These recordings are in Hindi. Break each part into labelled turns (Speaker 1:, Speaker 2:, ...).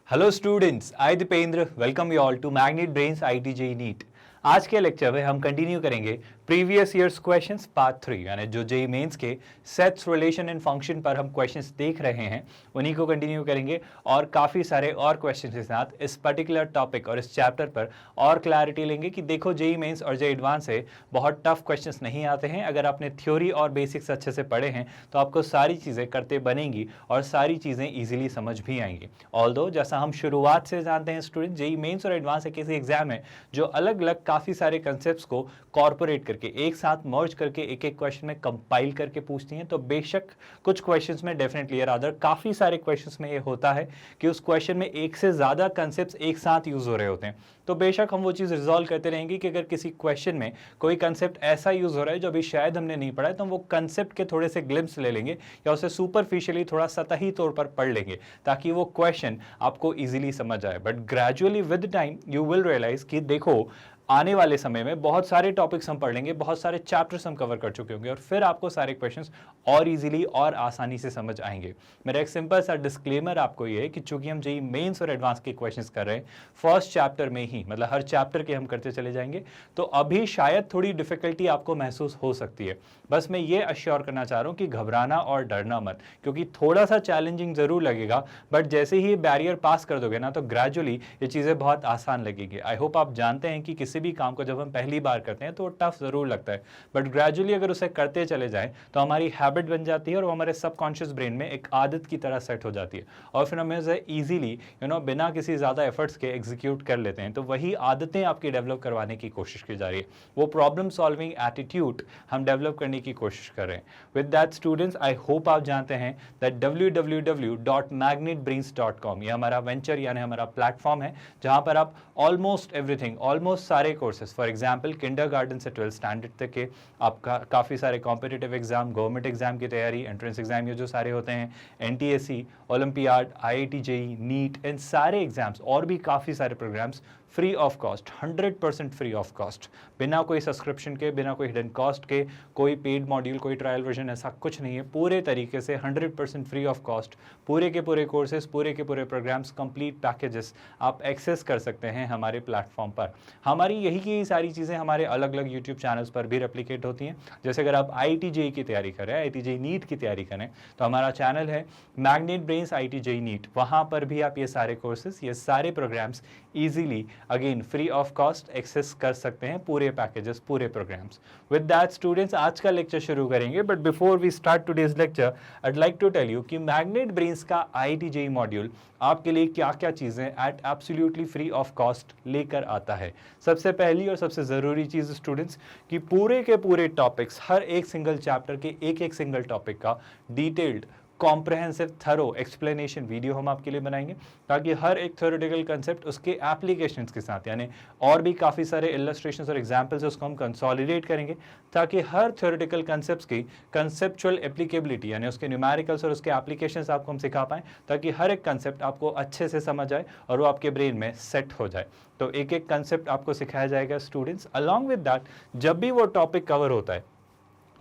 Speaker 1: Hello students, I Dipendra welcome you all to Magnet Brains IT JEE NEET. आज के लेक्चर में हम कंटिन्यू करेंगे प्रीवियस ईयर्स क्वेश्चंस पार्ट 3, यानी जो जेईई मेंस के सेट्स, रिलेशन एंड फंक्शन पर हम क्वेश्चंस देख रहे हैं उन्हीं को कंटिन्यू करेंगे और काफ़ी सारे और क्वेश्चंस के साथ इस पर्टिकुलर टॉपिक और इस चैप्टर पर और क्लैरिटी लेंगे कि देखो जेईई मेंस और जेईई एडवांस से बहुत टफ क्वेश्चंस नहीं आते हैं। अगर आपने थ्योरी और बेसिक्स अच्छे से पढ़े हैं तो आपको सारी चीज़ें करते बनेंगी और सारी चीज़ें ईजिली समझ भी आएंगी। ऑल्दो जैसा हम शुरुआत से जानते हैं स्टूडेंट, जेईई मेंस और एडवांस एक ऐसी एग्जाम है जो अलग अलग काफ़ी सारे कंसेप्ट्स को कॉर्पोरेट करके एक साथ मर्ज करके एक एक क्वेश्चन में कंपाइल करके पूछती हैं। तो बेशक कुछ क्वेश्चंस में डेफिनेटली रादर काफ़ी सारे क्वेश्चंस में ये होता है कि उस क्वेश्चन में एक से ज़्यादा कंसेप्ट्स एक साथ यूज हो रहे होते हैं। तो बेशक हम वो चीज़ रिजॉल्व करते रहेंगे कि अगर किसी क्वेश्चन में कोई कंसेप्ट ऐसा यूज हो रहा है जो अभी शायद हमने नहीं पढ़ा है तो हम वो कंसेप्ट के थोड़े से ग्लिम्स ले लेंगे या उसे सुपरफिशियली थोड़ा सतही तौर पर पढ़ लेंगे ताकि वो क्वेश्चन आपको इजीली समझ आए। But gradually with time you will realise कि देखो आने वाले समय में बहुत सारे टॉपिक्स हम पढ़ लेंगे, बहुत सारे चैप्टर्स हम कवर कर चुके होंगे और फिर आपको सारे क्वेश्चंस और इजीली और आसानी से समझ आएंगे। मेरा एक सिंपल सा डिस्क्लेमर आपको ये है कि चूंकि हम जेईई मेंस और एडवांस के क्वेश्चंस कर रहे हैं फर्स्ट चैप्टर में ही, मतलब हर चैप्टर के हम करते चले जाएंगे, तो अभी शायद थोड़ी डिफिकल्टी आपको महसूस हो सकती है। बस मैं ये अश्योर करना चाह रहा हूँ कि घबराना और डरना मत, क्योंकि थोड़ा सा चैलेंजिंग जरूर लगेगा बट जैसे ही ये बैरियर पास कर दोगे ना तो ग्रेजुअली ये चीज़ें बहुत आसान लगेगी। आई होप आप जानते हैं कि किसी भी काम को जब हम पहली बार करते हैं तो टफ जरूर लगता है, बट ग्रेजुअली अगर उसे करते चले जाएं तो हमारी हैबिट बन जाती है और वो हमारे सबकॉन्शियस ब्रेन में एक आदत की तरह सेट हो जाती है और फिर हमें उसे ईजिली बिना किसी ज़्यादा एफर्ट्स के एग्जीक्यूट कर लेते हैं। तो वही आदतें आपकी डेवलप करवाने की कोशिश की जा रही है, वो प्रॉब्लम सॉल्विंग एटीट्यूड हम डेवलप करने की कोशिश कर रहे हैं। With that students, I hope आप जानते हैं दैट www.magnetbrains.com ये हमारा वेंचर यानी हमारा प्लेटफॉर्म है जहां पर आप ऑलमोस्ट एवरीथिंग, ऑलमोस्ट सारे कोर्सेज, फॉर एग्जाम्पल किंडरगार्टन से 12th स्टैंडर्ड तक के आपका काफ़ी सारे कॉम्पिटिटिव एग्जाम, गवर्नमेंट एग्जाम की तैयारी, एंट्रेंस एग्जाम, ये जो सारे होते हैं, NTSC, olympiad, IIT JEE, NEET, इन सारे एग्जाम्स और भी काफ़ी सारे programs free of cost, 100% free of cost, बिना कोई सब्सक्रिप्शन के, बिना कोई हिडन कॉस्ट के, कोई पेड मॉड्यूल, कोई ट्रायल वर्जन, ऐसा कुछ नहीं है। पूरे तरीके से 100% फ्री ऑफ कॉस्ट पूरे के पूरे कोर्सेज, पूरे के पूरे प्रोग्राम्स, कंप्लीट पैकेजेस आप एक्सेस कर सकते हैं हमारे प्लेटफॉर्म पर। हमारी यही की सारी चीज़ें हमारे अलग अलग यूट्यूब चैनल्स पर भी रेप्लिकेट होती हैं। जैसे अगर आप आईआईटी जेईई की तैयारी करें, आईआईटी जेईई नीट की तैयारी करें तो हमारा चैनल है Magnet Brains IIT JEE NEET, वहाँ पर भी आप ये सारे कोर्सेज, ये सारे programmes easily again free of cost access कर सकते हैं, पूरे पैकेजेस, पूरे प्रोग्राम्स। विद दैट स्टूडेंट्स, आज का लेक्चर शुरू करेंगे, but before we start today's lecture I like to tell you कि मैग्नेट ब्रेन्स का आईआईटी जेईई मॉड्यूल आपके लिए क्या क्या चीज़ें at absolutely free of cost लेकर आता है। सबसे पहली और सबसे ज़रूरी चीज़ स्टूडेंट्स कि पूरे के पूरे टॉपिक्स, हर एक सिंगल चैप्टर के एक एक सिंगल टॉपिक का detailed, comprehensive, thorough explanation video हम आपके लिए बनाएंगे ताकि हर एक थ्योरेटिकल कंसेप्ट उसके एप्लीकेशंस के साथ, यानी और भी काफ़ी सारे इलस्ट्रेशंस और एग्जांपल्स उसको हम कंसोलिडेट करेंगे ताकि हर थ्योरेटिकल कंसेप्ट्स की कंसेप्चुअल एप्लीकेबिलिटी यानी उसके न्यूमेरिकल्स और उसके एप्लीकेशंस आपको हम सिखा पाएँ ताकि हर एक कंसेप्ट आपको अच्छे से समझ आए और वो आपके ब्रेन में सेट हो जाए। तो एक एक कंसेप्ट आपको सिखाया जाएगा स्टूडेंट्स। अलॉन्ग विद दैट, जब भी वो टॉपिक कवर होता है,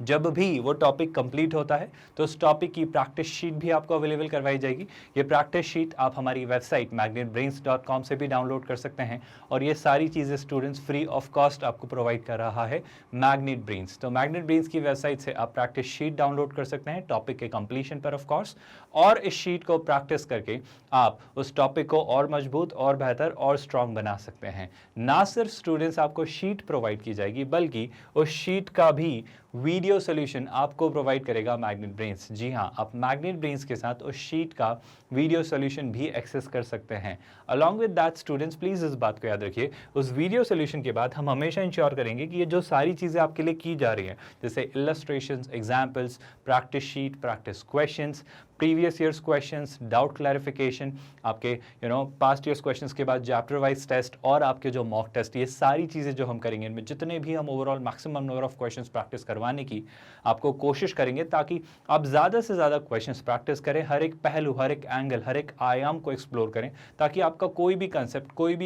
Speaker 1: जब भी वो टॉपिक कंप्लीट होता है तो उस टॉपिक की प्रैक्टिस शीट भी आपको अवेलेबल करवाई जाएगी। ये प्रैक्टिस शीट आप हमारी वेबसाइट magnetbrains.com से भी डाउनलोड कर सकते हैं और ये सारी चीज़ें स्टूडेंट्स फ्री ऑफ कॉस्ट आपको प्रोवाइड कर रहा है मैग्नेट ब्रेन्स। तो मैग्नेट ब्रेन्स की वेबसाइट से आप प्रैक्टिस शीट डाउनलोड कर सकते हैं टॉपिक के कंप्लीशन पर ऑफ कोर्स, और इस शीट को प्रैक्टिस करके आप उस टॉपिक को और मजबूत और बेहतर और स्ट्रॉन्ग बना सकते हैं। ना सिर्फ स्टूडेंट्स आपको शीट प्रोवाइड की जाएगी बल्कि उस शीट का भी वीडियो सोल्यूशन आपको प्रोवाइड करेगा मैग्नेट ब्रेन्स। जी हाँ, आप मैग्नेट ब्रेन्स के साथ उस शीट का वीडियो सोल्यूशन भी एक्सेस कर सकते हैं। Along with that students, please इस बात को याद रखिए, उस वीडियो सोल्यूशन के बाद हम हमेशा इंश्योर करेंगे कि ये जो सारी चीज़ें आपके लिए की जा रही हैं, जैसे illustrations, examples, practice sheet, practice questions, previous years questions, doubt clarification, आपके पास्ट ईयर्स क्वेश्चंस के बाद चैप्टर वाइज टेस्ट और आपके जो मॉक टेस्ट, ये सारी चीज़ें जो हम करेंगे, इनमें जितने भी हम overall maximum number of questions practice करवाने की आपको कोशिश करेंगे ताकि आप ज़्यादा से ज़्यादा क्वेश्चंस प्रैक्टिस करें, हर एक पहलू, हर एक एंगल, हर एक आयाम को एक्सप्लोर करें ताकि आपका कोई भी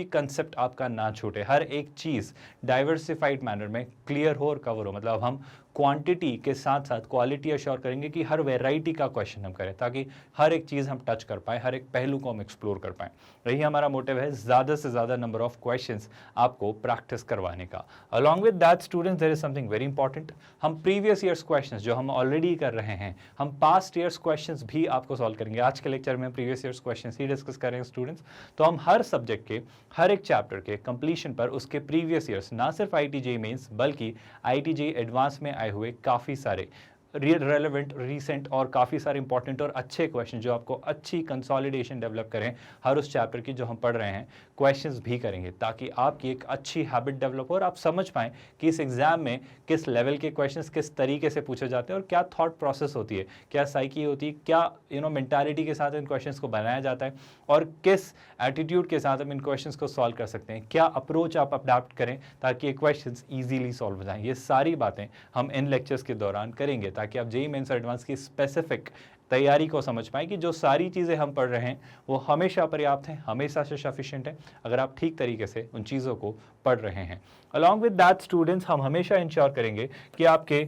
Speaker 1: कंसेप्ट आपका ना छूटे, हर एक चीज़ डाइवर्सिफाइड मैनर में क्लियर हो और कवर हो। मतलब हम क्वांटिटी के साथ साथ क्वालिटी अश्योर करेंगे कि हर वैरायटी का क्वेश्चन हम करें, ताकि हर एक चीज़ हम टच कर पाएँ, हर एक पहलू को हम एक्सप्लोर कर पाएँ। यही हमारा मोटिव है, ज़्यादा से ज़्यादा नंबर ऑफ क्वेश्चंस आपको प्रैक्टिस करवाने का। Along with that students, there is something very important. हम प्रीवियस ईयर्स क्वेश्चंस जो हम ऑलरेडी कर रहे हैं, हम पास्ट ईयर्स क्वेश्चंस भी आपको सॉल्व करेंगे। आज के लेक्चर में प्रीवियस ईयर्स क्वेश्चंस ही डिस्कस करेंगे स्टूडेंट्स। तो हम हर सब्जेक्ट के हर एक चैप्टर के कंप्लीशन पर उसके प्रीवियस ईयर्स, ना सिर्फ IIT मेंस बल्कि IIT एडवांस में आए हुए काफ़ी सारे रेलेवेंट, रीसेंट और काफ़ी सारे इंपॉर्टेंट और अच्छे क्वेश्चन जो आपको अच्छी कंसोलिडेशन डेवलप करें हर उस चैप्टर की जो हम पढ़ रहे हैं, क्वेश्चंस भी करेंगे, ताकि आपकी एक अच्छी हैबिट डेवलप हो और आप समझ पाएं कि इस एग्जाम में किस लेवल के क्वेश्चंस किस तरीके से पूछे जाते हैं और क्या थॉट प्रोसेस होती है, क्या साइकी होती है, क्या मेंटालिटी के साथ इन क्वेश्चंस को बनाया जाता है और किस एटीट्यूड के साथ हम इन क्वेश्चंस को सॉल्व कर सकते हैं, क्या अप्रोच आप अडॉप्ट करें ताकि ये क्वेश्चंस ईजिली सॉल्व हो जाएं। ये सारी बातें हम इन लेक्चर्स के दौरान करेंगे, ताकि आप JEE मेंस एडवांस की स्पेसिफिक तैयारी को समझ पाएं कि जो सारी चीज़ें हम पढ़ रहे हैं वो हमेशा पर्याप्त हैं, हमेशा से सफिशिएंट है, अगर आप ठीक तरीके से उन चीज़ों को पढ़ रहे हैं। अलॉन्ग विद दैट स्टूडेंट्स, हम हमेशा इंश्योर करेंगे कि आपके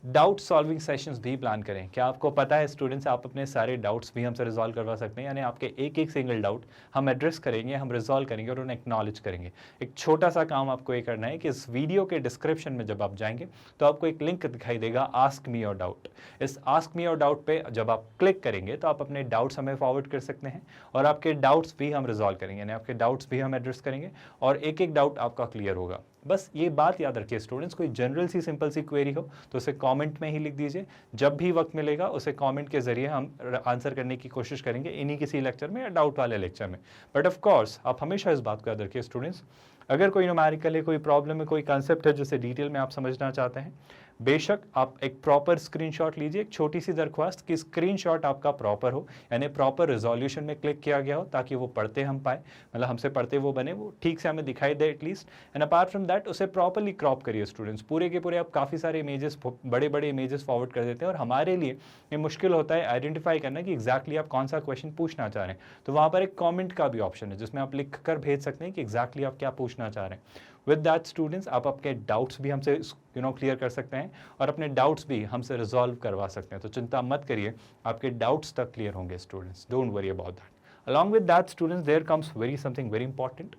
Speaker 1: डाउट सॉल्विंग सेशंस भी प्लान करें। क्या आपको पता है स्टूडेंट्स, आप अपने सारे डाउट्स भी हमसे रिजॉल्व करवा सकते हैं, यानी आपके एक एक सिंगल डाउट हम एड्रेस करेंगे, हम रिजॉल्व करेंगे और उन्हें एक्नॉलेज करेंगे। एक छोटा सा काम आपको ये करना है कि इस वीडियो के डिस्क्रिप्शन में जब आप जाएंगे तो आपको एक लिंक दिखाई देगा, आस्क मी योर डाउट। इस आस्क मी योर डाउट पे जब आप क्लिक करेंगे तो आप अपने डाउट्स हमें फॉरवर्ड कर सकते हैं और आपके डाउट्स भी हम रिजॉल्व करेंगे, यानी आपके डाउट्स भी हम एड्रेस करेंगे और एक एक डाउट आपका क्लियर होगा। बस ये बात याद रखिए स्टूडेंट्स, कोई जनरल सी सिंपल सी क्वेरी हो तो उसे कमेंट में ही लिख दीजिए, जब भी वक्त मिलेगा उसे कमेंट के जरिए हम आंसर करने की कोशिश करेंगे, इन्हीं किसी लेक्चर में या डाउट वाले लेक्चर में। बट ऑफ कोर्स आप हमेशा इस बात को याद रखिए स्टूडेंट्स, अगर कोई न्यूमेरिकल है, कोई प्रॉब्लम है, कोई कंसेप्ट है जिसे डिटेल में आप समझना चाहते हैं, बेशक आप एक प्रॉपर स्क्रीनशॉट लीजिए। एक छोटी सी दरख्वास्त कि स्क्रीनशॉट आपका प्रॉपर हो, यानी प्रॉपर रिजोल्यूशन में क्लिक किया गया हो, ताकि वो पढ़ते हम पाए, मतलब हमसे पढ़ते वो बने, वो ठीक से हमें दिखाई दे at least. And apart from that उसे प्रॉपरली क्रॉप करिए स्टूडेंट्स। पूरे के पूरे आप काफ़ी सारे इमेजेस, बड़े बड़े इमेजेस फॉरवर्ड कर देते हैं और हमारे लिए ये मुश्किल होता है आइडेंटिफाई करना कि एग्जैक्टली आप कौन सा क्वेश्चन पूछना चाह रहे हैं। तो वहाँ पर एक कॉमेंट का भी ऑप्शन है जिसमें आप लिख कर भेज सकते हैं कि एग्जैक्टली आप क्या पूछना चाह रहे हैं। विद दैट स्टूडेंट्स, आप आपके डाउट्स भी हमसे क्लियर कर सकते हैं और अपने डाउट्स भी हमसे रिजॉल्व करवा सकते हैं। तो चिंता मत करिए, आपके डाउट्स तक क्लियर होंगे students, don't worry about that. Along with that students, there comes something very important.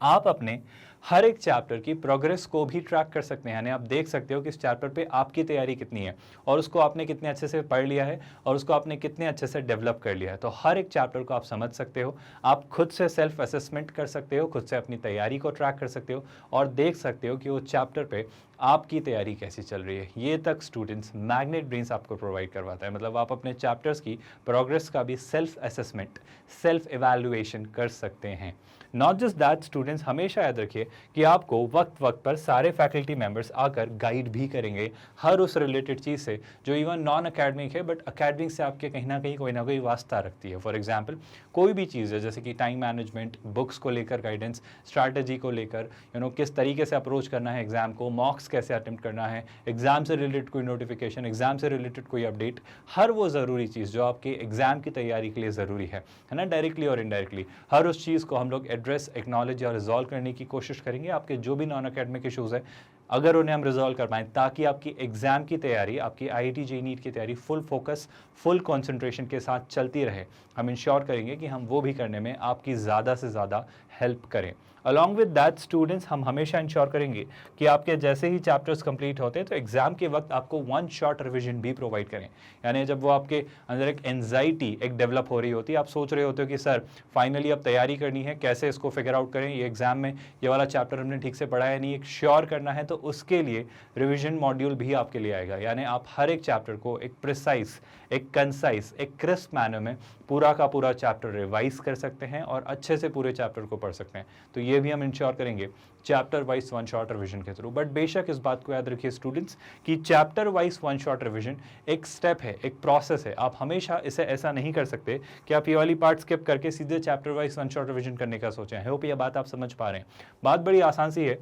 Speaker 1: आप अपने हर एक चैप्टर की प्रोग्रेस को भी ट्रैक कर सकते हैं, यानी आप देख सकते हो कि इस चैप्टर पे आपकी तैयारी कितनी है और उसको आपने कितने अच्छे से पढ़ लिया है और उसको आपने कितने अच्छे से डेवलप कर लिया है। तो हर एक चैप्टर को आप समझ सकते हो, आप खुद से सेल्फ असेसमेंट कर सकते हो, खुद से अपनी तैयारी को ट्रैक कर सकते हो और देख सकते हो कि वो चैप्टर पे आपकी तैयारी कैसी चल रही है। ये तक स्टूडेंट्स मैग्नेट ब्रेन्स आपको प्रोवाइड करवाता है, मतलब आप अपने चैप्टर्स की प्रोग्रेस का भी सेल्फ असेसमेंट, सेल्फ इवैल्यूएशन कर सकते हैं। नॉट जस्ट दैट स्टूडेंट्स, हमेशा याद रखिए कि आपको वक्त वक्त पर सारे फैकल्टी मेंबर्स आकर गाइड भी करेंगे हर उस रिलेटेड चीज़ से जो इवन नॉन अकेडमिक है बट अकेडमिक से आपके कहीं ना कहीं कोई ना कोई वास्ता रखती है। फॉर एग्जांपल कोई भी चीज़ है जैसे कि टाइम मैनेजमेंट, बुक्स को लेकर गाइडेंस, स्ट्रैटेजी को लेकर किस तरीके से अप्रोच करना है एग्जाम को, मॉक्स कैसे अटेम्प्ट करना है, एग्जाम से रिलेटेड कोई नोटिफिकेशन, एग्जाम से रिलेटेड कोई अपडेट, हर वो ज़रूरी चीज़ जो आपके एग्जाम की तैयारी के लिए ज़रूरी है ना, डायरेक्टली और इनडायरेक्टली, हर उस चीज़ को हम लोग एड्रेस, एक्नॉलेज या रिजॉल्व करने की कोशिश करेंगे। आपके जो भी नॉन अकेडमिक इशूज़ है अगर उन्हें हम रिजॉल्व कर पाएँ, ताकि आपकी एग्जाम की तैयारी, आपकी IIT JEE नीट की तैयारी फुल फोकस, फुल कंसंट्रेशन के साथ चलती रहे। हम इंश्योर करेंगे कि हम वो भी करने में आपकी ज़्यादा से ज़्यादा हेल्प करें। अलॉन्ग विद दैट स्टूडेंट्स, हम हमेशा इंश्योर करेंगे कि आपके जैसे ही चैप्टर्स कंप्लीट होते हैं तो एग्जाम के वक्त आपको वन शॉट रिवीजन भी प्रोवाइड करें। यानी जब वो आपके अंदर एक एंजाइटी एक डेवलप हो रही होती है, आप सोच रहे होते हो कि सर फाइनली अब तैयारी करनी है, कैसे इसको फिगर आउट करें, ये एग्जाम में ये वाला चैप्टर हमने ठीक से पढ़ा है नहीं, एक श्योर करना है, तो उसके लिए रिविजन मॉड्यूल भी आपके लिए आएगा। यानी आप हर एक चैप्टर को एक प्रिसाइज, एक कंसाइज, एक क्रिस्प मैनर में पूरा का पूरा चैप्टर रिवाइज कर सकते हैं और अच्छे से पूरे चैप्टर को पढ़ सकते हैं। तो ये भी हम इंश्योर करेंगे chapter wise one shot revision के थ्रू। बट बेशक इस बात को याद रखिए स्टूडेंट्स कि chapter wise one shot revision एक स्टेप है, एक प्रोसेस है। आप हमेशा इसे ऐसा नहीं कर सकते कि आप ये वाली पार्ट स्किप करके सीधे chapter wise one shot revision करने का सोचें। आई होप ये बात आप समझ पा रहे हैं। बात बड़ी आसान सी है,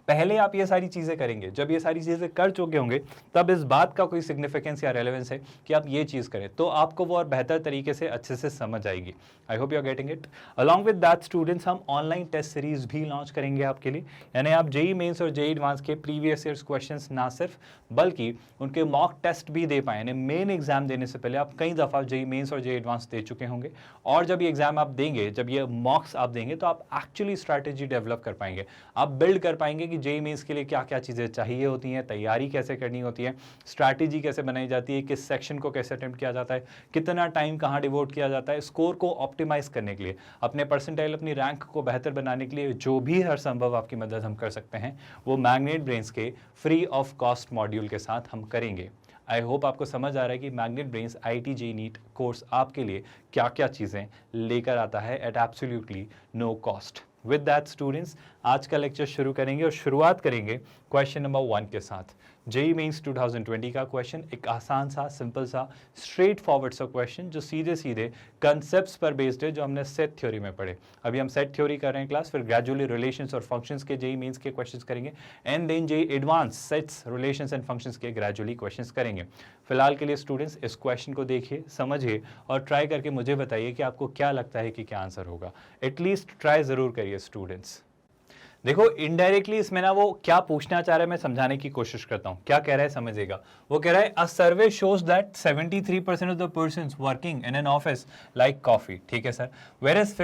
Speaker 1: पहले आप ये सारी चीज़ें करेंगे, जब ये सारी चीज़ें कर चुके होंगे तब इस बात का कोई सिग्निफिकेंस या रेलेवेंस है कि आप ये चीज़ करें, तो आपको वो और बेहतर तरीके से अच्छे से समझ आएगी। I hope you are getting it. Along with that students, हम ऑनलाइन टेस्ट सीरीज भी लॉन्च करेंगे आपके लिए, यानी आप जेईई मेंस और जेईई एडवांस के प्रीवियस ईयर्स क्वेश्चंस ना सिर्फ बल्कि उनके मॉक टेस्ट भी दे पाए, यानी मेन एग्जाम देने से पहले आप कई दफ़ा जेईई मेंस और जेईई एडवांस दे चुके होंगे, और जब ये एग्जाम आप देंगे, जब ये मॉक्स आप देंगे, तो आप एक्चुअली स्ट्रैटेजी डेवलप कर पाएंगे, आप बिल्ड कर पाएंगे कि जेईई मेंस के लिए क्या क्या चीज़ें चाहिए होती हैं, तैयारी कैसे करनी होती है, स्ट्रैटेजी कैसे बनाई जाती है, किस सेक्शन को कैसे अटेम्प्ट किया जाता है, कितना टाइम कहाँ डिवोट किया जाता है, स्कोर को ऑप्टिमाइज करने के लिए, अपने परसेंटाइल, अपनी रैंक को बेहतर बनाने के लिए जो भी हर संभव आपकी मदद हम कर सकते हैं, वो मैग्नेट ब्रेन्स के फ्री ऑफ कॉस्ट मॉड्यूल के साथ हम करेंगे। आई होप आपको समझ आ रहा है कि Magnet Brains IIT JEE NEET course आपके लिए क्या क्या चीज़ें लेकर आता है at absolutely no cost. With that students, आज का लेक्चर शुरू करेंगे और शुरुआत करेंगे क्वेश्चन नंबर 1 के साथ। जेईई मेंस 2020 का क्वेश्चन, एक आसान सा, सिंपल सा, स्ट्रेट फॉरवर्ड सा क्वेश्चन जो सीधे सीधे कंसेप्ट्स पर बेस्ड है, जो हमने सेट थ्योरी में पढ़े। अभी हम सेट थ्योरी कर रहे हैं क्लास, फिर ग्रेजुअली रिलेशंस और फंक्शंस के जेईई मेंस के क्वेश्चंस करेंगे, and then JEE advance sets, relations and functions के ग्रेजुअली क्वेश्चंस करेंगे। फिलहाल के लिए स्टूडेंट्स इस क्वेश्चन को देखिए, समझिए और ट्राई करके मुझे बताइए कि आपको क्या लगता है कि क्या आंसर होगा। एटलीस्ट ट्राई जरूर करिए स्टूडेंट्स। देखो इनडायरेक्टली इसमें ना वो क्या पूछना चाह रहा है मैं समझाने की कोशिश करता हूं। क्या कह रहा है समझिएगा। वो कह रहा है a survey shows that 73% of the persons working in an office like coffee, ठीक है sir, whereas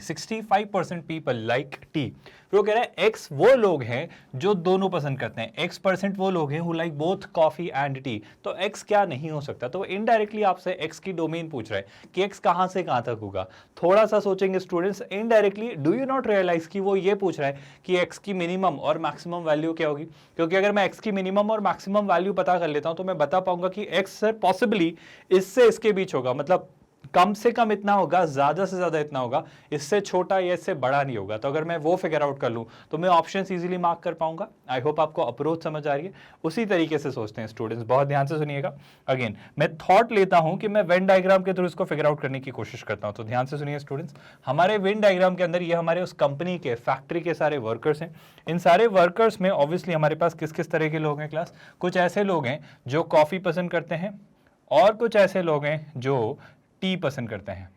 Speaker 1: 65% people like tea. वो कह रहा है एक्स वो लोग हैं जो दोनों पसंद करते हैं, X% वो लोग हैं who like both coffee and T. तो एक्स क्या नहीं हो सकता, तो इनडायरेक्टली आपसे एक्स की डोमेन पूछ रहा है कि एक्स कहां से कहां तक होगा। थोड़ा सा सोचेंगे students, indirectly do you not realise कि वो ये पूछ रहा है कि एक्स की मिनिमम और मैक्सिमम वैल्यू क्या होगी, क्योंकि अगर मैं एक्स की मिनिमम और मैक्सिमम वैल्यू पता कर लेता हूं तो मैं बता पाऊंगा कि एक्स सर पॉसिबली इससे इसके बीच होगा, मतलब कम से कम इतना होगा, ज्यादा से ज्यादा इतना होगा, इससे छोटा या इससे बड़ा नहीं होगा। तो अगर मैं वो फिगर आउट कर लूं तो मैं ऑप्शंस इजीली मार्क कर पाऊंगा। आई होप आपको अप्रोच समझ आ रही है। उसी तरीके से सोचते हैं स्टूडेंट्स, बहुत ध्यान से सुनिएगा। अगेन मैं थॉट लेता हूं कि मैं वेन डायग्राम के थ्रू इसको फिगर आउट करने की कोशिश करता हूं, तो ध्यान से सुनिए स्टूडेंट्स। हमारे वेन डायग्राम के अंदर ये हमारे उस कंपनी के, फैक्ट्री के सारे वर्कर्स हैं। इन सारे वर्कर्स में ऑब्वियसली हमारे पास किस किस तरह के लोग हैं क्लास, कुछ ऐसे लोग हैं जो कॉफी पसंद करते हैं और कुछ ऐसे लोग हैं जो टी पसंद करते हैं।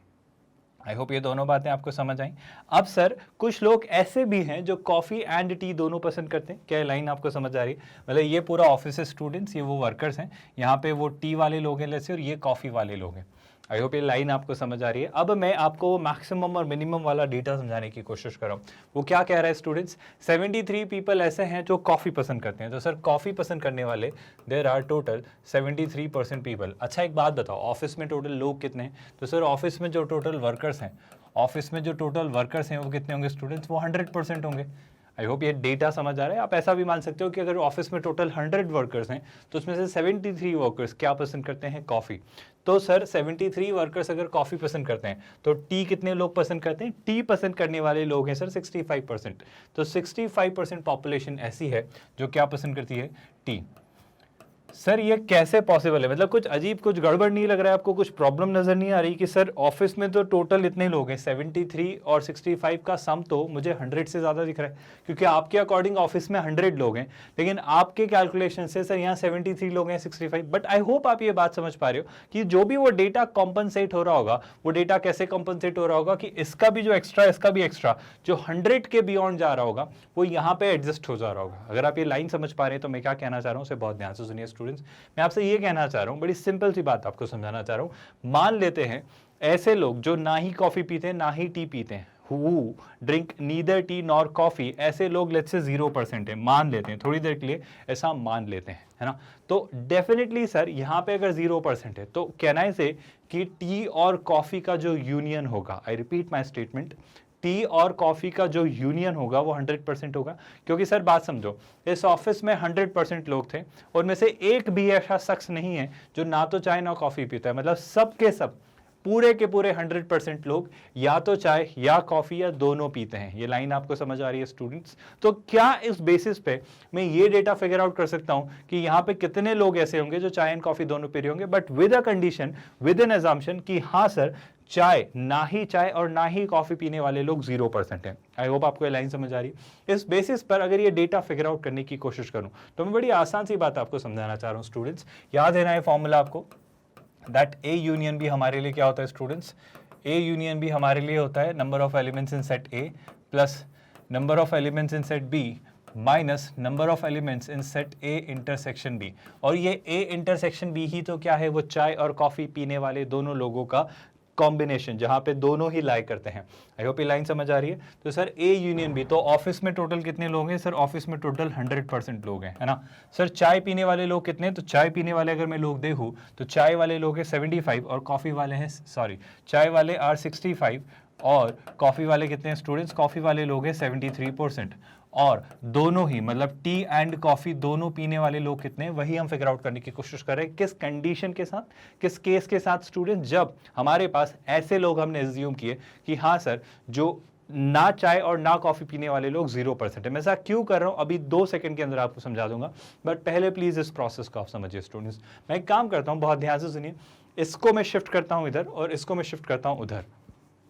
Speaker 1: आई होप ये दोनों बातें आपको समझ आई। अब सर कुछ लोग ऐसे भी हैं जो कॉफी एंड टी दोनों पसंद करते हैं। क्या लाइन आपको समझ आ रही है? मतलब ये पूरा ऑफिस स्टूडेंट्स, ये वो वर्कर्स हैं, यहाँ पे वो टी वाले लोग हैं जैसे, और ये कॉफी वाले लोग हैं। आई होप ये लाइन आपको समझ आ रही है। अब मैं आपको मैक्सिमम और मिनिमम वाला डेटा समझाने की कोशिश कर रहा हूँ। वो क्या कह रहा है स्टूडेंट्स, 73 पीपल ऐसे हैं जो कॉफ़ी पसंद करते हैं। तो सर कॉफ़ी पसंद करने वाले देर आर टोटल 73% पीपल। अच्छा एक बात बताओ, ऑफिस में टोटल लोग कितने हैं? तो सर ऑफिस में जो टोटल वर्कर्स हैं, ऑफिस में जो टोटल वर्कर्स हैं वो कितने होंगे स्टूडेंट्स? वो 100% होंगे। आई होप ये डेटा समझ आ रहा है। आप ऐसा भी मान सकते हो कि अगर ऑफिस में टोटल 100 वर्कर्स हैं तो उसमें से 73 वर्कर्स क्या पसंद करते हैं? कॉफ़ी। तो सर 73 वर्कर्स अगर कॉफ़ी पसंद करते हैं तो टी कितने लोग पसंद करते हैं? टी पसंद करने वाले लोग हैं सर 65%। तो 65% पॉपुलेशन ऐसी है जो क्या पसंद करती है? टी। सर ये कैसे पॉसिबल है? मतलब कुछ अजीब, कुछ गड़बड़ नहीं लग रहा है आपको? कुछ प्रॉब्लम नजर नहीं आ रही कि सर ऑफिस में तो टोटल इतने लोग हैं, 73 और 65 का सम तो मुझे 100 से ज़्यादा दिख रहा है, क्योंकि आपके अकॉर्डिंग ऑफिस में 100 लोग हैं, लेकिन आपके कैलकुलेशन से सर यहाँ 73 लोग हैं 65। बट आई होप आप ये बात समझ पा रहे हो कि जो भी वो डेटा कॉम्पनसेट हो रहा होगा, वो डेटा कैसे कॉम्पनसेट हो रहा होगा कि इसका भी जो एक्स्ट्रा, इसका भी एक्स्ट्रा, जो 100 के बियॉन्ड जा रहा होगा वो यहाँ पे एडजस्ट हो जा रहा होगा। अगर आप ये लाइन समझ पा रहे हैं तो मैं क्या कहना चाह रहा हूँ उसे बहुत ध्यान से सुनिए स्टूडेंट्स। मैं आपसे ये कहना चाह रहा हूं, बड़ी सिंपल सी बात आपको समझाना चाह रहा हूं। मान लेते हैं ऐसे लोग जो ना ही कॉफी पीते हैं ना ही टी पीते हैं, who drink neither tea nor coffee, ऐसे लोग लेट्स से 0% है, मान लेते हैं थोड़ी देर के लिए, ऐसा मान लेते हैं, है ना। तो डेफिनेटली सर यहाँ पे अगर 0% है तो कहना है से कि टी और कॉफी का जो यूनियन होगा, I repeat my statement, T और कॉफी का जो यूनियन होगा वो 100% होगा। क्योंकि सर बात समझो, इस ऑफिस में 100% लोग थे, उनमें से एक भी ऐसा शख्स नहीं है जो ना तो चाय ना कॉफी पीता है। मतलब सब के सब, पूरे के पूरे 100% लोग या तो चाय या कॉफी या दोनों पीते हैं। ये लाइन आपको समझ आ रही है स्टूडेंट्स? तो क्या इस बेसिस पे मैं ये डेटा फिगर आउट कर सकता हूं कि यहाँ पे कितने लोग ऐसे होंगे जो चाय एंड कॉफी दोनों पी रहे होंगे, but with a condition, with N assumption कि हाँ सर चाय, ना ही चाय और ना ही कॉफी पीने वाले लोग 0% हैं। आई होप आपको ये लाइन समझ आ रही है। इस बेसिस पर अगर ये डेटा फिगर आउट करने की कोशिश करूं तो मैं बड़ी आसान सी बात आपको समझाना चाह रहा हूं स्टूडेंट्स। याद है ना ये फॉर्मूला आपको, दैट ए यूनियन बी हमारे लिए क्या होता है स्टूडेंट्स, ए यूनियन बी हमारे लिए होता है number of elements in set A plus number of elements in set B minus number of elements in set A intersection B. और ये ए इंटरसेक्शन बी ही तो क्या है, वो चाय और कॉफी पीने वाले दोनों लोगों का कॉम्बिनेशन, जहां पे दोनों ही लाई करते हैं। आई होप ये लाइन समझ आ रही है। तो सर ए यूनियन बी, तो ऑफिस में टोटल कितने लोग हैं सर, ऑफिस में टोटल 100% लोग हैं, है ना। सर चाय पीने वाले लोग कितने, तो चाय पीने वाले अगर मैं लोग देखूं तो चाय वाले लोग हैं 75 और कॉफी वाले हैं, सॉरी चाय वाले आर 65 और कॉफी वाले कितने हैं स्टूडेंट्स, कॉफी वाले लोग हैं 73%। और दोनों ही मतलब टी एंड कॉफी दोनों पीने वाले लोग कितने हैं, वही हम फिगर आउट करने की कोशिश कर रहे हैं। किस कंडीशन के साथ, किस केस के साथ स्टूडेंट, जब हमारे पास ऐसे लोग हमने एज्यूम किए कि हाँ सर जो ना चाय और ना कॉफी पीने वाले लोग 0% है। मैं ऐसा क्यों कर रहा हूं अभी 2 सेकंड के अंदर आपको समझा दूंगा, बट पहले प्लीज इस प्रोसेस को आप समझिए स्टूडेंट्स। मैं एक काम करता हूं, बहुत ध्यान से सुनिए, इसको मैं शिफ्ट करता हूं इधर और इसको मैं शिफ्ट करता हूं उधर।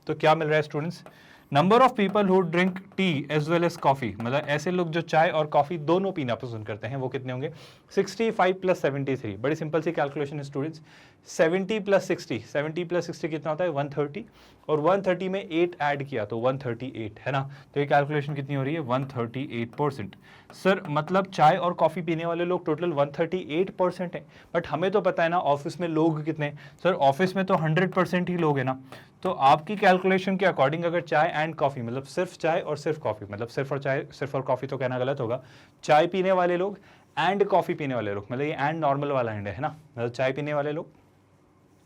Speaker 1: तो क्या मिल रहा है students, number of people who drink tea as well as coffee, मतलब ऐसे लोग जो चाय और कॉफी दोनों पीना पसंद करते हैं, वो कितने होंगे 65 प्लस 73। बड़ी सिंपल सी कैलकुलेशन है स्टूडेंट्स, 70 प्लस 60, 70 प्लस 60 कितना होता है 130, और 130 में 8 ऐड किया तो 138, है ना। तो ये कैलकुलेशन कितनी हो रही है 138%। सर मतलब चाय और कॉफी पीने वाले लोग टोटल 138% है, बट हमें तो पता है ना ऑफिस में लोग कितने, सर ऑफिस में तो 100% ही लोग है ना। तो आपकी कैलकुलेशन के अकॉर्डिंग अगर चाय एंड कॉफी, मतलब सिर्फ चाय और सिर्फ कॉफी, मतलब सिर्फ और चाय सिर्फ और कॉफी तो कहना गलत होगा, चाय पीने वाले लोग एंड कॉफी पीने वाले लोग, मतलब ये एंड नॉर्मल वाला एंड है ना, मतलब चाय पीने वाले लोग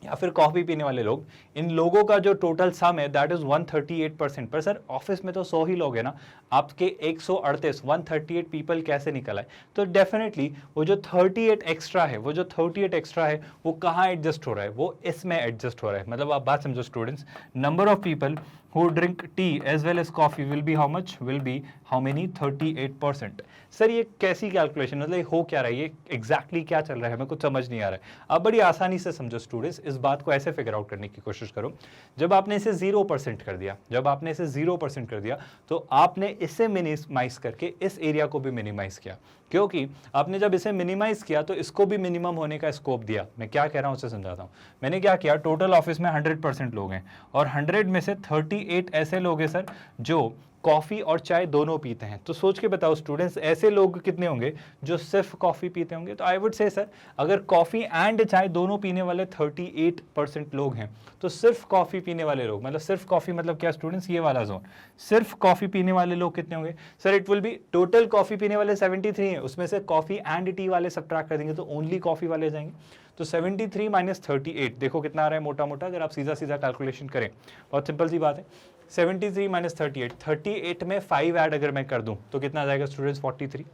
Speaker 1: या फिर कॉफी पीने वाले लोग, इन लोगों का जो टोटल सम है दैट इज 138%। पर सर ऑफिस में तो 100 ही लोग हैं ना, आपके 138 138 पीपल कैसे निकल आए, तो डेफिनेटली वो जो 38 एक्स्ट्रा है, वो जो 38 एक्स्ट्रा है वो कहाँ एडजस्ट हो रहा है, वो इसमें एडजस्ट हो रहा है। मतलब आप बात समझो students, number of people who drink tea as well as coffee will be how much, will be how many 38%। Sir ये कैसी कैलकुलेशन, मतलब हो क्या रहा है, ये एग्जैक्टली क्या चल रहा है, हमें कुछ समझ नहीं आ रहा है। अब बड़ी आसानी से समझो स्टूडेंट्स, इस बात को ऐसे फिगर आउट करने की कोशिश करो, जब आपने इसे 0% कर दिया, जब आपने इसे 0% कर दिया तो आपने इसे मिनिमाइज करके इस एरिया को भी मिनिमाइज किया, क्योंकि आपने जब इसे मिनिमाइज किया तो इसको भी मिनिमम होने का स्कोप दिया। मैं क्या कह रहा हूं उसे समझाता हूं। मैंने क्या किया, टोटल ऑफिस में 100% लोग हैं और 100 में से 38 ऐसे लोग हैं सर जो कॉफी और चाय दोनों पीते हैं। तो सोच के बताओ स्टूडेंट्स, ऐसे लोग कितने होंगे जो सिर्फ कॉफी पीते होंगे। तो आई वुड से सर अगर कॉफी एंड चाय दोनों पीने वाले 38% लोग हैं, तो सिर्फ कॉफी पीने वाले लोग, मतलब सिर्फ कॉफी मतलब क्या स्टूडेंट्स, ये वाला जोन, सिर्फ कॉफी पीने वाले लोग कितने होंगे sir, it will be total coffee पीने वाले 73 हैं, उसमें से कॉफी एंड टी वाले सब्ट्रैक्ट कर देंगे तो ओनली कॉफी वाले जाएंगे। तो 73 माइनस 38 देखो कितना आ रहा है मोटा मोटा, अगर आप सीधा सीधा कैलकुलेशन करें, बहुत सिंपल सी बात है, 73 माइनस 38, 38 में 5 ऐड अगर मैं कर दूं तो कितना आ जाएगा स्टूडेंट्स 43,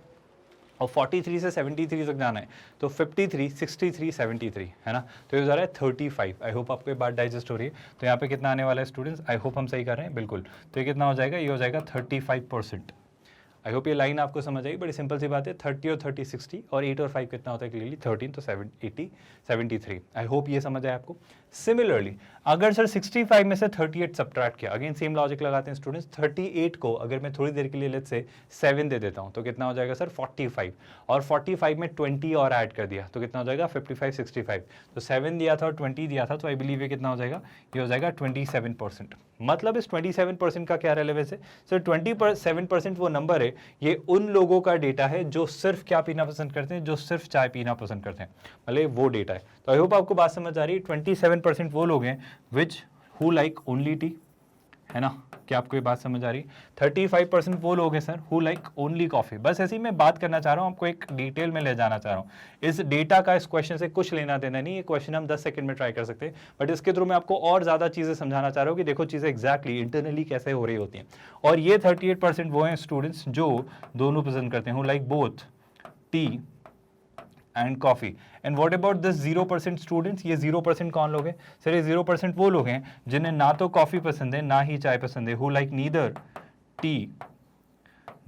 Speaker 1: और 43 से 73 तक जाना है तो 53 63 73, है ना। तो ये जा रहा है 35। आई होप आपको ये बात डाइजेस्ट हो रही है। तो यहाँ पे कितना आने वाला है स्टूडेंट्स, आई होप हम सही कर रहे हैं बिल्कुल। तो ये कितना हो जाएगा, ये हो जाएगा 35%। आई होप ये लाइन आपको समझ आई, बड़ी सिंपल सी बात है, 30 और 30 60 और 8 और 5 कितना होता है क्लियरली 13, तो 80 73। आई होप ये समझ आए आपको। सिमिलरली अगर सर 65 में से 38 सब्ट्रैक्ट किया, अगेन सेम लॉजिक लगाते हैं स्टूडेंट्स, 38 को अगर मैं थोड़ी देर के लिए लेट्स से 7 दे देता हूं तो कितना हो जाएगा सर 45, और 45 में 20 और ऐड कर दिया तो कितना हो जाएगा 55 65। तो 7 दिया था और 20 दिया था, तो आई बिलीव ये कितना हो जाएगा, ये हो जाएगा 27%। मतलब इस 27% का क्या रेलेवेंस है सर, 27% वो नंबर है, ये उन लोगों का डेटा है जो सिर्फ क्या पीना पसंद करते हैं, जो सिर्फ चाय पीना पसंद करते हैं, मतलब वो डेटा है। तो आई होप आपको बात समझ आ रही है। 27% वो लोग हैं which who like only T, है ना, क्या आपको ये बात समझ आ रही है। 35% वो लोग हैं sir who like only coffee. बस ऐसे ही मैं बात करना चाह रहा हूँ, आपको एक डिटेल में ले जाना चाह रहा हूँ। इस डेटा का इस क्वेश्चन से कुछ लेना देना नहीं, ये क्वेश्चन हम 10 सेकंड में ट्राई कर सकते हैं, बट इसके थ्रू मैं आपको और ज्यादा चीजें समझाना चाह रहा हूँ कि देखो चीजें एग्जैक्टली इंटरनली कैसे हो रही होती हैं। और ये 38% वो हैं स्टूडेंट्स जो दोनों पसंद करते हैं, who like both tea and coffee. And what about this 0% students, ये 0% कौन लोग हैं सर, ये 0% वो लोग हैं जिन्हें ना तो कॉफी पसंद है ना ही चाय पसंद है, who like neither T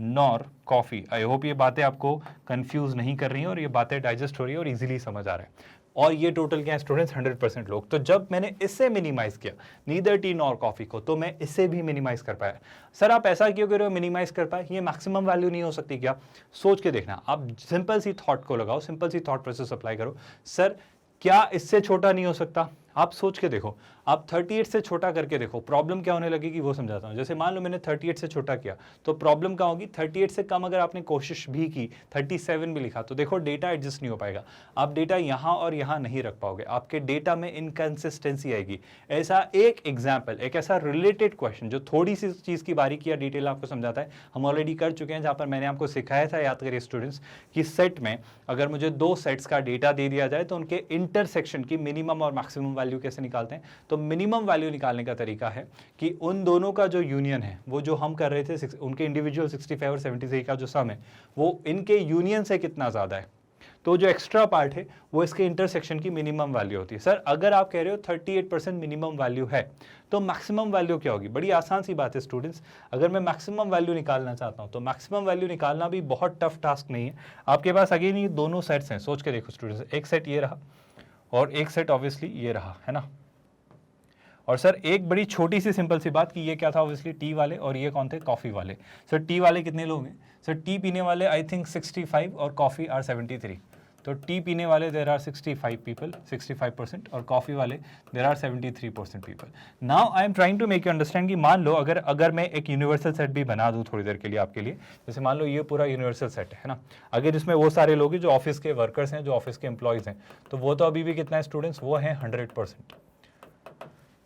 Speaker 1: nor coffee. I hope ये बातें आपको कंफ्यूज नहीं कर रही हैं और ये बातें डाइजेस्ट हो रही है और इजीली समझ आ रहा है। और ये टोटल क्या है स्टूडेंट्स 100% लोग। तो जब मैंने इससे मिनिमाइज किया नीदर टी नॉर कॉफी को, तो मैं इससे भी मिनिमाइज कर पाया। सर आप ऐसा क्यों कर रहे हो मिनिमाइज कर पाए, ये मैक्सिमम वैल्यू नहीं हो सकती क्या? सोच के देखना, आप सिंपल सी थॉट को लगाओ, सिंपल सी थॉट प्रोसेस अप्लाई करो। सर क्या इससे छोटा नहीं हो सकता? आप सोच के देखो, आप 38 से छोटा करके देखो, प्रॉब्लम क्या होने लगेगी वो समझाता हूं। जैसे मान लो मैंने 38 से छोटा किया तो प्रॉब्लम क्या होगी, 38 से कम अगर आपने कोशिश भी की, 37 भी लिखा, तो देखो डेटा एडजस्ट नहीं हो पाएगा। आप डेटा यहां और यहां नहीं रख पाओगे, आपके डेटा में इनकंसिस्टेंसी आएगी। ऐसा एक एग्जाम्पल, एक ऐसा रिलेटेड क्वेश्चन जो थोड़ी सी चीज की बारीकी या डिटेल आपको समझाता है, हम ऑलरेडी कर चुके हैं, जहां पर मैंने आपको सिखाया था, याद करिए स्टूडेंट्स, कि सेट में अगर मुझे 2 सेट्स का डेटा दे दिया जाए तो उनके इंटरसेक्शन की मिनिमम और मैक्सिमम वैल्यू कैसे निकालते हैं। तो मिनिमम वैल्यू निकालने का तरीका है कि उन दोनों का जो यूनियन है, वो जो हम कर रहे थे उनके इंडिविजुअल 65 और 73 का जो सम है, वो इनके यूनियन से कितना ज्यादा है, तो जो एक्स्ट्रा पार्ट है वो इसके इंटरसेक्शन की मिनिमम वैल्यू होती है। सर अगर आप कह रहे हो 38% मिनिमम वैल्यू है तो मैक्सिमम वैल्यू क्या होगी? बड़ी आसान सी बात है स्टूडेंट्स, अगर मैं मैक्सिमम वैल्यू निकालना चाहता हूं तो मैक्सिमम वैल्यू निकालना भी बहुत टफ टास्क नहीं है। आपके पास अगेन ये दोनों सेट्स हैं, सोच के देखो स्टूडेंट्स, एक सेट ये रहा और एक सेट ऑब्वियसली ये रहा, है ना। और सर एक बड़ी छोटी सी सिंपल सी बात कि ये क्या था, ऑब्वियसली टी वाले, और ये कौन थे, कॉफी वाले। सर टी वाले कितने लोग हैं? सर टी पीने वाले आई थिंक 65 और कॉफी आर 73। तो टी पीने वाले देर आर 65 पीपल, 65%, और कॉफी वाले there are 73% people. Now I am trying to make you understand कि मान लो अगर मैं एक यूनिवर्सल सेट भी बना दूं थोड़ी देर के लिए आपके लिए, जैसे मान लो ये पूरा यूनिवर्सल सेट है ना, अगर इसमें वो सारे लोग हैं जो ऑफिस के वर्कर्स हैं, जो ऑफिस के एम्प्लॉयज हैं, तो वो तो अभी भी कितना है स्टूडेंट्स, वो है 100%।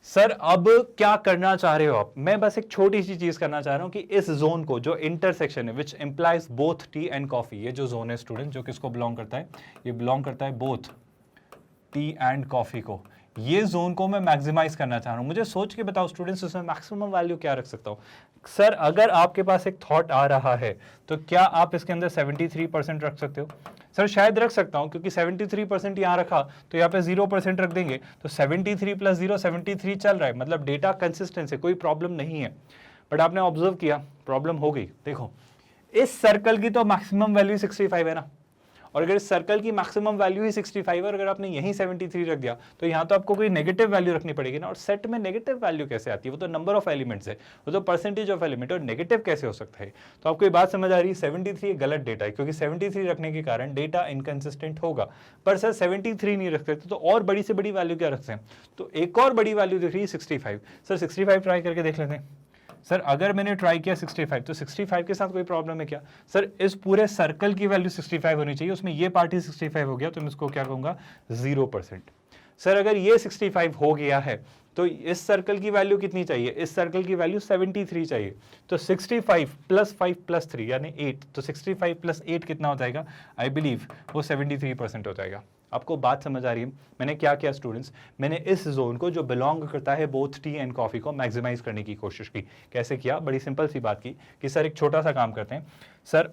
Speaker 1: सर अब क्या करना चाह रहे हो आप? मैं बस एक छोटी सी चीज करना चाह रहा हूं कि इस जोन को, जो इंटरसेक्शन है which implies both tea and coffee, ये जो जोन है स्टूडेंट जो किसको बिलोंग करता है, ये बिलोंग करता है बोथ टी एंड कॉफी को, ये जोन को मैं मैक्सिमाइज करना चाह रहा हूं। मुझे सोच के बताओ स्टूडेंट्स उसमें मैक्सिमम वैल्यू क्या रख सकता हूं? सर अगर आपके पास एक थॉट आ रहा है तो क्या आप इसके अंदर 73% रख सकते हो? सर शायद रख सकता हूं, क्योंकि 73% यहां रखा तो यहाँ पे 0% रख देंगे, तो 73 + 0 73 चल रहा है, मतलब डेटा कंसिस्टेंट है, कोई प्रॉब्लम नहीं है। बट आपने ऑब्जर्व किया प्रॉब्लम हो गई। देखो इस सर्कल की तो मैक्सिमम वैल्यू 65 है ना, और अगर इस सर्कल की मैक्सिमम वैल्यू ही 65 और अगर आपने यहीं 73 रख दिया तो यहाँ तो आपको कोई नेगेटिव वैल्यू रखनी पड़ेगी ना। और सेट में नेगेटिव वैल्यू कैसे आती है? वो तो नंबर ऑफ एलिमेंट्स है, वो तो परसेंटेज ऑफ एलिमेंट, और नेगेटिव कैसे हो सकता है? तो आपको ये बात समझ आ रही है, 73 गलत डेटा है, क्योंकि 73 रखने के कारण डेटा इनकंसिस्टेंट होगा। पर सर 73 नहीं रख सकते, तो और बड़ी से बड़ी वैल्यू क्या रखते हैं? तो एक और बड़ी वैल्यू दिख रही है 65। सर 65 ट्राई करके देख लेते हैं। सर अगर मैंने ट्राई किया 65, तो 65 के साथ कोई प्रॉब्लम है क्या? सर इस पूरे सर्कल की वैल्यू 65 होनी चाहिए, उसमें ये पार्ट ही 65 हो गया, तो मैं इसको क्या कहूंगा, 0%। सर अगर ये 65 हो गया है तो इस सर्कल की वैल्यू कितनी चाहिए? इस सर्कल की वैल्यू 73 चाहिए। तो 65 + 5 + 3 यानी 8, तो 65 + 8 कितना हो जाएगा? आई बिलीव वो 73% हो जाएगा। आपको बात समझ आ रही है? मैंने क्या किया स्टूडेंट्स, मैंने इस जोन को जो बिलोंग करता है बोथ टी एंड कॉफी को मैक्सिमाइज करने की कोशिश की। कैसे किया? बड़ी सिंपल सी बात की कि सर एक छोटा सा काम करते हैं। सर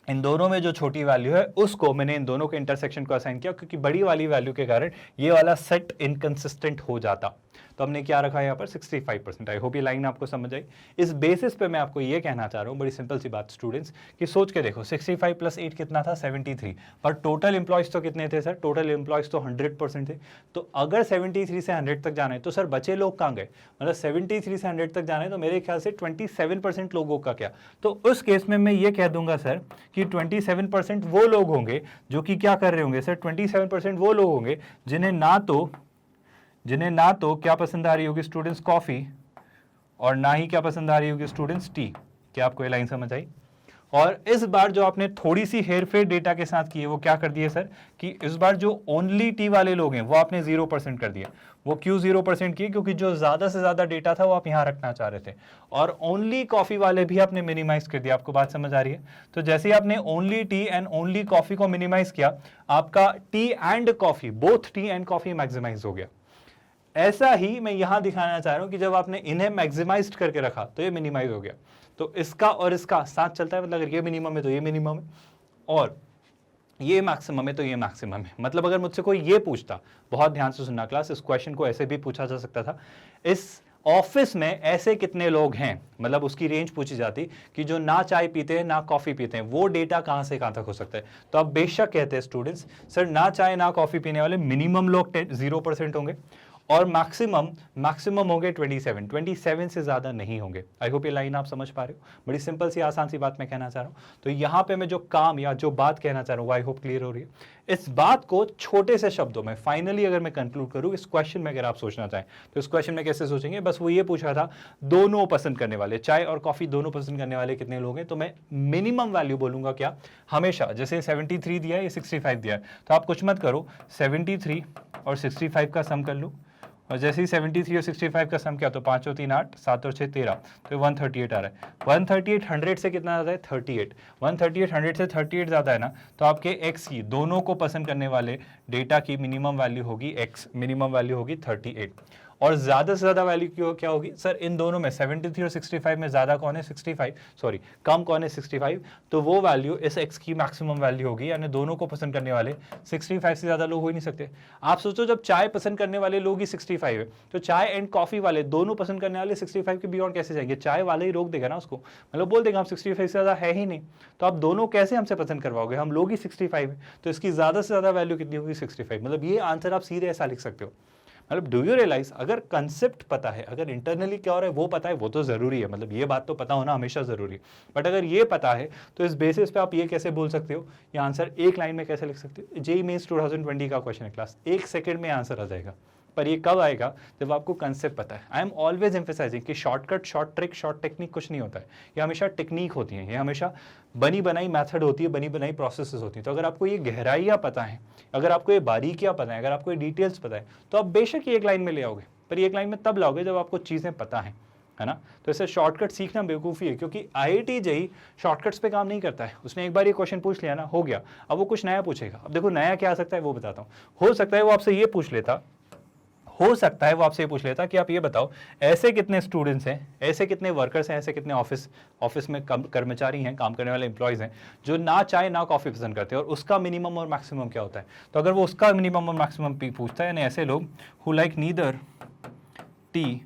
Speaker 1: इन दोनों में जो छोटी वैल्यू है उसको मैंने इन दोनों के इंटरसेक्शन को असाइन किया, क्योंकि बड़ी वाली वैल्यू के कारण ये वाला सेट इनकंसिस्टेंट हो जाता। तो हमने क्या रखा है यहाँ पर 65%। आई होप ये लाइन आपको समझ आई। इस बेसिस पे मैं आपको ये कहना चाह रहा हूँ, बड़ी सिंपल सी बात स्टूडेंट्स, कि सोच के देखो 65 + 8 कितना था? 73। पर टोटल एम्प्लॉयज तो कितने थे सर? टोटल एम्प्लॉयज तो 100% थे। तो अगर 73 से 100 तक जाना है तो सर बचे लोग कहाँ गए? मतलब 73 से 100 तक जाना है तो मेरे ख्याल से 27% लोगों का क्या? तो उस केस में मैं ये कह दूंगा सर कि 27% वो लोग होंगे जो कि क्या कर रहे होंगे सर? 27% वो लोग होंगे जिन्हें ना तो क्या पसंद आ रही होगी स्टूडेंट्स, कॉफी, और ना ही क्या पसंद आ रही होगी स्टूडेंट्स, टी। क्या आपको ये लाइन समझ आई? और इस बार जो आपने थोड़ी सी हेरफेर डेटा के साथ की है वो क्या कर दिए सर, कि इस बार जो ओनली टी वाले लोग हैं वो आपने 0% कर दिया। वो क्यों 0% किए? क्योंकि जो ज्यादा से ज्यादा डेटा था वो आप यहां रखना चाह रहे थे, और ओनली कॉफी वाले भी आपने मिनिमाइज कर दिया। आपको बात समझ आ रही है? तो जैसे ही आपने only tea and only coffee को मिनिमाइज किया, आपका tea and coffee, both tea and coffee maximize हो गया। ऐसा ही मैं यहां दिखाना चाह रहा हूं कि जब आपने इन्हें मैक्सिमाइज करके रखा तो ये मिनिमाइज हो गया। तो इसका और इसका साथ चलता है, मतलब अगर ये मिनिमम है तो ये मिनिमम है, और ये मैक्सिमम है तो ये मैक्सिमम है। मतलब अगर मुझसे कोई ये पूछता, बहुत ध्यान से सुनना क्लास, इस क्वेश्चन को ऐसे भी पूछा जा सकता था, इस ऑफिस में ऐसे कितने लोग हैं, मतलब उसकी रेंज पूछी जाती कि जो ना चाय पीते हैं ना कॉफी पीते हैं, वो डेटा कहां से कहां तक हो सकता है। तो आप बेशक कहते हैं स्टूडेंट्स सर ना चाय ना कॉफी पीने वाले मिनिमम लोग 0% होंगे और मैक्सिमम होंगे 27 से ज्यादा नहीं होंगे। आई होप ये लाइन आप समझ पा रहे हो, बड़ी सिंपल सी आसान सी बात मैं कहना चाह रहा हूं। तो यहां पे मैं जो काम या जो बात कहना चाह रहा हूं आई होप क्लियर हो रही है। इस बात को छोटे से शब्दों में फाइनली अगर मैं कंक्लूड करूं इस क्वेश्चन में, अगर आप सोचना चाहें तो इस क्वेश्चन में कैसे सोचेंगे, बस वो ये पूछ रहा था दोनों पसंद करने वाले, चाय और कॉफी दोनों पसंद करने वाले कितने लोग हैं, तो मैं मिनिमम वैल्यू बोलूंगा क्या, हमेशा जैसे 73 दिया है या 65 दिया है तो आप कुछ मत करो, 73 और 65 का सम कर लो, और जैसे ही 73 और 65 का सम क्या, तो 5 और 3 8, 7 और 6 13, तो 138 आ रहा है। 138 100 से कितना ज़्यादा है, 38। 138 100 से 38 ज़्यादा है ना, तो आपके x की दोनों को पसंद करने वाले डेटा की मिनिमम वैल्यू होगी x, मिनिमम वैल्यू होगी 38। और ज़्यादा से ज़्यादा वैल्यू क्या होगी सर, इन दोनों में 73 और 65 में ज़्यादा कौन है, 65, सॉरी कम कौन है, 65, तो वो वैल्यू इस x की मैक्सिमम वैल्यू होगी, यानी दोनों को पसंद करने वाले 65 से ज़्यादा लोग हो ही नहीं सकते। आप सोचो जब चाय पसंद करने वाले लोग ही 65 है, तो चाय एंड कॉफ़ी वाले दोनों पसंद करने वाले 65 के बियॉन्ड कैसे जाएंगे, चाय वाले ही रोक देगा ना उसको, मतलब बोल देगा हम 65 से ज़्यादा है ही नहीं, तो आप दोनों कैसे हमसे पसंद करवाओगे, हम लोग ही 65 है, तो इसकी ज़्यादा से ज़्यादा वैल्यू कितनी होगी, 65। मतलब ये आंसर आप सीधे ऐसा लिख सकते हो। मतलब डू यू रियलाइज, अगर कंसेप्ट पता है, अगर इंटरनली क्या हो रहा है वो पता है, वो तो जरूरी है, मतलब ये बात तो पता होना हमेशा जरूरी है, बट अगर ये पता है तो इस बेसिस पे आप ये कैसे बोल सकते हो, ये आंसर एक लाइन में कैसे लिख सकते हो। जेईई मेंस 2020 का क्वेश्चन है क्लास, 1 सेकंड में आंसर आ जाएगा, पर ये कब आएगा, जब आपको कंसेप्ट पता है। आई एम ऑलवेज एम्फेसाइजिंग कि shortcut, short trick, short technique कुछ नहीं होता है, ये हमेशा टेक्निक होती है, ये हमेशा बनी बनाई मेथड होती है, बनी बनाई प्रोसेसेस होती हैं। तो अगर आपको ये गहराइयाँ पता है, अगर आपको ये बारीकियाँ पता है, अगर आपको ये डिटेल्स पता है, तो आप बेशक ये एक लाइन में ले आओगे, पर ये एक लाइन में तब लाओगे जब आपको चीज़ें पता है ना। तो ऐसे शॉर्टकट सीखना बेवकूफ़ी है, क्योंकि IIT जेईई शॉर्टकट्स पे काम नहीं करता है। उसने एक बार ये क्वेश्चन पूछ लिया ना, हो गया, अब वो कुछ नया पूछेगा। अब देखो नया क्या आ सकता है वो बताता हूँ। हो सकता है वो आपसे ये पूछ लेता, हो सकता है वो आपसे ये पूछ लेता कि आप ये बताओ ऐसे कितने स्टूडेंट्स हैं, ऐसे कितने वर्कर्स हैं, ऐसे कितने ऑफिस में कर्मचारी हैं, काम करने वाले एम्प्लॉयज़ हैं जो ना चाय ना कॉफ़ी पसंद करते हैं, और उसका मिनिमम और मैक्सिमम क्या होता है। तो अगर वो उसका मिनिमम और मैक्सिमम पूछता है, यानी ऐसे लोग who like neither T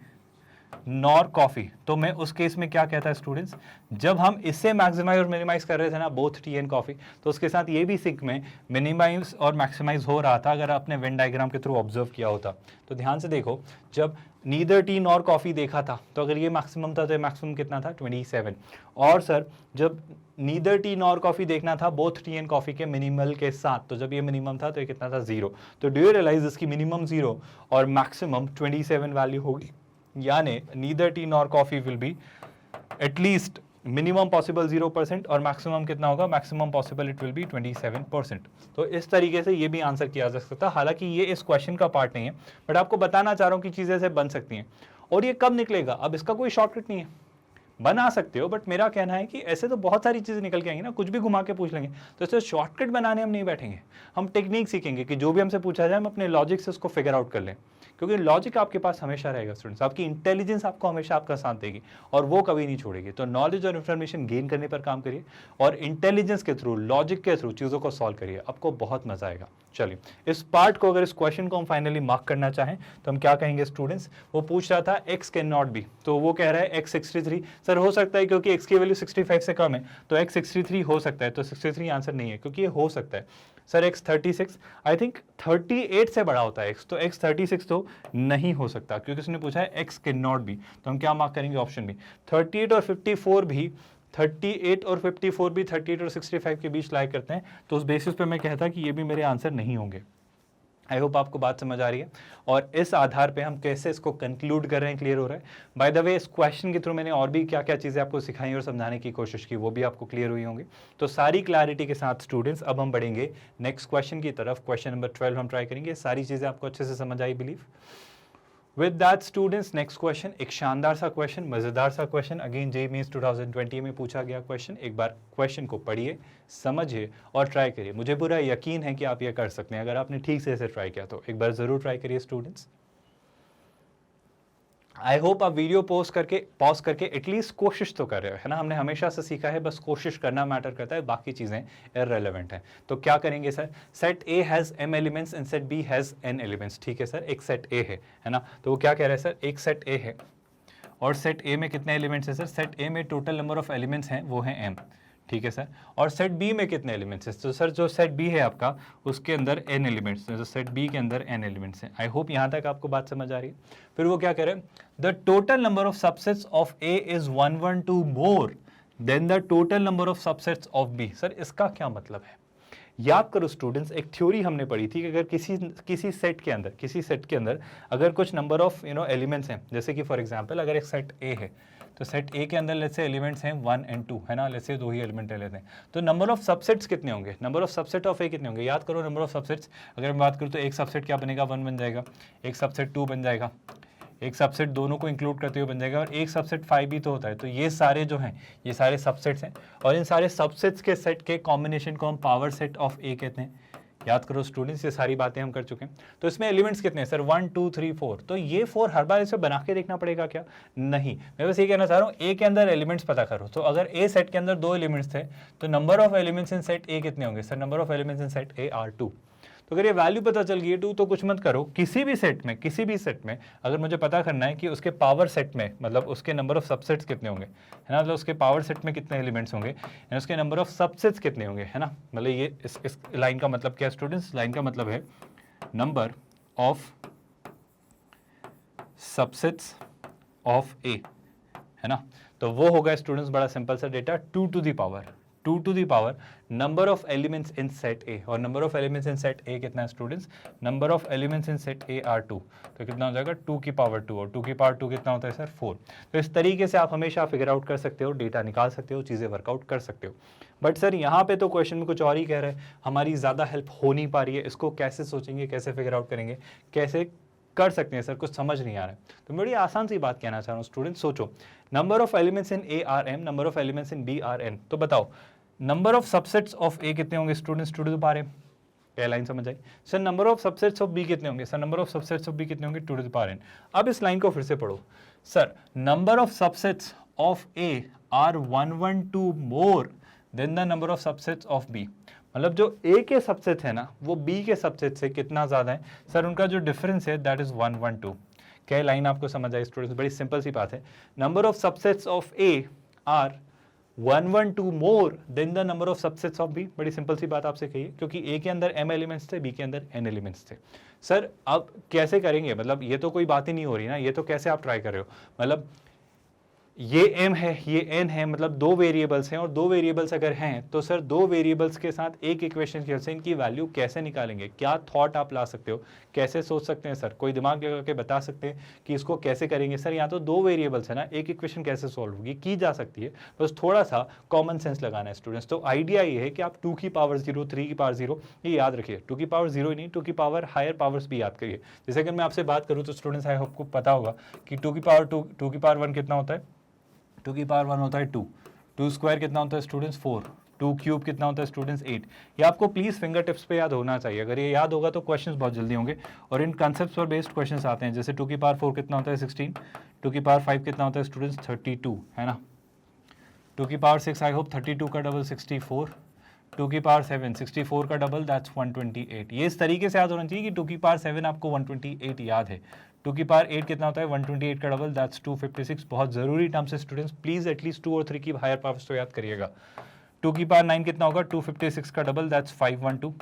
Speaker 1: nor coffee, तो मैं उस केस में क्या कहता है स्टूडेंट्स, जब हम इससे मैक्सिमाइज और मिनिमाइज कर रहे थे ना बोथ टी एंड कॉफी, तो उसके साथ ये भी सिंक में मिनिमाइज और मैक्सिमाइज हो रहा था, अगर आपने वेन डायग्राम के थ्रू ऑब्जर्व किया होता। तो ध्यान से देखो, जब नीदर टी नॉर कॉफी देखा था, तो अगर ये मैक्सिमम था तो मैक्सिमम कितना था, 27। और सर जब नीदर टी नॉर कॉफी देखना था बोथ टी एंड कॉफी के मिनिमल के साथ, तो जब ये मिनिमम था तो ये कितना था, 0। तो डू यू रियलाइज इसकी मिनिमम 0 और मैक्सिमम 27 वैल्यू होगी, यानी neither T nor coffee will be at least minimum possible 0% और मैक्सिमम कितना होगा, maximum possible it will be 27%। तो इस तरीके से ये भी आंसर किया जा सकता है। हालांकि ये इस क्वेश्चन का पार्ट नहीं है, बट आपको बताना चाह रहा हूँ कि चीज़ें ऐसे बन सकती हैं। और ये कब निकलेगा, अब इसका कोई शॉर्टकट नहीं है, बना सकते हो, बट मेरा कहना है कि ऐसे तो बहुत सारी चीज़ें निकल के आएंगी ना, कुछ भी घुमा के पूछ लेंगे, तो इससे शॉर्टकट बनाने हम नहीं बैठेंगे, हम टेक्निक सीखेंगे कि जो भी हमसे पूछा जाए हम अपने लॉजिक से उसको फिगर आउट कर लें, क्योंकि लॉजिक आपके पास हमेशा रहेगा स्टूडेंट्स, आपकी इंटेलिजेंस आपको हमेशा आपका साथ देगी और वो कभी नहीं छोड़ेगी। तो नॉलेज और इन्फॉर्मेशन गेन करने पर काम करिए और इंटेलिजेंस के थ्रू, लॉजिक के थ्रू चीज़ों को सॉल्व करिए, आपको बहुत मजा आएगा। चलिए इस पार्ट को, अगर इस क्वेश्चन को हम फाइनली मार्क करना चाहें तो हम क्या कहेंगे स्टूडेंट्स, वो पूछ रहा था x कैन नॉट बी, तो वो कह रहा है x 63। सर हो सकता है क्योंकि x की वैल्यू 65 से कम है, तो x 63 हो सकता है, तो 63 आंसर नहीं है, क्योंकि ये हो सकता है। सर x 36, आई थिंक 38 से बड़ा होता है x, तो x 36 तो नहीं हो सकता, क्योंकि उसने पूछा है x कैन नॉट बी, तो हम क्या मार्क करेंगे, ऑप्शन बी। 38 और 54 भी, 38 और 54 भी 38 और 65 के बीच लाइक करते हैं, तो उस बेसिस पे मैं कहता कि ये भी मेरे आंसर नहीं होंगे। आई होप आपको बात समझ आ रही है, और इस आधार पे हम कैसे इसको कंक्लूड कर रहे हैं, क्लियर हो रहा है। बाय द वे इस क्वेश्चन के थ्रू मैंने और भी क्या क्या चीज़ें आपको सिखाई और समझाने की कोशिश की, वो भी आपको क्लियर हुई होंगी। तो सारी क्लैरिटी के साथ स्टूडेंट्स अब हम बढ़ेंगे नेक्स्ट क्वेश्चन की तरफ। क्वेश्चन नंबर 12 हम ट्राई करेंगे। सारी चीज़ें आपको अच्छे से समझ I believe. With that students next question, एक शानदार सा क्वेश्चन, मजेदार सा क्वेश्चन, अगेन जेईई मेंस 2020 में पूछा गया क्वेश्चन। एक बार क्वेश्चन को पढ़िए, समझिए और ट्राई करिए। मुझे पूरा यकीन है कि आप ये कर सकते हैं, अगर आपने ठीक से इसे ट्राई किया तो एक बार जरूर ट्राई करिए स्टूडेंट्स। आई होप आप वीडियो पॉज करके एटलीस्ट कोशिश तो कर रहे हो, है ना। हमने हमेशा से सीखा है बस कोशिश करना मैटर करता है, बाकी चीज़ें इररिलेवेंट हैं। तो क्या करेंगे sir, set A has m elements and set B has n elements, ठीक है सर। एक सेट ए है ना, तो वो क्या कह रहा है सर, एक सेट ए है और सेट ए में कितने एलिमेंट्स हैं सर? सेट ए में टोटल नंबर ऑफ एलिमेंट्स हैं वो हैं m, ठीक है सर। और सेट बी में कितने एलिमेंट्स हैं? तो सर जो सेट बी है आपका उसके अंदर n एलिमेंट्स हैं, तो सेट बी के अंदर n एलिमेंट्स हैं। आई होप यहाँ तक आपको बात समझ आ रही है। फिर वो क्या कह रहे हैं, the total number of subsets of A is 112 more than the total number of subsets of B. Sir इसका क्या मतलब है? याद करो स्टूडेंट्स, एक थ्योरी हमने पढ़ी थी कि अगर किसी सेट के अंदर अगर कुछ नंबर ऑफ एलिमेंट्स हैं, जैसे कि फॉर एग्जांपल अगर एक सेट ए है तो सेट ए के अंदर लेट्स से एलिमेंट्स हैं 1 और 2, है ना, लेट्स से 2 ही एलिमेंट लेते हैं, तो नंबर ऑफ सबसेट्स कितने होंगे? Number of subset of a कितने होंगे? याद करो नंबर ऑफ सबसेट्स, अगर मैं बात करूँ तो एक सबसेट क्या बनेगा? 1 बन जाएगा, एक सबसेट 2 बन जाएगा, एक सबसेट दोनों को इंक्लूड करते हुए बन जाएगा, और एक सबसेट 5 भी तो होता है। तो ये सारे जो हैं ये सारे सबसेट्स हैं, और इन सारे सबसेट्स के सेट के कॉम्बिनेशन को हम पावर सेट ऑफ ए कहते हैं। याद करो स्टूडेंट्स, ये सारी बातें हम कर चुके हैं। तो इसमें एलिमेंट्स कितने हैं सर? 1 2 3 4। तो ये 4 हर बार इसे बना के देखना पड़ेगा क्या? नहीं, मैं बस ये कहना चाह रहा हूँ ए के अंदर एलिमेंट्स पता करो। तो अगर ए सेट के अंदर 2 एलिमेंट्स थे तो number of elements in set ए कितने होंगे? Sir number of elements in set a are 2। तो अगर ये वैल्यू पता चल गई है 2, तो कुछ मत करो, किसी भी सेट में अगर मुझे पता करना है कि उसके पावर सेट में, मतलब उसके नंबर ऑफ सबसेट्स कितने होंगे, है ना, मतलब उसके पावर सेट में कितने एलिमेंट्स होंगे, यानी उसके नंबर ऑफ सबसेट्स कितने होंगे, है ना, मतलब ये इस लाइन का मतलब क्या है स्टूडेंट्स? लाइन का मतलब है number of subsets of a, है ना। तो वो होगा स्टूडेंट्स बड़ा सिंपल सा data, 2 to the power number of elements in set a, और number of elements in set a कितना है students? Number of elements in set a are 2, तो कितना हो जाएगा? 2 की पावर 2, और 2 की पावर 2 कितना होता है सर? 4। तो इस तरीके से आप हमेशा फिगर आउट कर सकते हो, डेटा निकाल सकते हो, चीज़ें वर्कआउट कर सकते हो। बट सर यहाँ पे तो क्वेश्चन में कुछ और ही कह रहे हैं, हमारी ज़्यादा हेल्प हो नहीं पा रही है, इसको कैसे सोचेंगे, कैसे फिगर आउट करेंगे, कैसे कर सकते हैं सर? कुछ समझ नहीं आ रहा है। तो बड़ी आसान सी बात कहना चाह रहा हूँ स्टूडेंट्स, सोचो, number of elements in A are m, number of elements in B are n. तो बताओ number of subsets of a कितने होंगे students? 2 to the power m. क्या लाइन समझ आई? Sir number of subsets of b कितने होंगे? Sir number of subsets of b कितने होंगे? 2 टू द पावर एन। अब इस लाइन को फिर से पढ़ो sir, number of subsets of A are 112 more than the number of subsets of B. मतलब जो ए के सबसेट है ना वो बी के सबसेट से कितना ज्यादा है? सर उनका जो डिफरेंस है दैट इज 112। क्या लाइन आपको समझ आई स्टूडेंट्स? बड़ी सिंपल सी बात है, number of subsets of A are 112 more than the number of subsets of B. बड़ी सिंपल सी बात आपसे कही है, क्योंकि ए के अंदर m एलिमेंट्स थे, बी के अंदर n एलिमेंट्स थे। सर अब कैसे करेंगे? मतलब ये तो कोई बात ही नहीं हो रही ना, ये तो कैसे आप ट्राई कर रहे हो? मतलब ये m है, ये n है, मतलब 2 वेरिएबल्स हैं, और 2 वेरिएबल्स अगर हैं तो सर 2 वेरिएबल्स के साथ एक इक्वेशन की हेल्प से इनकी वैल्यू कैसे निकालेंगे? क्या थॉट आप ला सकते हो, कैसे सोच सकते हैं सर? कोई दिमाग लगा के बता सकते हैं कि इसको कैसे करेंगे? सर यहाँ तो 2 वेरिएबल्स है ना, एक इक्वेशन कैसे सॉल्व होगी? की जा सकती है, बस थोड़ा सा कॉमन सेंस लगाना है स्टूडेंट्स। तो आइडिया ये है कि आप 2 की पावर 0, 3 की पावर 0 ये याद रखिए। 2 की पावर 0 ही नहीं, 2 की पावर हायर पावर्स भी याद करिए। जैसे अगर मैं आपसे बात करूँ तो स्टूडेंट्स आई होप को पता होगा कि 2 की पावर 2, 2 की पावर 1 कितना होता है? 2 की पावर 1 होता है 2, 2 स्क्वायर कितना होता है स्टूडेंट्स? 4, 2 क्यूब कितना होता है स्टूडेंट्स? 8। ये आपको प्लीज फिंगर टिप्स पे याद होना चाहिए। अगर ये याद होगा तो क्वेश्चंस बहुत जल्दी होंगे, और इन कॉन्सेप्ट्स पर बेस्ड क्वेश्चंस आते हैं। जैसे 2 की पावर 4 कितना होता है? 16, 2 की पावर 5 कितना होता है स्टूडेंट्स? 32, है ना। 2 की पावर 6 आई होप 32 का डबल 64, 2 की पावर 7 64 का डबल दैट्स 128। ये इस तरीके से याद होना चाहिए कि 2 की पावर 7 आपको 128 याद है। 2 की पावर 8 कितना होता है? 128 का डबल दैट्स 256। बहुत जरूरी टर्म्स है स्टूडेंट्स, प्लीज एटलीस्ट 2 और 3 की हायर पावर्स तो याद करिएगा। 2 की पावर 9 कितना होगा? 256 का डबल दैट्स 512।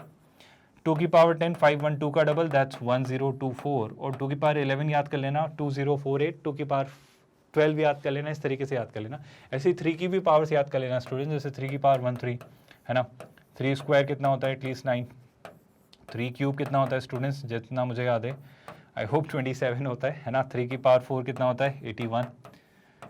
Speaker 1: 2 की पावर 10 512 का डबल दैट्स 1024। और 2 की पावर 11 याद कर लेना 2048। 2 की पावर 12 याद कर लेना, इस तरीके से याद कर लेना। ऐसे ही 3 की भी पावर्स याद कर लेना स्टूडेंट्स, जैसे 3 की पावर 13, है ना। 3 स्क्वायर कितना होता है? एटलीस्ट 9। 3 क्यूब कितना होता है स्टूडेंट्स? जितना मुझे याद है आई होप 27 होता है ना। 3 की पावर 4 कितना होता है? 81।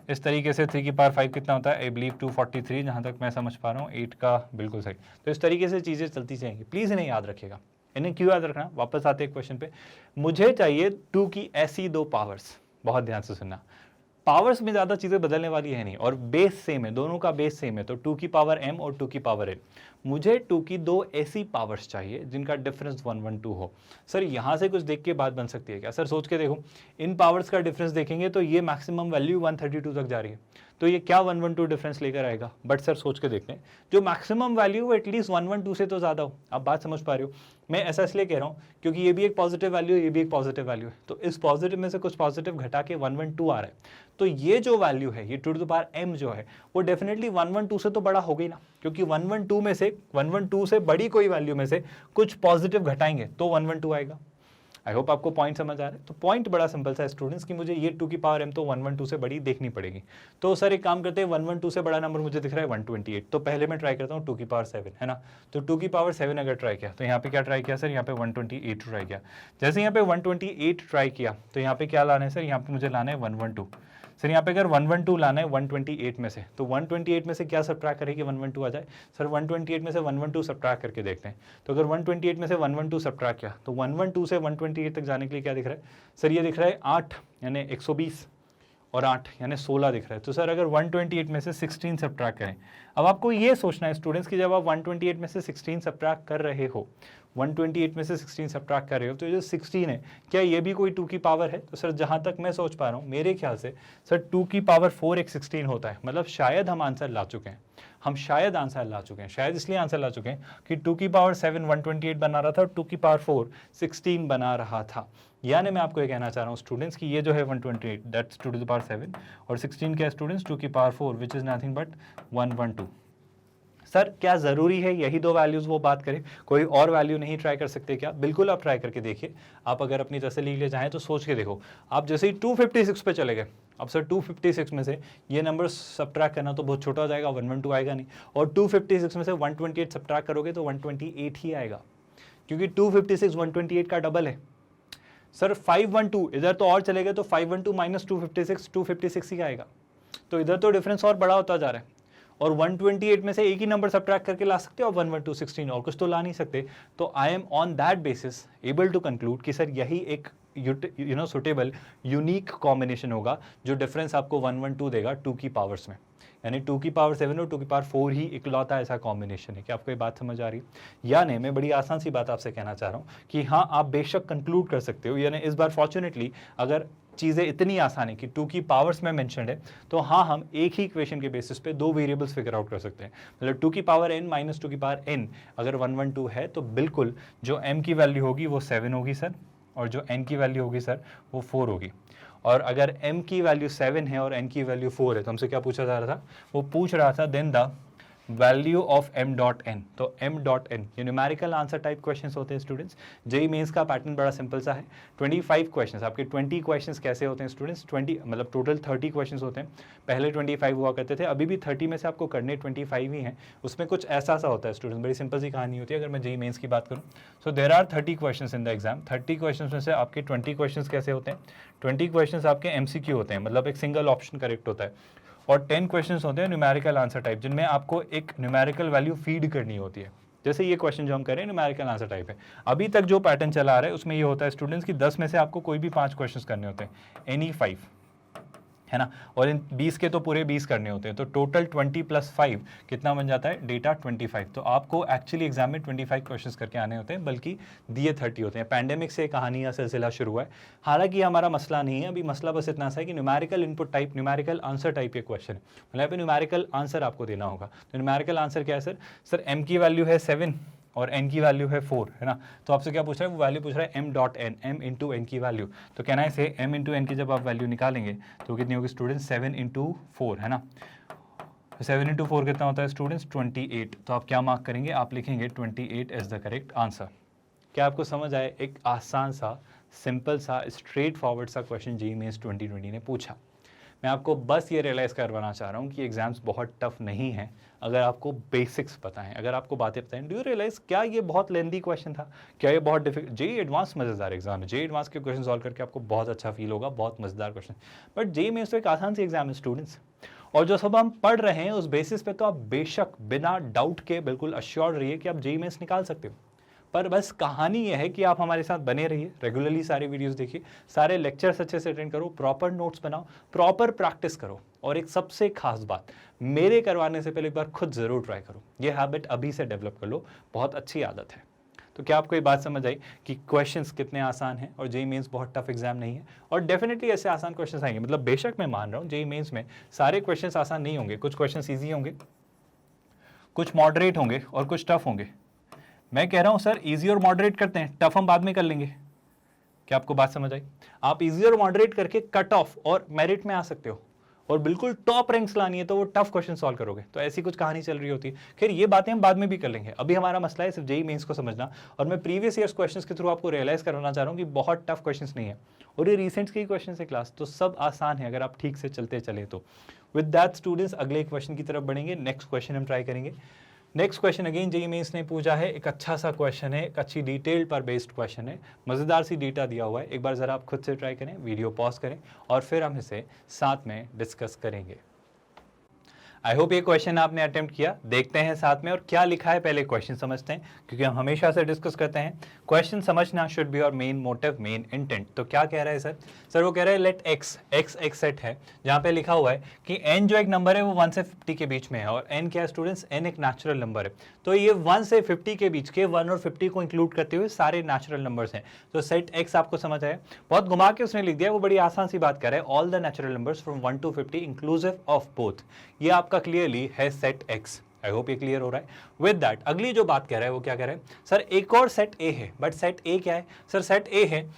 Speaker 1: इस तरीके से 3 की पावर 5 कितना होता है? आई बिलीव 243, जहाँ तक मैं समझ पा रहा हूँ। 8 का बिल्कुल सही। तो इस तरीके से चीज़ें चलती जाएंगी, प्लीज़ इन्हें याद रखिएगा। इन्हें क्यों याद रखना? वापस आते हैं क्वेश्चन पे। मुझे चाहिए 2 की ऐसी 2 पावर्स, बहुत ध्यान से सुनना। पावर्स में ज़्यादा चीज़ें बदलने वाली है नहीं, और बेस सेम है, दोनों का बेस सेम है। तो 2 की पावर m और 2 की पावर n। मुझे 2 की 2 ऐसी पावर्स चाहिए जिनका डिफरेंस 112 हो। सर यहाँ से कुछ देख के बात बन सकती है क्या? सर सोच के देखो, इन पावर्स का डिफरेंस देखेंगे तो ये मैक्सिमम वैल्यू 132 तक जा रही है। तो ये क्या 112 डिफरेंस लेकर आएगा? बट सर सोच के देखते हैं, जो मैक्सिमम वैल्यू वो एटलीस्ट 112 से तो ज़्यादा हो। आप बात समझ पा रहे हो? मैं ऐसा इसलिए कह रहा हूँ क्योंकि ये भी एक पॉजिटिव वैल्यू है, ये भी एक पॉजिटिव वैल्यू है, तो इस पॉजिटिव में से कुछ पॉजिटिव घटा के 112 आ रहा है, तो ये जो वैल्यू है, ये टू द पावर m जो है, वो डेफिनेटली 112 से तो बड़ा हो गई ना, क्योंकि 112 से बड़ी कोई वैल्यू में से कुछ पॉजिटिव घटाएंगे तो 112 आएगा। आई होप आपको पॉइंट समझ आ रहा है। तो पॉइंट बड़ा सिंपल सा है स्टूडेंट्स कि मुझे ये 2 की पावर m तो 112 से बड़ी देखनी पड़ेगी। तो सर एक काम करते हैं, 112 से बड़ा नंबर मुझे दिख रहा है 128, तो पहले मैं ट्राई करता हूँ 2 की पावर 7, है ना। तो 2 की पावर 7 अगर ट्राई किया तो यहाँ पे क्या ट्राई किया सर, यहाँ पे 128 ट्राई किया। जैसे यहाँ पे 128 ट्राई किया तो यहाँ पे क्या लाना है सर, यहाँ पे मुझे लाना है 112। सर यहाँ पे अगर 112 लाना है 128 में से, तो 128 में से क्या सब्ट्रैक्ट करें कि 112 आ जाए? सर 128 में से 112 सब्ट्रैक्ट करके देखते हैं। तो अगर 128 में से 112 सब्ट्रैक्ट किया तो 112 से 128 तक जाने के लिए क्या दिख रहा है सर? ये दिख रहा है 8 यानी 120 और 8 यानी 16 दिख रहा है। तो सर अगर 128 में से 16 सब्ट्रैक्ट करें, अब आपको ये सोचना है स्टूडेंट्स कि जब आप 128 में से 16 सब्ट्रैक्ट कर रहे हो, 128 में से 16 सब्ट्रैक्ट कर रहे हो, तो ये जो 16 है क्या ये भी कोई 2 की पावर है? तो सर जहाँ तक मैं सोच पा रहा हूँ मेरे ख्याल से सर 2 की पावर 4 एक 16 होता है, मतलब शायद हम आंसर ला चुके हैं, हम शायद आंसर ला चुके हैं, शायद इसलिए आंसर ला चुके हैं कि 2 की पावर 7 128 बना रहा था और 2 की पावर 4 16 बना रहा था। यानी मैं आपको ये कहना चाह रहा हूँ स्टूडेंट्स कि ये जो है 128 दैट्स 2 टू द पावर 7 और 16 क्या स्टूडेंट्स 2 की power 4 which is nothing but 112। Sir क्या ज़रूरी है यही दो वैल्यूज़ वो बात करें, कोई और वैल्यू नहीं ट्राई कर सकते क्या? बिल्कुल आप ट्राई करके देखिए। आप अगर अपनी तसल्ली के लिए चाहें तो सोच के देखो। आप जैसे ही 256 पे चले गए, अब सर 256 में से ये नंबर सब्ट्रैक्ट करना तो बहुत छोटा हो जाएगा, 112 आएगा नहीं, और 256 में से 128 सब्ट्रैक्ट करोगे तो 128 ही आएगा, क्योंकि 256 128 का डबल है। सर 512 इधर तो और चले गए तो 512 माइनस 256 ही आएगा, तो इधर तो डिफरेंस और बड़ा होता जा रहा है। और 128 में से एक ही नंबर सब्ट्रैक्ट करके ला सकते हो, 112 16 और कुछ तो ला नहीं सकते। तो I am on that basis able to conclude कि सर यही एक सुटेबल यूनिक कॉम्बिनेशन होगा जो डिफरेंस आपको 112 देगा 2 की पावर्स में, यानी 2 की पावर 7 और 2 की पावर 4 ही इकलौता ऐसा कॉम्बिनेशन है। क्या आपको ये बात समझ आ रही है? यानी मैं बड़ी आसान सी बात आपसे कहना चाह रहा हूँ कि हाँ आप बेशक कंक्लूड कर सकते हो, यानी इस बार फॉर्चुनेटली अगर चीज़ें इतनी आसान है कि 2 की पावर्स में मेंशन्ड है, तो हाँ हम एक ही इक्वेशन के बेसिस पे दो वेरिएबल्स फिगर आउट कर सकते हैं। मतलब 2 की पावर n माइनस 2 की पावर n अगर 112 है तो बिल्कुल जो m की वैल्यू होगी वो 7 होगी सर, और जो n की वैल्यू होगी सर वो 4 होगी। और अगर m की वैल्यू 7 है और n की वैल्यू 4 है तो हमसे क्या पूछा जा रहा था? वो पूछ रहा था then the value of m dot n। तो m डॉट n ये न्यूमेरिकल आंसर टाइप क्वेश्चंस होते हैं स्टूडेंट्स। जेई मेंस का पैटर्न बड़ा सिंपल सा है, 25 क्वेश्चंस, आपके 20 क्वेश्चंस कैसे होते हैं स्टूडेंट्स? 20 मतलब टोटल 30 क्वेश्चंस होते हैं, पहले 25 हुआ करते थे, अभी भी 30 में से आपको करने 25 ही हैं। उसमें कुछ ऐसा सा होता है स्टूडेंट्स, बड़ी सिंपल सी कहानी होती है अगर मैं जेई मेंस की बात करूँ। So there are 30 questions in the exam. 30 questions में से आपके 20 क्वेश्चंस कैसे होते हैं? 20 क्वेश्चंस आपके एमसीक्यू होते हैं, मतलब एक सिंगल ऑप्शन करेक्ट होता है, और 10 क्वेश्चंस होते हैं न्यूमेरिकल आंसर टाइप, जिनमें आपको एक न्यूमेरिकल वैल्यू फीड करनी होती है। जैसे ये क्वेश्चन जो हम कर रहे हैं न्यूमेरिकल आंसर टाइप है। अभी तक जो पैटर्न चला आ रहा है उसमें ये होता है स्टूडेंट्स कि 10 में से आपको कोई भी 5 क्वेश्चंस करने होते हैं, एनी 5, है ना, और इन 20 के तो पूरे 20 करने होते हैं, तो टोटल 20 + 5 कितना बन जाता है? डेटा 25। तो आपको एक्चुअली एग्जाम में 25 क्वेश्चंस करके आने होते हैं, बल्कि दिए 30 होते हैं। पैंडेमिक से कहानी का सिलसिला शुरू हुआ है, हालांकि हमारा मसला नहीं है अभी, मसला बस इतना सा है कि numerical input type, numerical answer type ये क्वेश्चन है, मतलब यहाँ पे न्यूमेरिकल आंसर आपको देना होगा। तो न्यूमेरिकल आंसर क्या है सर? सर m की वैल्यू है 7 और n की वैल्यू है 4, है ना। तो आपसे क्या पूछ रहा है? वो वैल्यू पूछ रहा है m dot n, m into n की वैल्यू। तो कहना है से m इंटू n की जब आप वैल्यू निकालेंगे तो कितनी होगी स्टूडेंट्स? 7 इंटू 4, है ना। 7 इंटू 4 कितना होता है स्टूडेंट्स? 28। तो आप क्या मार्क करेंगे? आप लिखेंगे 28 एज द करेक्ट आंसर। क्या आपको समझ आए? एक आसान सा, सिंपल सा, स्ट्रेट फॉरवर्ड सा क्वेश्चन जेईई मेंस 2020 ने पूछा। मैं आपको बस ये रियलाइज़ करवाना चाह रहा हूँ कि एग्जाम्स बहुत टफ नहीं हैं अगर आपको बेसिक्स पता है, अगर आपको बातें पता हैं। डू यू रियलाइज़ क्या ये बहुत लेंदी क्वेश्चन था? क्या ये बहुत डिफिकल्ट? जेईई एडवांस मज़ेदार एग्जाम है, जेईई एडवांस के क्वेश्चन सॉल्व करके आपको बहुत अच्छा फील होगा, बहुत मज़ेदार क्वेश्चन। बट जेईई मेंस तो एक आसान सी एग्जाम है स्टूडेंट्स, और जो सब हम पढ़ रहे हैं उस बेसिस पे तो आप बेशक बिना डाउट के बिल्कुल अश्योर्ड रहिए कि आप जेईई मेंस निकाल सकते हो। पर बस कहानी यह है कि आप हमारे साथ बने रहिए, रेगुलरली सारे वीडियोस देखिए, सारे लेक्चर्स अच्छे से अटेंड करो, प्रॉपर नोट्स बनाओ, प्रॉपर प्रैक्टिस करो, और एक सबसे खास बात, मेरे करवाने से पहले एक बार खुद ज़रूर ट्राई करो। ये हैबिट अभी से डेवलप कर लो, बहुत अच्छी आदत है। तो क्या आपको ये बात समझ आई कि क्वेश्चंस कितने आसान हैं और जेईई मेंस बहुत टफ एग्जाम नहीं है? और डेफिनेटली ऐसे आसान क्वेश्चंस आएंगे, मतलब बेशक मैं मान रहा हूँ जेईई मेंस में सारे क्वेश्चंस आसान नहीं होंगे, कुछ क्वेश्चंस ईजी होंगे, कुछ मॉडरेट होंगे और कुछ टफ होंगे। मैं कह रहा हूँ सर ईजी और मॉडरेट करते हैं, टफ हम बाद में कर लेंगे। क्या आपको बात समझ आई? आप ईजी और मॉडरेट करके कट ऑफ और मेरिट में आ सकते हो, और बिल्कुल टॉप रैंक्स लानी है तो वो टफ क्वेश्चन सॉल्व करोगे। तो ऐसी कुछ कहानी चल रही होती है। खैर ये बातें हम बाद में भी कर लेंगे, अभी हमारा मसला है सिर्फ जेईई मेंस को समझना, और मैं प्रीवियस ईयर्स क्वेश्चंस के थ्रू आपको रियलाइज करवाना चाह रहा हूँ कि बहुत टफ क्वेश्चंस नहीं है, और ये रिसेंट के क्वेश्चन है क्लास, तो सब आसान है अगर आप ठीक से चलते चले तो। विद दैट स्टूडेंट्स अगले क्वेश्चन की तरफ बढ़ेंगे। नेक्स्ट क्वेश्चन हम ट्राई करेंगे। Next question again JEE Mains ने पूछा है, एक अच्छा सा क्वेश्चन है, एक अच्छी डिटेल पर बेस्ड क्वेश्चन है, मजेदार सी डेटा दिया हुआ है। एक बार जरा आप खुद से ट्राई करें, वीडियो पॉज करें और फिर हम इसे साथ में डिस्कस करेंगे। आई होप ये क्वेश्चन आपने अटेम्प्ट किया। देखते हैं साथ में और क्या लिखा है, पहले क्वेश्चन समझते हैं, क्योंकि हम हमेशा से डिस्कस करते हैं क्वेश्चन समझना शुड बी और मेन मोटिव, मेन इंटेंट। तो क्या कह रहा है सर? सर वो कह रहा है लेट एक्स एक सेट है जहाँ पे लिखा हुआ है कि एन जो एक नंबर है वो 1 से 50 के बीच में है, और एन क्या है स्टूडेंट्स? एन एक नेचुरल नंबर है। तो ये 1 से 50 के बीच के 1 और 50 को इंक्लूड करते हुए सारे नेचुरल नंबर्स हैं। तो सेट एक्स आपको समझ आया? बहुत घुमा के उसने लिख दिया, वो बड़ी आसान सी बात कर रहा है, all the natural numbers from 1 to 50 inclusive of both. ये आपका क्लियरली है सेट एक्स। आई होप ये क्लियर हो रहा है। विद दैट अगली जो बात कह रहा है वो क्या कह रहा है? सर एक और सेट ए है, बट सेट ए क्या है? सर सेट ए है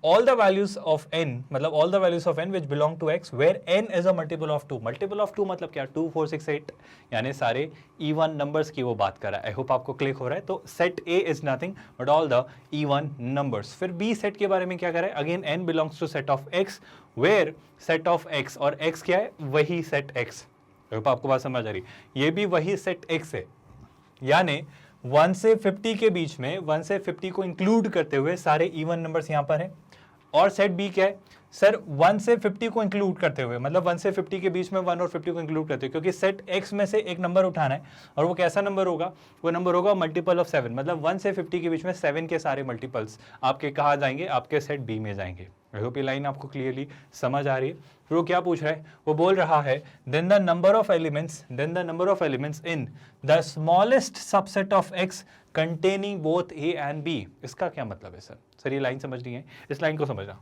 Speaker 1: all the values of n, मतलब all the values of n which belong to x where n is a multiple of 2। multiple of 2 मतलब क्या? 2 4 6 8, यानी सारे even numbers की वो बात कर रहा है। आई होप आपको क्लिक हो रहा है। तो set a is nothing but all the even numbers। फिर b सेट के बारे में क्या कर रहा है? Again n belongs to set of x where set of x, और x क्या है? वही set x। आई होप आपको बात समझ आ रही, ये भी वही सेट x है, यानी 1 से 50 के बीच में 1 से 50 को इंक्लूड करते हुए सारे इवन नंबर्स यहां पर हैं। और सेट बी क्या है? सर 1 से 50 को इंक्लूड करते हुए, मतलब 1 से 50 के बीच में 1 और 50 को इंक्लूड करते हुए, क्योंकि सेट एक्स में से एक नंबर उठाना है, और वो कैसा नंबर होगा? वो नंबर होगा मल्टीपल ऑफ 7, मतलब 1 से 50 के बीच में 7 के सारे मल्टीपल्स आपके कहाँ जाएंगे? आपके सेट बी में जाएंगे। आई होप ये लाइन आपको क्लियरली समझ आ रही है। फिर वो क्या पूछ रहा है? वो बोल रहा है then the number of elements in the smallest subset of X containing both A and B. इसका क्या मतलब है सर? सर ये लाइन समझनी है, इस लाइन को समझना।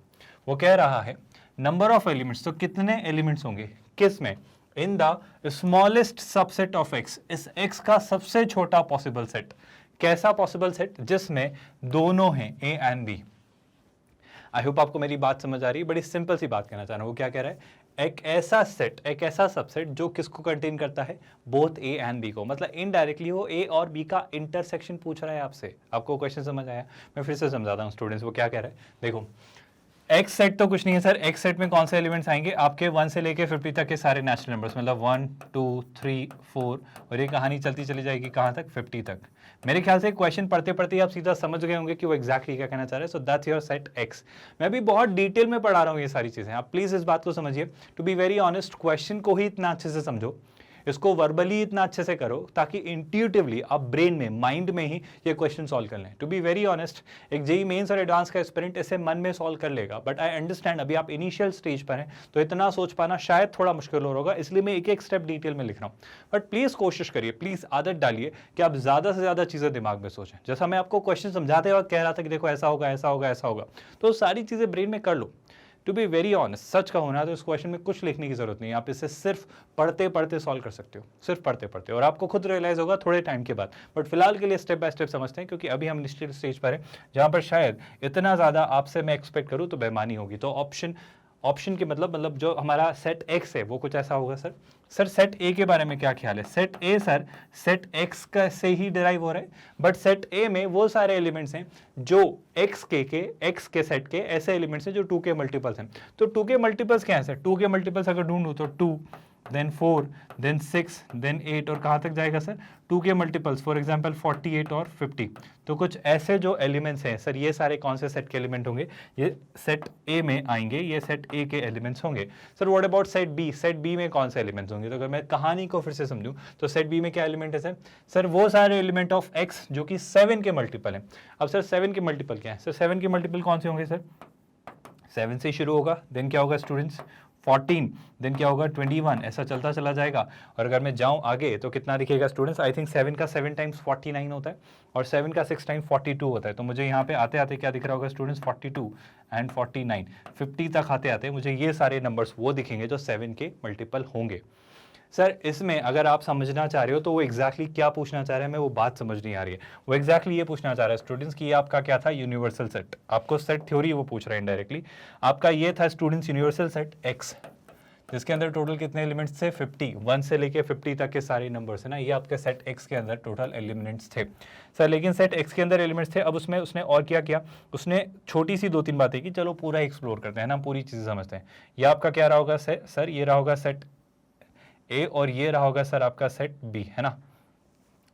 Speaker 1: वो कह रहा है नंबर ऑफ एलिमेंट्स, तो कितने एलिमेंट्स होंगे किस में? In the smallest subset of X, इस एक्स का सबसे छोटा पॉसिबल सेट। कैसा पॉसिबल सेट? जिसमें दोनों हैं A and B. I hope आपको मेरी बात समझ आ रही है। बड़ी सिंपल सी बात कहना चाह रहा हूं। वो क्या कह रहा है? एक ऐसा सेट, एक ऐसा सबसेट जो किसको कंटेन करता है? बोथ ए एंड बी को। मतलब इनडायरेक्टली वो ए और बी का इंटरसेक्शन पूछ रहा है आपसे। आपको क्वेश्चन समझ आया? मैं फिर से समझाता हूँ स्टूडेंट्स। वो क्या कह रहा है? देखो एक्स सेट तो कुछ नहीं है सर। एक्स सेट में कौन से एलिमेंट्स आएंगे? आपके 1 से लेके 50 तक के सारे नेचुरल नंबर्स, मतलब 1 2 3 4, और ये कहानी चलती चली जाएगी कहाँ तक? 50 तक। मेरे ख्याल से क्वेश्चन पढ़ते पढ़ते आप सीधा समझ गए होंगे कि वो एग्जैक्टली क्या कहना चाह रहे हैं। So that's your set x. मैं भी बहुत डिटेल में पढ़ा रहा हूँ ये सारी चीजें, आप प्लीज इस बात को समझिए। To be very honest, question को ही इतना अच्छे से समझो, इसको वर्बली इतना अच्छे से करो ताकि इंट्यूटिवली आप ब्रेन में, माइंड में ही ये क्वेश्चन सॉल्व कर लें। टू बी वेरी ऑनेस्ट, एक जेईई मेंस और एडवांस का एस्पिरेंट इसे मन में सॉल्व कर लेगा, बट आई अंडरस्टैंड अभी आप इनिशियल स्टेज पर हैं तो इतना सोच पाना शायद थोड़ा मुश्किल होगा, इसलिए मैं एक एक स्टेप डिटेल में लिख रहा हूँ। बट प्लीज कोशिश करिए, प्लीज आदत डालिए कि आप ज्यादा से ज्यादा चीजें दिमाग में सोचें। जैसा मैं आपको क्वेश्चन समझाते वक्त कह रहा था कि देखो ऐसा होगा ऐसा होगा ऐसा होगा, तो सारी चीजें ब्रेन में कर लो। टू बी वेरी ऑनेस्ट, सच का होना तो इस क्वेश्चन में कुछ लिखने की जरूरत नहीं है, आप इसे सिर्फ पढ़ते पढ़ते सॉल्व कर सकते हो, सिर्फ पढ़ते पढ़ते, और आपको खुद रियलाइज होगा थोड़े टाइम के बाद। बट फिलहाल के लिए स्टेप बाय स्टेप समझते हैं, क्योंकि अभी हम इनिशियल स्टेज पर हैं जहां पर शायद इतना ज्यादा आपसे मैं एक्सपेक्ट करूं तो बेईमानी होगी। तो ऑप्शन के मतलब जो हमारा सेट एक्स है वो कुछ ऐसा होगा सर। सर सेट ए के बारे में क्या ख्याल है? सेट ए सर सेट एक्स का से ही डिराइव हो रहा है, बट सेट ए में वो सारे एलिमेंट्स हैं जो एक्स के सेट के ऐसे एलिमेंट्स हैं जो 2 के मल्टीपल्स हैं। तो 2 के मल्टीपल्स क्या है सर? 2 के मल्टीपल्स अगर ढूंढूं तो 2 देन 4 देन 6 देन 8, और कहाँ तक जाएगा सर? 2 के मल्टीपल्स फॉर एग्जांपल 48 और 50। तो कुछ ऐसे जो एलिमेंट्स हैं सर, ये सारे कौन से सेट के एलिमेंट होंगे? ये सेट ए में आएंगे, ये सेट ए के एलिमेंट्स होंगे। Sir what about set B? Set B में कौन से एलिमेंट्स होंगे? तो अगर मैं कहानी को फिर से समझूं तो सेट बी में क्या एलिमेंट है सर? सर वो सारे एलिमेंट ऑफ एक्स जो कि 7 के मल्टीपल हैं। अब सर 7 के मल्टीपल क्या है? सर 7 के मल्टीपल कौन से होंगे सर? 7 से शुरू होगा, देन क्या होगा स्टूडेंट्स? 14, देन क्या होगा 21, ऐसा चलता चला जाएगा। और अगर मैं जाऊं आगे तो कितना दिखेगा स्टूडेंट्स, आई थिंक 7 का 7 टाइम्स 49 होता है और 7 का 6 टाइम्स 42 होता है। तो मुझे यहाँ पे आते आते क्या दिख रहा होगा स्टूडेंट्स, 42 एंड 49, 50 तक आते आते मुझे ये सारे नंबर्स वो दिखेंगे जो 7 के मल्टीपल होंगे। सर इसमें अगर आप समझना चाह रहे हो तो वो एग्जैक्टली क्या पूछना चाह रहे हैं, मैं वो बात समझ नहीं आ रही है। वो एग्जैक्टली ये पूछना चाह रहा है स्टूडेंट्स कि ये आपका क्या था, यूनिवर्सल सेट। आपको सेट थ्योरी वो पूछ रहा है इनडायरेक्टली। आपका ये था स्टूडेंट्स यूनिवर्सल सेट एक्स, जिसके अंदर टोटल कितने एलिमेंट्स थे, 50, 1 से लेके 50 तक के सारे नंबर्स है ना, ये आपके सेट एक्स के अंदर टोटल एलिमेंट्स थे। सर लेकिन सेट एक्स के अंदर एलिमेंट्स थे, अब उसमें उसने और क्या किया, उसने छोटी सी 2-3 बातें की। चलो पूरा एक्सप्लोर करते हैं ना, पूरी चीज़ समझते हैं। ये आपका क्या रहा होगा सर, ये रहा होगा सेट ए और ये रहा होगा सर आपका सेट बी, है ना।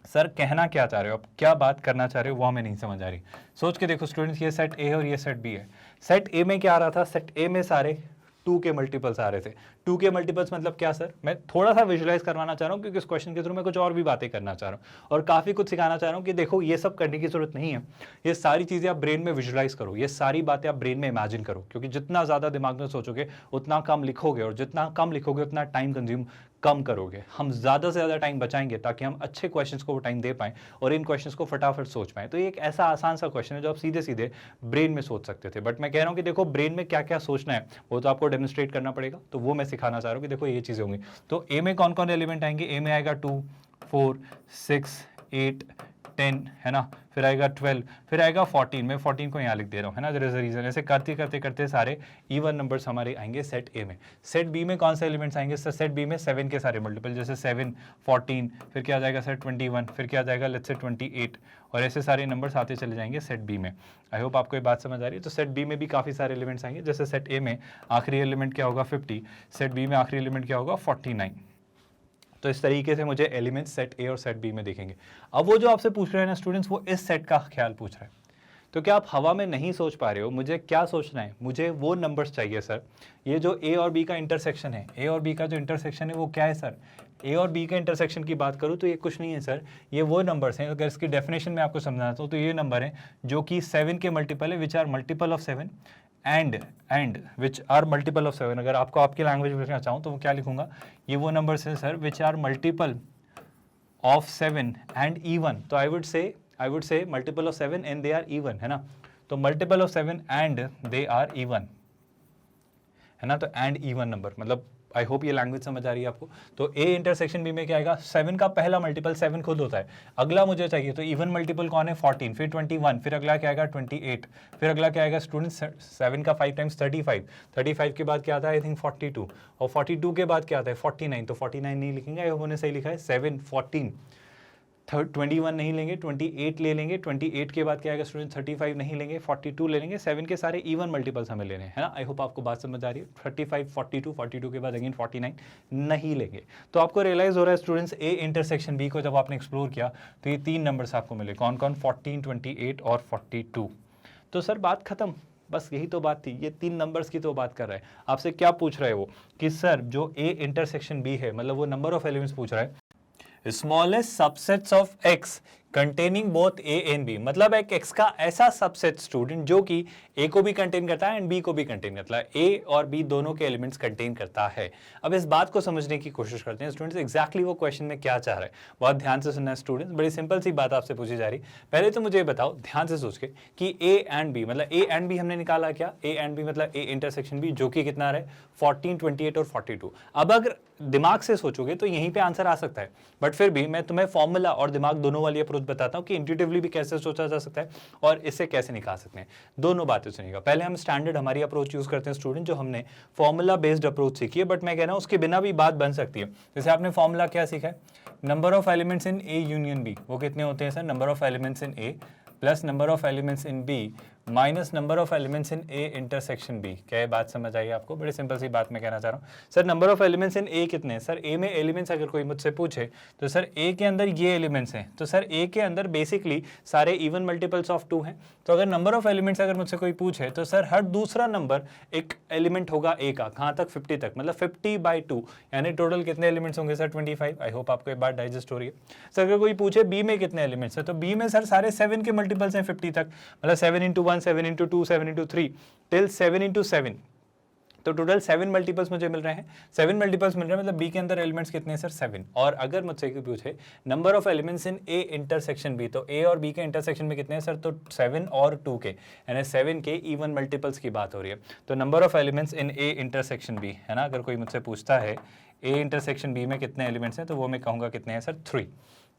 Speaker 1: सर कहना क्या चाह रहे हो, आप क्या बात करना चाह रहे हो वो हमें नहीं समझ आ रही। सोच के देखो स्टूडेंट्स, ये सेट ए और ये सेट बी है। सेट ए में क्या आ रहा था, सेट ए में सारे 2 के मल्टीपल्स आ रहे थे। 2 के मल्टीपल्स मतलब क्या सर, मैं थोड़ा सा विजुलाइज करवाना चाह रहा हूँ क्योंकि इस क्वेश्चन के थ्रू मैं कुछ और भी बातें करना चाह रहा हूँ और काफ़ी कुछ सिखाना चाह रहा हूँ कि देखो ये सब करने की जरूरत नहीं है। ये सारी चीज़ें आप ब्रेन में विजुलाइज करो, ये सारी बातें आप ब्रेन में इमेजिन करो, क्योंकि जितना ज़्यादा दिमाग में सोचोगे उतना कम लिखोगे और जितना कम लिखोगे उतना टाइम कंज्यूम कम करोगे। हम ज़्यादा से ज़्यादा टाइम बचाएंगे ताकि हम अच्छे क्वेश्चंस को वो टाइम दे पाएं और इन क्वेश्चंस को फटाफट सोच पाएं। तो ये एक ऐसा आसान सा क्वेश्चन है जो आप सीधे सीधे ब्रेन में सोच सकते थे, बट मैं कह रहा हूँ कि देखो ब्रेन में क्या क्या सोचना है वो तो आपको डेमोन्स्ट्रेट करना पड़ेगा, तो वो मैं सिखाना चाह रहा हूँ कि देखो ये चीज़ें होंगी। तो ए में कौन कौन एलिमेंट आएंगे, ए में आएगा 2, 4, 6, 8, 10, है ना, फिर आएगा 12, फिर आएगा 14, मैं 14 को यहाँ लिख दे रहा हूँ, है ना, देयर इज अ रीजन। ऐसे करते करते करते सारे इवन नंबर्स हमारे आएंगे सेट ए में। सेट बी में कौन से एलिमेंट्स आएंगे सर, सेट बी में 7 के सारे मल्टीपल, जैसे 7, 14, फिर क्या आ जाएगा सर 21, फिर क्या आ जाएगा लेट्स से 28, और ऐसे सारे नंबर्स आते चले जाएंगे सेट बी में। आई होप आपको ये बात समझ आ रही है। तो सेट बी में भी काफ़ी सारे एलिमेंट्स आएंगे, जैसे सेट ए में आखिरी एलिमेंट क्या होगा 50, सेट बी में आखिरी एलिमेंट क्या होगा 49। तो इस तरीके से मुझे एलिमेंट्स सेट ए और सेट बी में दिखेंगे। अब वो जो आपसे पूछ रहे हैं ना स्टूडेंट्स, वो इस सेट का ख्याल पूछ रहे हैं। तो क्या आप हवा में नहीं सोच पा रहे हो, मुझे क्या सोचना है, मुझे वो नंबर्स चाहिए सर। ये जो ए और बी का इंटरसेक्शन है, ए और बी का जो इंटरसेक्शन है वो क्या है सर, ए और बी के इंटरसेक्शन की बात करूँ तो ये कुछ नहीं है सर, ये वो नंबर्स हैं, अगर इसकी डेफिनेशन में आपको समझाता हूँ तो ये नंबर है जो कि 7 के मल्टीपल है, which are multiple of 7 and which are multiple of 7। अगर आपको आपकी लैंग्वेज में लिखना चाहूँ तो वो क्या लिखूंगा, ये वो नंबर्स हैं sir which are multiple of 7 and even. तो I would say multiple of 7 and they are even, है ना। तो multiple of 7 and they are even, है ना। तो एंड इवन नंबर मतलब आई होप ये लैंग्वेज समझ आ रही है आपको। तो ए इंटरसेक्शन बी में क्या आएगा, 7 का पहला मल्टीपल 7 खुद होता है, अगला मुझे चाहिए तो इवन मल्टीपल कौन है 14, फिर 21, फिर अगला क्या आएगा 28, फिर अगला क्या आएगा स्टूडेंट्स 7 का 5 टाइम्स 35, 35 के बाद क्या आता है आई थिंक 42, और 42 के बाद क्या आता है 49। तो 49 नहीं लिखेंगे, आई होप उन्होंने सही लिखा है, 7, 14, 21 नहीं लेंगे, 28 ले लेंगे, 28 के बाद क्या आएगा स्टूडेंट 35 नहीं लेंगे, 42 ले लेंगे, 7 के सारे इवन मल्टीपल्स हमें लेने हैं, है ना। आई होप आपको बात समझ आ रही है। 35, 42, 42 के बाद अगेन 49 नहीं लेंगे। तो आपको रियलाइज हो रहा है स्टूडेंट्स, ए इंटरसेक्शन बी को जब आपने एक्सप्लोर किया तो ये 3 नंबर्स आपको मिले, कौन कौन, 14, 28 और 42। तो सर बात खत्म, बस यही तो बात थी, ये 3 नंबर्स की तो बात कर रहा है। आपसे क्या पूछ रहा है वो कि सर जो ए इंटरसेक्शन बी है, मतलब वो नंबर ऑफ एलिमेंट्स पूछ रहा है, smallest subsets of x containing both a and b, मतलब एक x का ऐसा सबसेट स्टूडेंट जो कि a को भी कंटेन करता है एंड b को भी कंटेन करता है, a और b दोनों के एलिमेंट्स कंटेन करता है। अब इस बात को समझने की कोशिश करते हैं स्टूडेंट्स, एग्जैक्टली वो क्वेश्चन में क्या चाह रहा है। बहुत ध्यान से सुनना है स्टूडेंट्स, बड़ी सिंपल सी बात आपसे पूछी जा रही। पहले तो मुझे बताओ ध्यान से सोच के कि a एंड b, मतलब a एंड b हमने निकाला क्या, a एंड b मतलब a इंटरसेक्शन b जो कि कितना रहा है 14, 28 और 42। अब अगर दिमाग से सोचोगे तो यहीं पे आंसर आ सकता है, बट फिर भी मैं तुम्हें फॉर्मूला और दिमाग दोनों वाली अप्रोच बताता हूं कि इंट्यूटिवली भी कैसे सोचा जा सकता है और इससे कैसे निकाल सकते हैं। दोनों बातें सुनिएगा। पहले हम स्टैंडर्ड हमारी अप्रोच यूज करते हैं स्टूडेंट, जो हमने फॉर्मूला बेस्ड अप्रोच सीखी है, बट मैं कह रहा हूं उसके बिना भी बात बन सकती है। जैसे आपने फॉर्मूला क्या सीखा है, number of elements in A union B, वो कितने होते हैं sir, number of elements in A plus number of elements in B minus number of elements in A intersection B. क्या ये बात समझ आई आपको? बड़ी सिंपल सी बात मैं कहना चाह रहा हूँ। Sir number of elements in a कितने हैं? सर ए में एलिमेंट्स अगर कोई मुझसे पूछे तो सर ए के अंदर ये एलिमेंट्स हैं, तो सर ए के अंदर बेसिकली सारे इवन मल्टीपल्स ऑफ 2 हैं। तो अगर नंबर ऑफ एलिमेंट्स अगर मुझसे कोई पूछे तो सर हर दूसरा नंबर एक एलिमेंट होगा ए का, कहाँ तक 50 तक, मतलब 50/2, यानी टोटल कितने एलिमेंट्स होंगे सर 25। आई होप आपको ये बात डाइजेस्ट हो रही है। सर अगर कोई पूछे बी में कितने एलिमेंट्स है, तो बी में सर सारे 7 के मल्टीपल्स हैं 50 तक, मतलब 7 × 1, 7 × 2, 7 × 3 टिल 7 × 7 तो टोटल 7 मल्टीपल्स मुझे मिल रहे हैं, 7 मल्टीपल्स मिल रहे हैं, मतलब बी के अंदर एलिमेंट्स कितने हैं सर 7। और अगर मुझसे पूछे number of elements in A intersection B, तो ए और बी के इंटरसेक्शन में कितने हैं सर, तो 7 और 2 के, यानी 7 के इवन मल्टीपल्स की बात हो रही है। तो number of elements in A intersection B है ना, अगर कोई मुझसे पूछता है ए इंटरसेक्शन बी में कितने एलिमेंट्स हैं, तो वो मैं कहूँगा कितने हैं सर 3।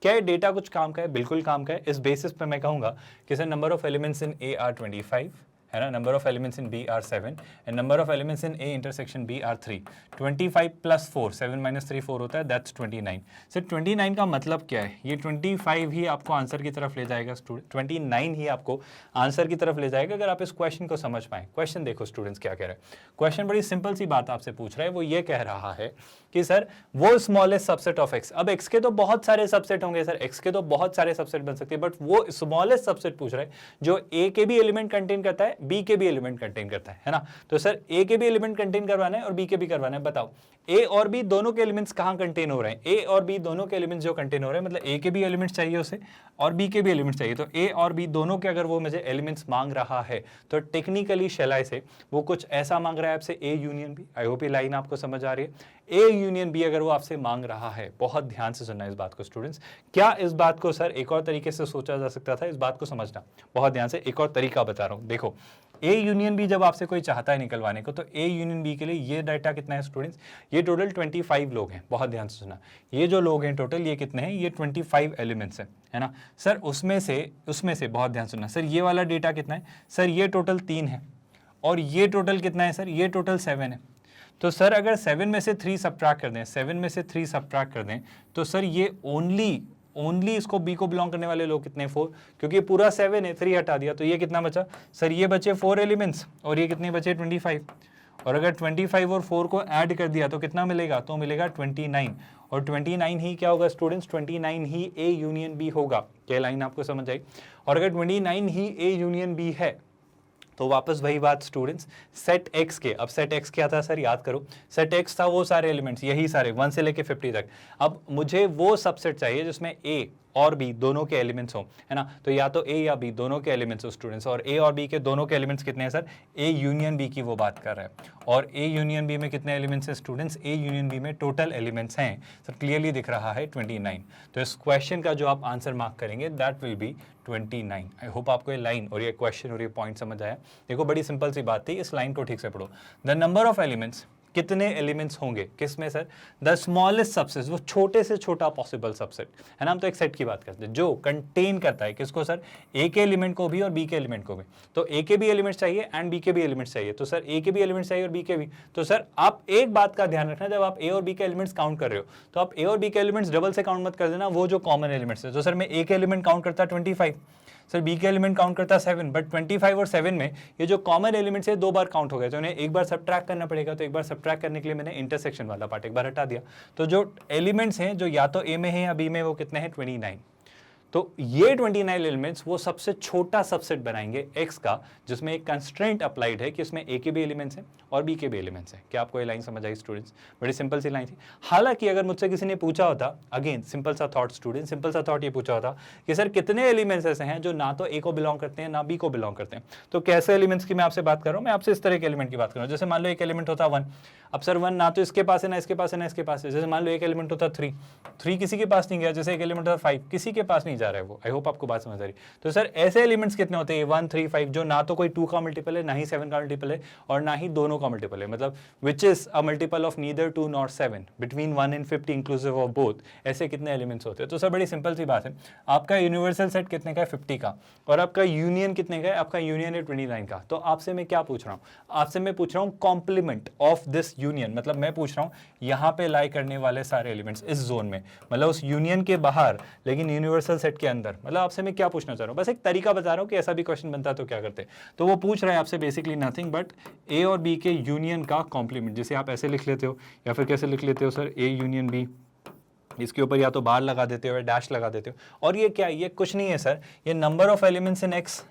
Speaker 1: क्या ये डेटा कुछ काम का है? बिल्कुल काम का है। इस बेसिस पे मैं कहूँगा कि sir number of elements in A are 25 है ना, number of elements in B are 7 and number of elements in A intersection B are 3। 25 plus 4, 7 minus 3 4 होता है, दैट्स 29। सर 29 का मतलब क्या है? ये 25 ही आपको आंसर की तरफ ले जाएगा स्टूडेंट, 29 ही आपको आंसर की तरफ ले जाएगा अगर आप इस क्वेश्चन को समझ पाएं। क्वेश्चन देखो स्टूडेंट्स क्या कह रहा है। क्वेश्चन बड़ी सिंपल सी बात आपसे पूछ रहा है, वो ये कह रहा है कि सर वो स्मॉलेस्ट सबसेट ऑफ एक्स, अब एक्स के तो बहुत सारे सबसेट होंगे सर, एक्स के तो बहुत सारे सबसेट बन सकते हैं, बट वो स्मॉलेस्ट सबसेट पूछ रहा है जो ए के भी एलिमेंट कंटेन करता है, बी के भी एलिमेंट कंटेन करता है ना। तो सर ए के भी एलिमेंट कंटेन करवाना है और बी के भी करवाना है। बताओ ए और बी दोनों के एलिमेंट्स कहां कंटेन हो रहे हैं? ए और बी दोनों के एलिमेंट्स जो कंटेन हो रहे हैं, मतलब ए के भी एलिमेंट्स चाहिए उसे और बी के भी एलिमेंट्स चाहिए। तो ए और बी दोनों के अगर वो मुझे एलिमेंट्स मांग रहा है तो टेक्निकली शैलाई से वो कुछ ऐसा मांग रहा है आपसे, A union B. I hope ये लाइन आपको समझ आ रही है। ए यूनियन बी अगर वो आपसे मांग रहा है, बहुत ध्यान से सुनना इस बात को स्टूडेंट्स। क्या इस बात को सर एक और तरीके से सोचा जा सकता था? इस बात को समझना बहुत ध्यान से, एक और तरीका बता रहा हूं। देखो ए यूनियन बी जब आपसे कोई चाहता है निकलवाने को, तो ए यूनियन बी के लिए ये डाटा कितना है स्टूडेंट्स? ये टोटल 25 लोग हैं। बहुत ध्यान से सुना, ये जो लोग हैं टोटल ये कितने हैं? ये 25 एलिमेंट्स है ना सर। उसमें से बहुत ध्यान सुनना सर, ये वाला डेटा कितना है सर? ये टोटल 3 है और ये टोटल कितना है सर? ये टोटल 7 है। तो सर अगर 7 में से 3 सब्ट्रैक्ट कर दें, 7 में से 3 सब्ट्रैक्ट कर दें, तो सर ये ओनली इसको बी को बिलोंग करने वाले लोग कितने? 4, क्योंकि पूरा 7 है, 3 हटा दिया तो ये कितना बचा सर? ये बचे 4 एलिमेंट्स और ये कितने बचे? 25। और अगर 25 और 4 को ऐड कर दिया तो कितना मिलेगा? तो मिलेगा 29। और 29 ही क्या होगा स्टूडेंट्स? 29 ही ए यूनियन बी होगा। क्या लाइन आपको समझ आई? और अगर 29 ही ए यूनियन बी है तो वापस वही बात स्टूडेंट्स, सेट एक्स के, अब सेट एक्स क्या था सर? याद करो, सेट एक्स था वो सारे एलिमेंट्स, यही सारे 1 से लेके 50 तक। अब मुझे वो सबसेट चाहिए जिसमें ए और बी दोनों के एलिमेंट्स हो, है ना। तो या तो ए या बी दोनों के एलिमेंट्स हो स्टूडेंट्स, और ए और बी के दोनों के एलिमेंट्स कितने हैं सर? ए यूनियन बी की वो बात कर रहे हैं। और ए यूनियन बी में कितने एलिमेंट्स हैं स्टूडेंट्स? ए यूनियन बी में टोटल एलिमेंट्स हैं सर, क्लियरली दिख रहा है 29। तो इस क्वेश्चन का जो आप आंसर मार्क करेंगे that will be 29। I hope आपको ये लाइन और ये क्वेश्चन और ये पॉइंट समझ आया। देखो बड़ी सिंपल सी बात थी, इस लाइन को ठीक से पढ़ो। द नंबर ऑफ एलिमेंट्स, कितने एलिमेंट्स होंगे किसमें सर? द स्मॉलेस्ट सबसेट, वो छोटे से छोटा पॉसिबल सबसेट, है ना। हम तो एक सेट की बात करते हैं जो कंटेन करता है किसको सर? ए के एलिमेंट को भी और बी के एलिमेंट को भी। तो ए के भी एलिमेंट्स चाहिए एंड बी के भी एलिमेंट्स चाहिए। तो सर ए के भी एलिमेंट्स चाहिए और बी के भी। तो सर आप एक बात का ध्यान रखना, जब आप ए और बी के एलिमेंट्स काउंट कर रहे हो तो आप ए और बी के एलिमेंट्स डबल से काउंट मत कर देना, वो जो कॉमन एलिमेंट्स है। तो सर मैं ए के एलिमेंट काउंट करता 25, सर बी के एलिमेंट काउंट करता 7, बट 25 और 7 में ये जो कॉमन एलिमेंट्स है 2 बार काउंट हो गए, तो उन्हें एक बार सब्ट्रैक्ट करना पड़ेगा। तो एक बार सब्ट्रैक्ट करने के लिए मैंने इंटरसेक्शन वाला पार्ट एक बार हटा दिया। तो जो एलिमेंट्स हैं जो या तो ए में है या बी में, वो कितने हैं? 29। तो ये 29 एलिमेंट्स वो सबसे छोटा सबसेट बनाएंगे एक्स का, जिसमें एक कंस्ट्रेंट अप्लाइड है कि उसमें ए के भी एलिमेंट्स हैं और बी के भी एलिमेंट्स हैं। क्या आपको ये लाइन समझ आई स्टूडेंट्स? बड़ी सिंपल सी लाइन थी। हालांकि अगर मुझसे किसी ने पूछा होता, अगेन सिंपल सा थॉट स्टूडेंट, सिंपल सा थॉट ये पूछा होता कि सर कितने एलिमेंट्स ऐसे हैं जो ना तो ए को बिलोंग करते हैं ना बी को बिलोंग करते हैं, तो कैसे एलिमेंट्स की मैं आपसे बात कर रहा हूँ? मैं आपसे इस तरह के एलिमेंट की बात कर रहा हूँ। जैसे मान लो एक एलिमेंट होता 1, अब सर 1 ना तो इसके पास है ना इसके पास है ना इसके पास है। जैसे मान लो एक एलिमेंट होता 3 किसी के पास नहीं गया। जैसे एक एलिमेंट होता 5 किसी के पास नहीं जा रहा है वो। आई होप आपको बात समझ आ रही। तो सर ऐसे एलिमेंट्स कितने होते हैं? 1 3 5, जो ना तो कोई 2 का मल्टीपल है, ना ही 7 का मल्टीपल है, और ना ही दोनों का मल्टीपल है, मतलब which is a multiple of neither 2 nor 7, between 1 and 50 inclusive of both. ऐसे कितने एलिमेंट्स होते हैं? तो सर बड़ी सिंपल सी बात है, आपका यूनिवर्सल सेट कितने का है? 50 का, और आपका यूनियन कितने का है? आपका यूनियन है 29 का। तो आपसे मैं क्या पूछ रहा हूँ? आपसे मैं पूछ रहा हूँ कॉम्प्लीमेंट ऑफ दिस यूनियन, मतलब मैं पूछ रहा हूँ यहाँ पे लाई करने वाले सारे एलिमेंट्स इस जोन में, मतलब उस यूनियन के बाहर लेकिन यूनिवर्सल सेट के अंदर। मतलब आपसे मैं क्या पूछना चाह रहा हूँ? बस एक तरीका बता रहा हूँ कि ऐसा भी क्वेश्चन बनता है तो क्या करते हैं। तो वो पूछ रहा है आपसे बेसिकली नथिंग बट ए और बी के यूनियन का कॉम्प्लीमेंट। जैसे आप ऐसे लिख लेते हो या फिर कैसे लिख लेते हो सर? ए यूनियन बी, इसके ऊपर या तो बार लगा देते हो या डैश लगा देते हो। और ये क्या है? ये कुछ नहीं है सर, ये number of elements in X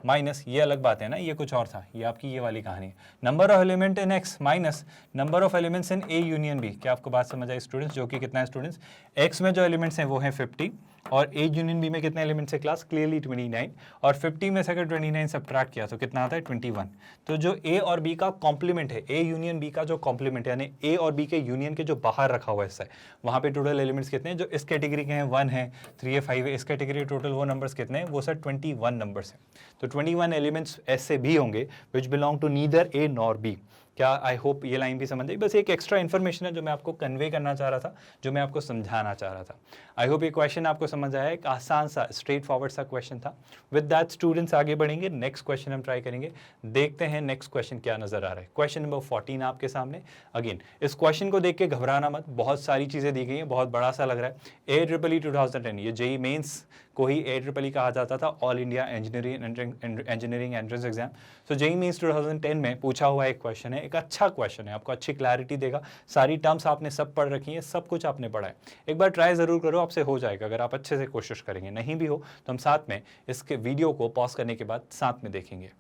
Speaker 1: minus, ये अलग बात है ना, ये कुछ और था, ये आपकी ये वाली कहानी है। Number of element in X minus number of elements in A union B. क्या आपको बात समझ आई स्टूडेंट्स? जो कि कितना है स्टूडेंट्स? एक्स में जो एलिमेंट्स हैं वो हैं 50 और ए यूनियन बी में कितने एलिमेंट्स है क्लास, क्लियरली 29, और 50 में से अगर 29 सब्ट्रैक्ट किया तो कितना आता है 21। तो जो ए और बी का कॉम्प्लीमेंट है, ए यूनियन बी का जो कॉम्प्लीमेंट है, यानी ए और बी के यूनियन के जो बाहर रखा हुआ हिस्सा है, वहाँ पे टोटल एलिमेंट्स कितने हैं, जो इस कैटेगरी के हैं 1 है, 3 है, 5 है, इस कैटेगरी टोटल वो नंबर्स कितने हैं, वो सर 21 नंबर्स हैं। तो 21 एलिमेंट्स ऐसे भी होंगे which belong to neither A nor B. क्या आई होप ये लाइन भी समझ आई, बस एक एक्स्ट्रा इन्फॉर्मेशन है जो मैं आपको कन्वे करना चाह रहा था, जो मैं आपको समझाना चाह रहा था। आई होप ये क्वेश्चन आपको समझ आया, एक आसान सा स्ट्रेट फॉरवर्ड सा क्वेश्चन था। विद दैट स्टूडेंट्स आगे बढ़ेंगे, नेक्स्ट क्वेश्चन हम ट्राई करेंगे, देखते हैं नेक्स्ट क्वेश्चन क्या नजर आ रहा है। क्वेश्चन नंबर 14 आपके सामने। अगेन इस क्वेश्चन को देख के घबराना मत, बहुत सारी चीजें दी गई हैं, बहुत बड़ा सा लग रहा है। AEEE 2010, ये जेईई मेंस को ही AEEE कहा जाता था, all India engineering entrance exam. So JEE mains 2010 में पूछा हुआ एक क्वेश्चन है, एक अच्छा क्वेश्चन है, आपको अच्छी क्लैरिटी देगा। सारी टर्म्स आपने सब पढ़ रखी हैं, सब कुछ आपने पढ़ा है, एक बार ट्राई जरूर करो, आपसे हो जाएगा अगर आप अच्छे से कोशिश करेंगे। नहीं भी हो तो हम साथ में इसके वीडियो को पॉज करने के बाद साथ में देखेंगे।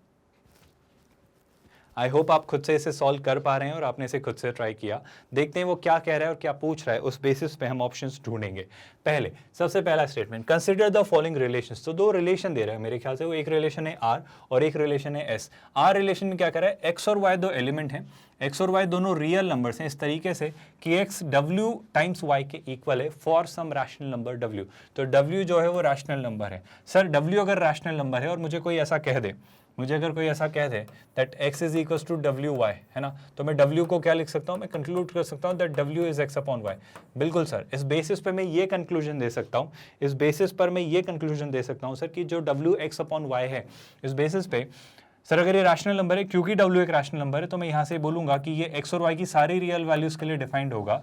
Speaker 1: आई होप आप खुद से इसे सॉल्व कर पा रहे हैं और आपने इसे खुद से ट्राई किया। देखते हैं वो क्या कह रहा है और क्या पूछ रहा है, उस बेसिस पे हम ऑप्शंस ढूंढेंगे। पहले सबसे पहला statement, consider the following relations. तो दो रिलेशन दे रहे हैं मेरे ख्याल से, वो एक रिलेशन है आर और एक रिलेशन है एस। आर रिलेशन में क्या कर रहा है, एक्स और वाई दो एलिमेंट हैं, एक्स और वाई दोनों रियल नंबर्स हैं, इस तरीके से कि एक्स डब्ल्यू टाइम्स वाई के इक्वल है for some rational number W. तो डब्ल्यू जो है वो रैशनल नंबर है। सर डब्ल्यू अगर रैशनल नंबर है और मुझे कोई ऐसा कह दे, मुझे अगर कोई ऐसा कह दे that x is equal to W y, है ना, तो मैं w को क्या लिख सकता हूँ, मैं कंक्लूड कर सकता हूँ that w is x upon y। बिल्कुल सर, इस बेसिस पे मैं ये कंक्लूजन दे सकता हूँ, इस बेसिस पर मैं ये कंक्लूजन दे सकता हूँ सर कि जो w x अपॉन y है, इस बेसिस पे सर अगर ये रैशनल नंबर है, क्योंकि w एक रैशनल नंबर है, तो मैं यहाँ से बोलूंगा कि ये x और y की सारी रियल वैल्यूज के लिए डिफाइंड होगा,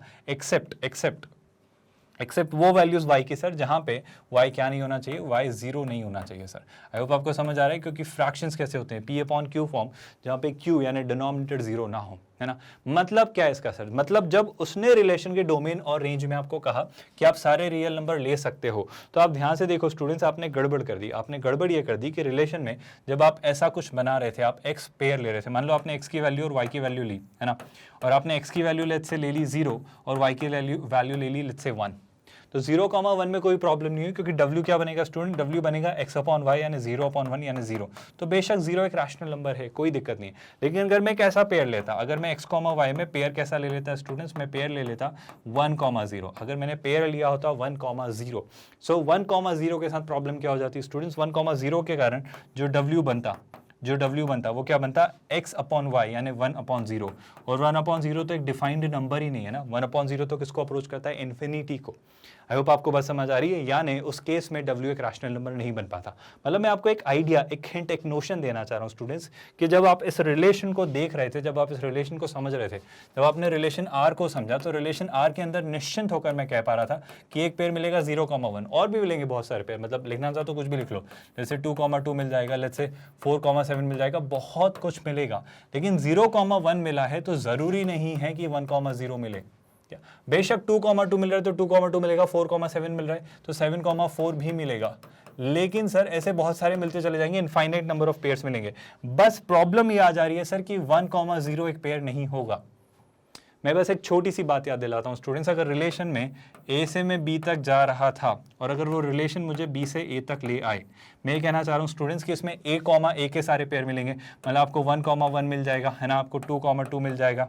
Speaker 1: एक्सेप्ट वो वैल्यूज y की सर जहां पे y क्या नहीं होना चाहिए, y जीरो नहीं होना चाहिए सर। आई होप आपको समझ आ रहा है, क्योंकि फ्रैक्शंस कैसे होते हैं, p अपॉन q फॉर्म, जहां पे q यानी डिनोमिनेटर जीरो ना हो, है ना। मतलब क्या है इसका सर, मतलब जब उसने रिलेशन के डोमेन और रेंज में आपको कहा कि आप सारे रियल नंबर ले सकते हो, तो आप ध्यान से देखो स्टूडेंट्स, आपने गड़बड़ कर दी। आपने गड़बड़ ये कर दी कि रिलेशन में जब आप ऐसा कुछ बना रहे थे, आप x पेयर ले रहे थे, मान लो आपने x की वैल्यू और y की वैल्यू ली, है ना, और आपने x की वैल्यू लेट्स से ले ली 0 और y की वैल्यू ले ली लेट्स से 1। तो 0,1 में कोई प्रॉब्लम नहीं है, क्योंकि w क्या बनेगा स्टूडेंट, w बनेगा x अपॉन y यानी 0/1 यानी 0। तो बेशक 0 एक रैशनल नंबर है, कोई दिक्कत नहीं है। लेकिन अगर मैं कैसा पेयर लेता, अगर मैं x, y में पेयर कैसा ले लेता स्टूडेंट्स, मैं पेयर ले लेता 1,0। अगर मैंने पेयर लिया होता 1,0, सो 1,0 के साथ प्रॉब्लम क्या हो जाती है स्टूडेंट्स, 1,0 के कारण जो w बनता वो क्या बनता, x अपॉन y यानी 1/0। और 1/0 तो एक डिफाइंड नंबर ही नहीं है ना, 1/0 तो किसको अप्रोच करता है, इन्फिनिटी को। आई होप आपको बात समझ आ रही है, यानी उस केस में w एक रैशनल नंबर नहीं बन पाता। मतलब मैं आपको एक आइडिया, एक हिंट, एक नोशन देना चाह रहा हूँ स्टूडेंट्स, कि जब आप इस रिलेशन को देख रहे थे, जब आप इस रिलेशन को समझ रहे थे, जब आपने रिलेशन r को समझा, तो रिलेशन r के अंदर निश्चिंत होकर मैं कह पा रहा था कि एक पेयर मिलेगा 0,1, और भी मिलेंगे बहुत सारे पेयर, मतलब लिखना चाहो तो कुछ भी लिख लो, जैसे 2,2 मिल जाएगा, लेट्स से 4,7 मिल जाएगा, बहुत कुछ मिलेगा। लेकिन 0,1 मिला है तो जरूरी नहीं है कि 1,0 मिले। क्या बेशक 2,2 मिल रहा है तो 2,2 मिलेगा, 4,7 मिल रहा है तो 7,4 भी मिलेगा। लेकिन सर ऐसे बहुत सारे मिलते चले जाएंगे, इनफाइनाइट नंबर ऑफ पेयर्स मिलेंगे। बस प्रॉब्लम ये आ जा रही है सर कि 1,0 एक पेयर नहीं होगा। मैं बस एक छोटी सी बात याद दिलाता हूँ स्टूडेंट्स, अगर रिलेशन में ए से मैं बी तक जा रहा था और अगर वो रिलेशन मुझे बी से ए तक ले आए, मैं ये कहना चाह रहा हूँ स्टूडेंट्स कि इसमें ए के सारे पेयर मिलेंगे। मतलब आपको 1,1 मिल जाएगा, है ना, आपको 2,2 मिल जाएगा,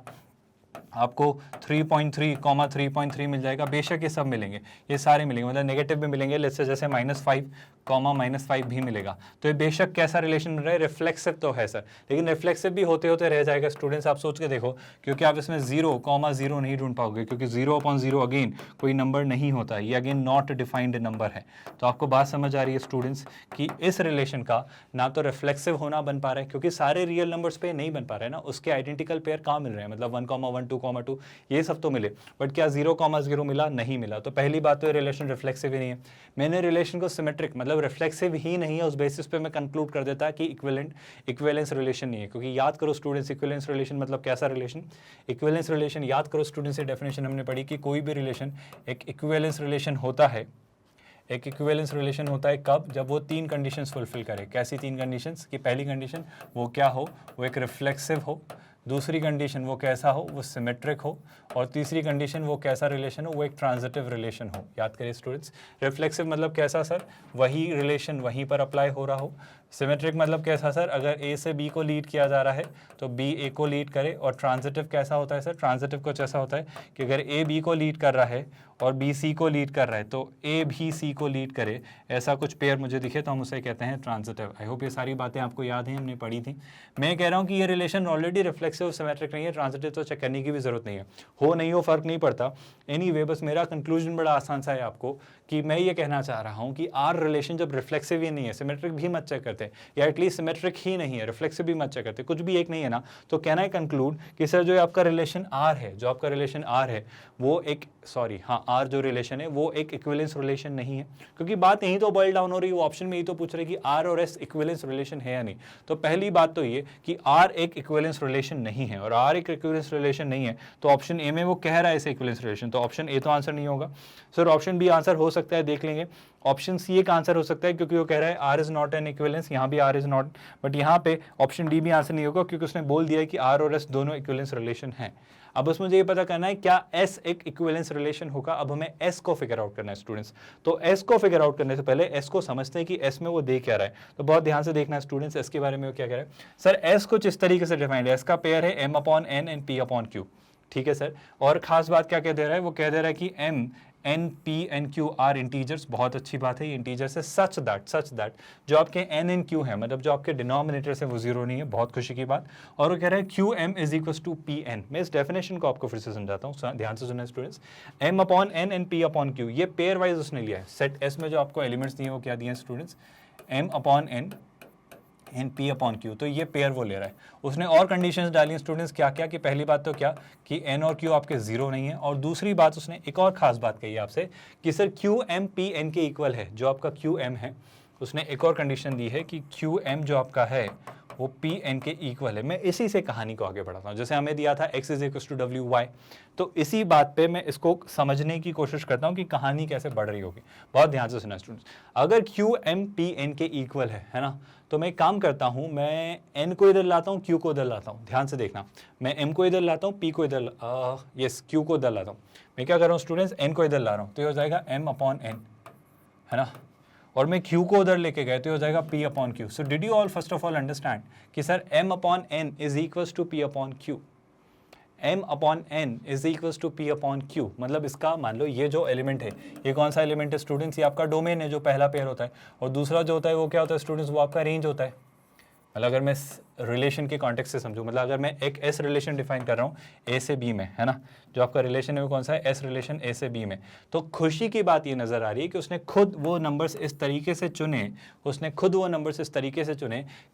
Speaker 1: आपको 3.3, 3.3 मिल जाएगा। बेशक ये सब मिलेंगे, ये सारे मिलेंगे, मतलब नेगेटिव भी मिलेंगे, लेट्स से जैसे -5, -5 भी मिलेगा। तो ये बेशक कैसा रिलेशन बन रहा है, रिफ्लेक्सिव तो है सर, लेकिन रिफ्लेक्सिव भी होते होते रह जाएगा स्टूडेंट्स। आप सोच के देखो, क्योंकि आप इसमें 0,0 नहीं ढूंढ पाओगे, क्योंकि 0/0 अगेन कोई नंबर नहीं होता, ये अगेन नॉट डिफाइंड नंबर है। तो आपको बात समझ आ रही है स्टूडेंट्स कि इस रिलेशन का ना तो रिफ्लेक्सिव होना बन पा रहा है, क्योंकि सारे रियल नंबर्स पे नहीं बन पा रहे हैं ना, उसके आइडेंटिकल पेयर कहाँ मिल रहे हैं, मतलब 1,1, 2,2 ये सब तो मिले, बट क्या 0,0 मिला, नहीं मिला। तो पहली बात तो ये रिलेशन रिफ्लेक्सिव ही नहीं है। मैंने रिलेशन को सिमेट्रिक मतलब रिफ्लेक्सिव ही नहीं है, उस बेसिस पे मैं कंक्लूड कर देता कि इक्विवेलेंस रिलेशन नहीं है। क्योंकि याद करो स्टूडेंट्स, इक्विवेलेंस रिलेशन मतलब कैसा रिलेशन, इक्विवेलेंस रिलेशन याद करो स्टूडेंट्स, ये डेफिनेशन हमने पढ़ी कि कोई भी रिलेशन एक इक्विवेलेंस रिलेशन होता है। एक इक्विवेलेंस रिलेशन होता है कब, जब वो 3 कंडीशंस फुलफिल करे। कैसी 3 कंडीशंस, कि पहली कंडीशन वो क्या हो, वो एक रिफ्लेक्सिव हो, दूसरी कंडीशन वो कैसा हो, वो सिमेट्रिक हो, और तीसरी कंडीशन वो कैसा रिलेशन हो, वो एक ट्रांजिटिव रिलेशन हो। याद करिए स्टूडेंट्स, रिफ्लेक्सिव मतलब कैसा सर, वही रिलेशन वहीं पर अप्लाई हो रहा हो। सिमेट्रिक मतलब कैसा सर, अगर ए से बी को लीड किया जा रहा है तो बी ए को लीड करे। और ट्रांजिटिव कैसा होता है सर, ट्रांजिटिव कुछ ऐसा होता है कि अगर ए बी को लीड कर रहा है और बी सी को लीड कर रहा है तो ए भी सी को लीड करे, ऐसा कुछ पेयर मुझे दिखे तो हम उसे कहते हैं ट्रांजिटिव। आई होप ये सारी बातें आपको याद हैं, हमने पढ़ी थी। मैं कह रहा हूँ कि ये रिलेशन ऑलरेडी रिफ्लेक्सिव सिमेट्रिक नहीं है, ट्रांजिटिव तो चेक करने की भी जरूरत नहीं है, हो नहीं हो फर्क नहीं पड़ता। एनीवे बस मेरा कंक्लूजन बड़ा आसान सा है आपको कि मैं ये कहना चाह रहा हूँ कि आर रिलेशन जब रिफ्लेक्सिव ही नहीं है, सिमेट्रिक भी मत चेक करते, या एटलीस्ट सिमेट्रिक ही नहीं है, रिफ्लेक्सिव भी मत चेक करते, कुछ भी एक नहीं है ना, तो कैन आई कंक्लूड कि सर जो आपका रिलेशन आर है, जो आपका रिलेशन आर है वो एक आर जो रिलेशन है वो एक इक्विवेलेंस रिलेशन नहीं है। क्योंकि बात यही तो बॉइल डाउन हो रही है, वो ऑप्शन में यही तो पूछ रहे कि आर और एस इक्विवेलेंस रिलेशन है या नहीं। तो पहली बात तो ये कि आर एक इक्विवेलेंस रिलेशन नहीं है, और आर एक इक्विवेलेंस रिलेशन नहीं है तो ऑप्शन ए में वो कह रहा है इसे इक्विवेलेंस रिलेशन, तो ऑप्शन ए तो आंसर नहीं होगा। सर ऑप्शन बी आंसर हो सकता है, देख लेंगे। ऑप्शन सी एक आंसर हो सकता है क्योंकि वो कह रहा है R is not an equivalence, यहाँ भी आर इज नॉट, बट यहाँ पे ऑप्शन डी भी आंसर नहीं होगा क्योंकि उसने बोल दिया है कि आर और एस दोनों इक्विवेलेंस रिलेशन है। अब बस मुझे ये पता करना है क्या एस एक इक्विवेलेंस रिलेशन होगा। अब हमें एस को फिगर आउट करना है स्टूडेंट्स। तो एस को फिगर आउट करने से पहले एस को समझते हैं कि एस में वो दे क्या रहा है। तो बहुत ध्यान से देखना है स्टूडेंट्स एस के बारे में वो क्या कह रहा है। सर एस कुछ इस तरीके से डिफाइंड है, एस का पेयर है M upon N and P upon Q, ठीक है सर। और खास बात क्या कह दे रहा है, वो कह दे रहा है कि M N P and Q are integers, बहुत अच्छी बात है, ये इंटीजर्स है, सच दैट जो आपके एन एन क्यू है, मतलब जो आपके डिनोमिनेटर्स है वो जीरो नहीं है, बहुत खुशी की बात। और वो कह रहा है Q M is equal to P N. मैं इस डेफिनेशन को आपको फिर से समझाता हूँ, ध्यान से सुना students. M upon N and P upon Q, ये पेयर वाइज उसने लिया है। सेट एस में जो आपको एलिमेंट्स दिए वो क्या दिए हैं students, M upon N and P upon Q, तो ये पेयर वो ले रहा है। उसने और कंडीशंस डाली हैं स्टूडेंट्स, क्या क्या, कि पहली बात तो क्या कि एन और क्यू आपके जीरो नहीं है, और दूसरी बात उसने एक और खास बात कही आपसे कि sir Q M P N के इक्वल है। जो आपका क्यू एम है उसने एक और कंडीशन दी है कि क्यू एम जो आपका है वो पी एन के इक्वल है। मैं इसी से कहानी को आगे बढ़ाता हूँ, जैसे हमें दिया था x is equal to W Y, तो इसी बात पे मैं इसको समझने की कोशिश करता हूँ कि कहानी कैसे बढ़ रही होगी। बहुत ध्यान से सुना स्टूडेंट्स, अगर क्यू एम पी एन के इक्वल है ना, तो मैं काम करता हूँ, मैं n को इधर लाता हूँ, q को इधर लाता हूँ। ध्यान से देखना, मैं m को इधर लाता हूँ, p को इधर q को इधर लाता हूँ। मैं क्या कर रहा हूँ स्टूडेंट्स, n को इधर ला रहा हूँ, तो ये हो जाएगा m अपॉन n, है ना। और मैं q को उधर लेके गए तो हो जाएगा p upon q। So did you all first of all understand कि sir m upon n is equals to p upon q, m upon n is equals to p upon q। मतलब इसका मान लो ये जो एलिमेंट है, ये कौन सा एलिमेंट है स्टूडेंट्स, ये आपका डोमेन है जो पहला पेयर होता है, और दूसरा जो होता है वो क्या होता है स्टूडेंट्स, वो आपका रेंज होता है। मतलब अगर मैं रिलेशन के कॉन्टेक्स्ट से समझूं, मतलब अगर मैं एक एस रिलेशन डिफाइन कर रहा हूँ ए से बी में, है ना, जो आपका रिलेशन है वो कौन सा है, एस रिलेशन ए से बी में, तो खुशी की बात ये नजर आ रही है कि उसने खुद वो नंबर्स इस तरीके से चुने,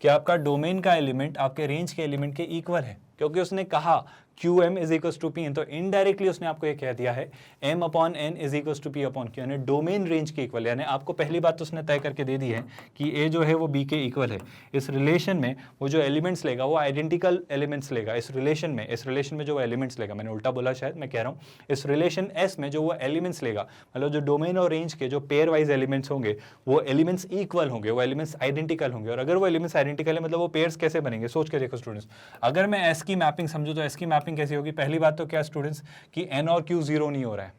Speaker 1: कि आपका डोमेन का एलिमेंट आपके रेंज के एलिमेंट के इक्वल है, क्योंकि उसने कहा Q M is equal to P N, तो इनडायरेक्टली उसने आपको ये कह दिया है M upon N is equal to P upon Q, यानी डोमेन रेंज के इक्वल, यानी आपको पहली बात तो उसने तय करके दे दी है कि ए जो है वो बी के इक्वल है। इस रिलेशन में वो जो एलिमेंट्स लेगा वो आइडेंटिकल एलिमेंट्स लेगा। इस रिलेशन में जो वो एलिमेंट्स लेगा, मैंने उल्टा बोला शायद, मैं कह रहा हूँ इस रिलेशन एस में जो वो एलिमेंट्स लेगा, मतलब जो डोमेन और रेंज के जो पेयर वाइज एलिमेंट्स होंगे वो एलिमेंट्स इक्वल होंगे, वो एलिमेंट्स आइडेंटिकल होंगे। और अगर वो एलिमेंट्स आइडेंटिकल है मतलब वो पेयर्स कैसे बनेंगे, सोच के देखो स्टूडेंट्स। अगर मैं एस की मैपिंग समझूं तो एस की मैपिंग कैसी होगी, पहली बात तो क्या स्टूडेंट्स कि n और q जीरो नहीं हो रहा है,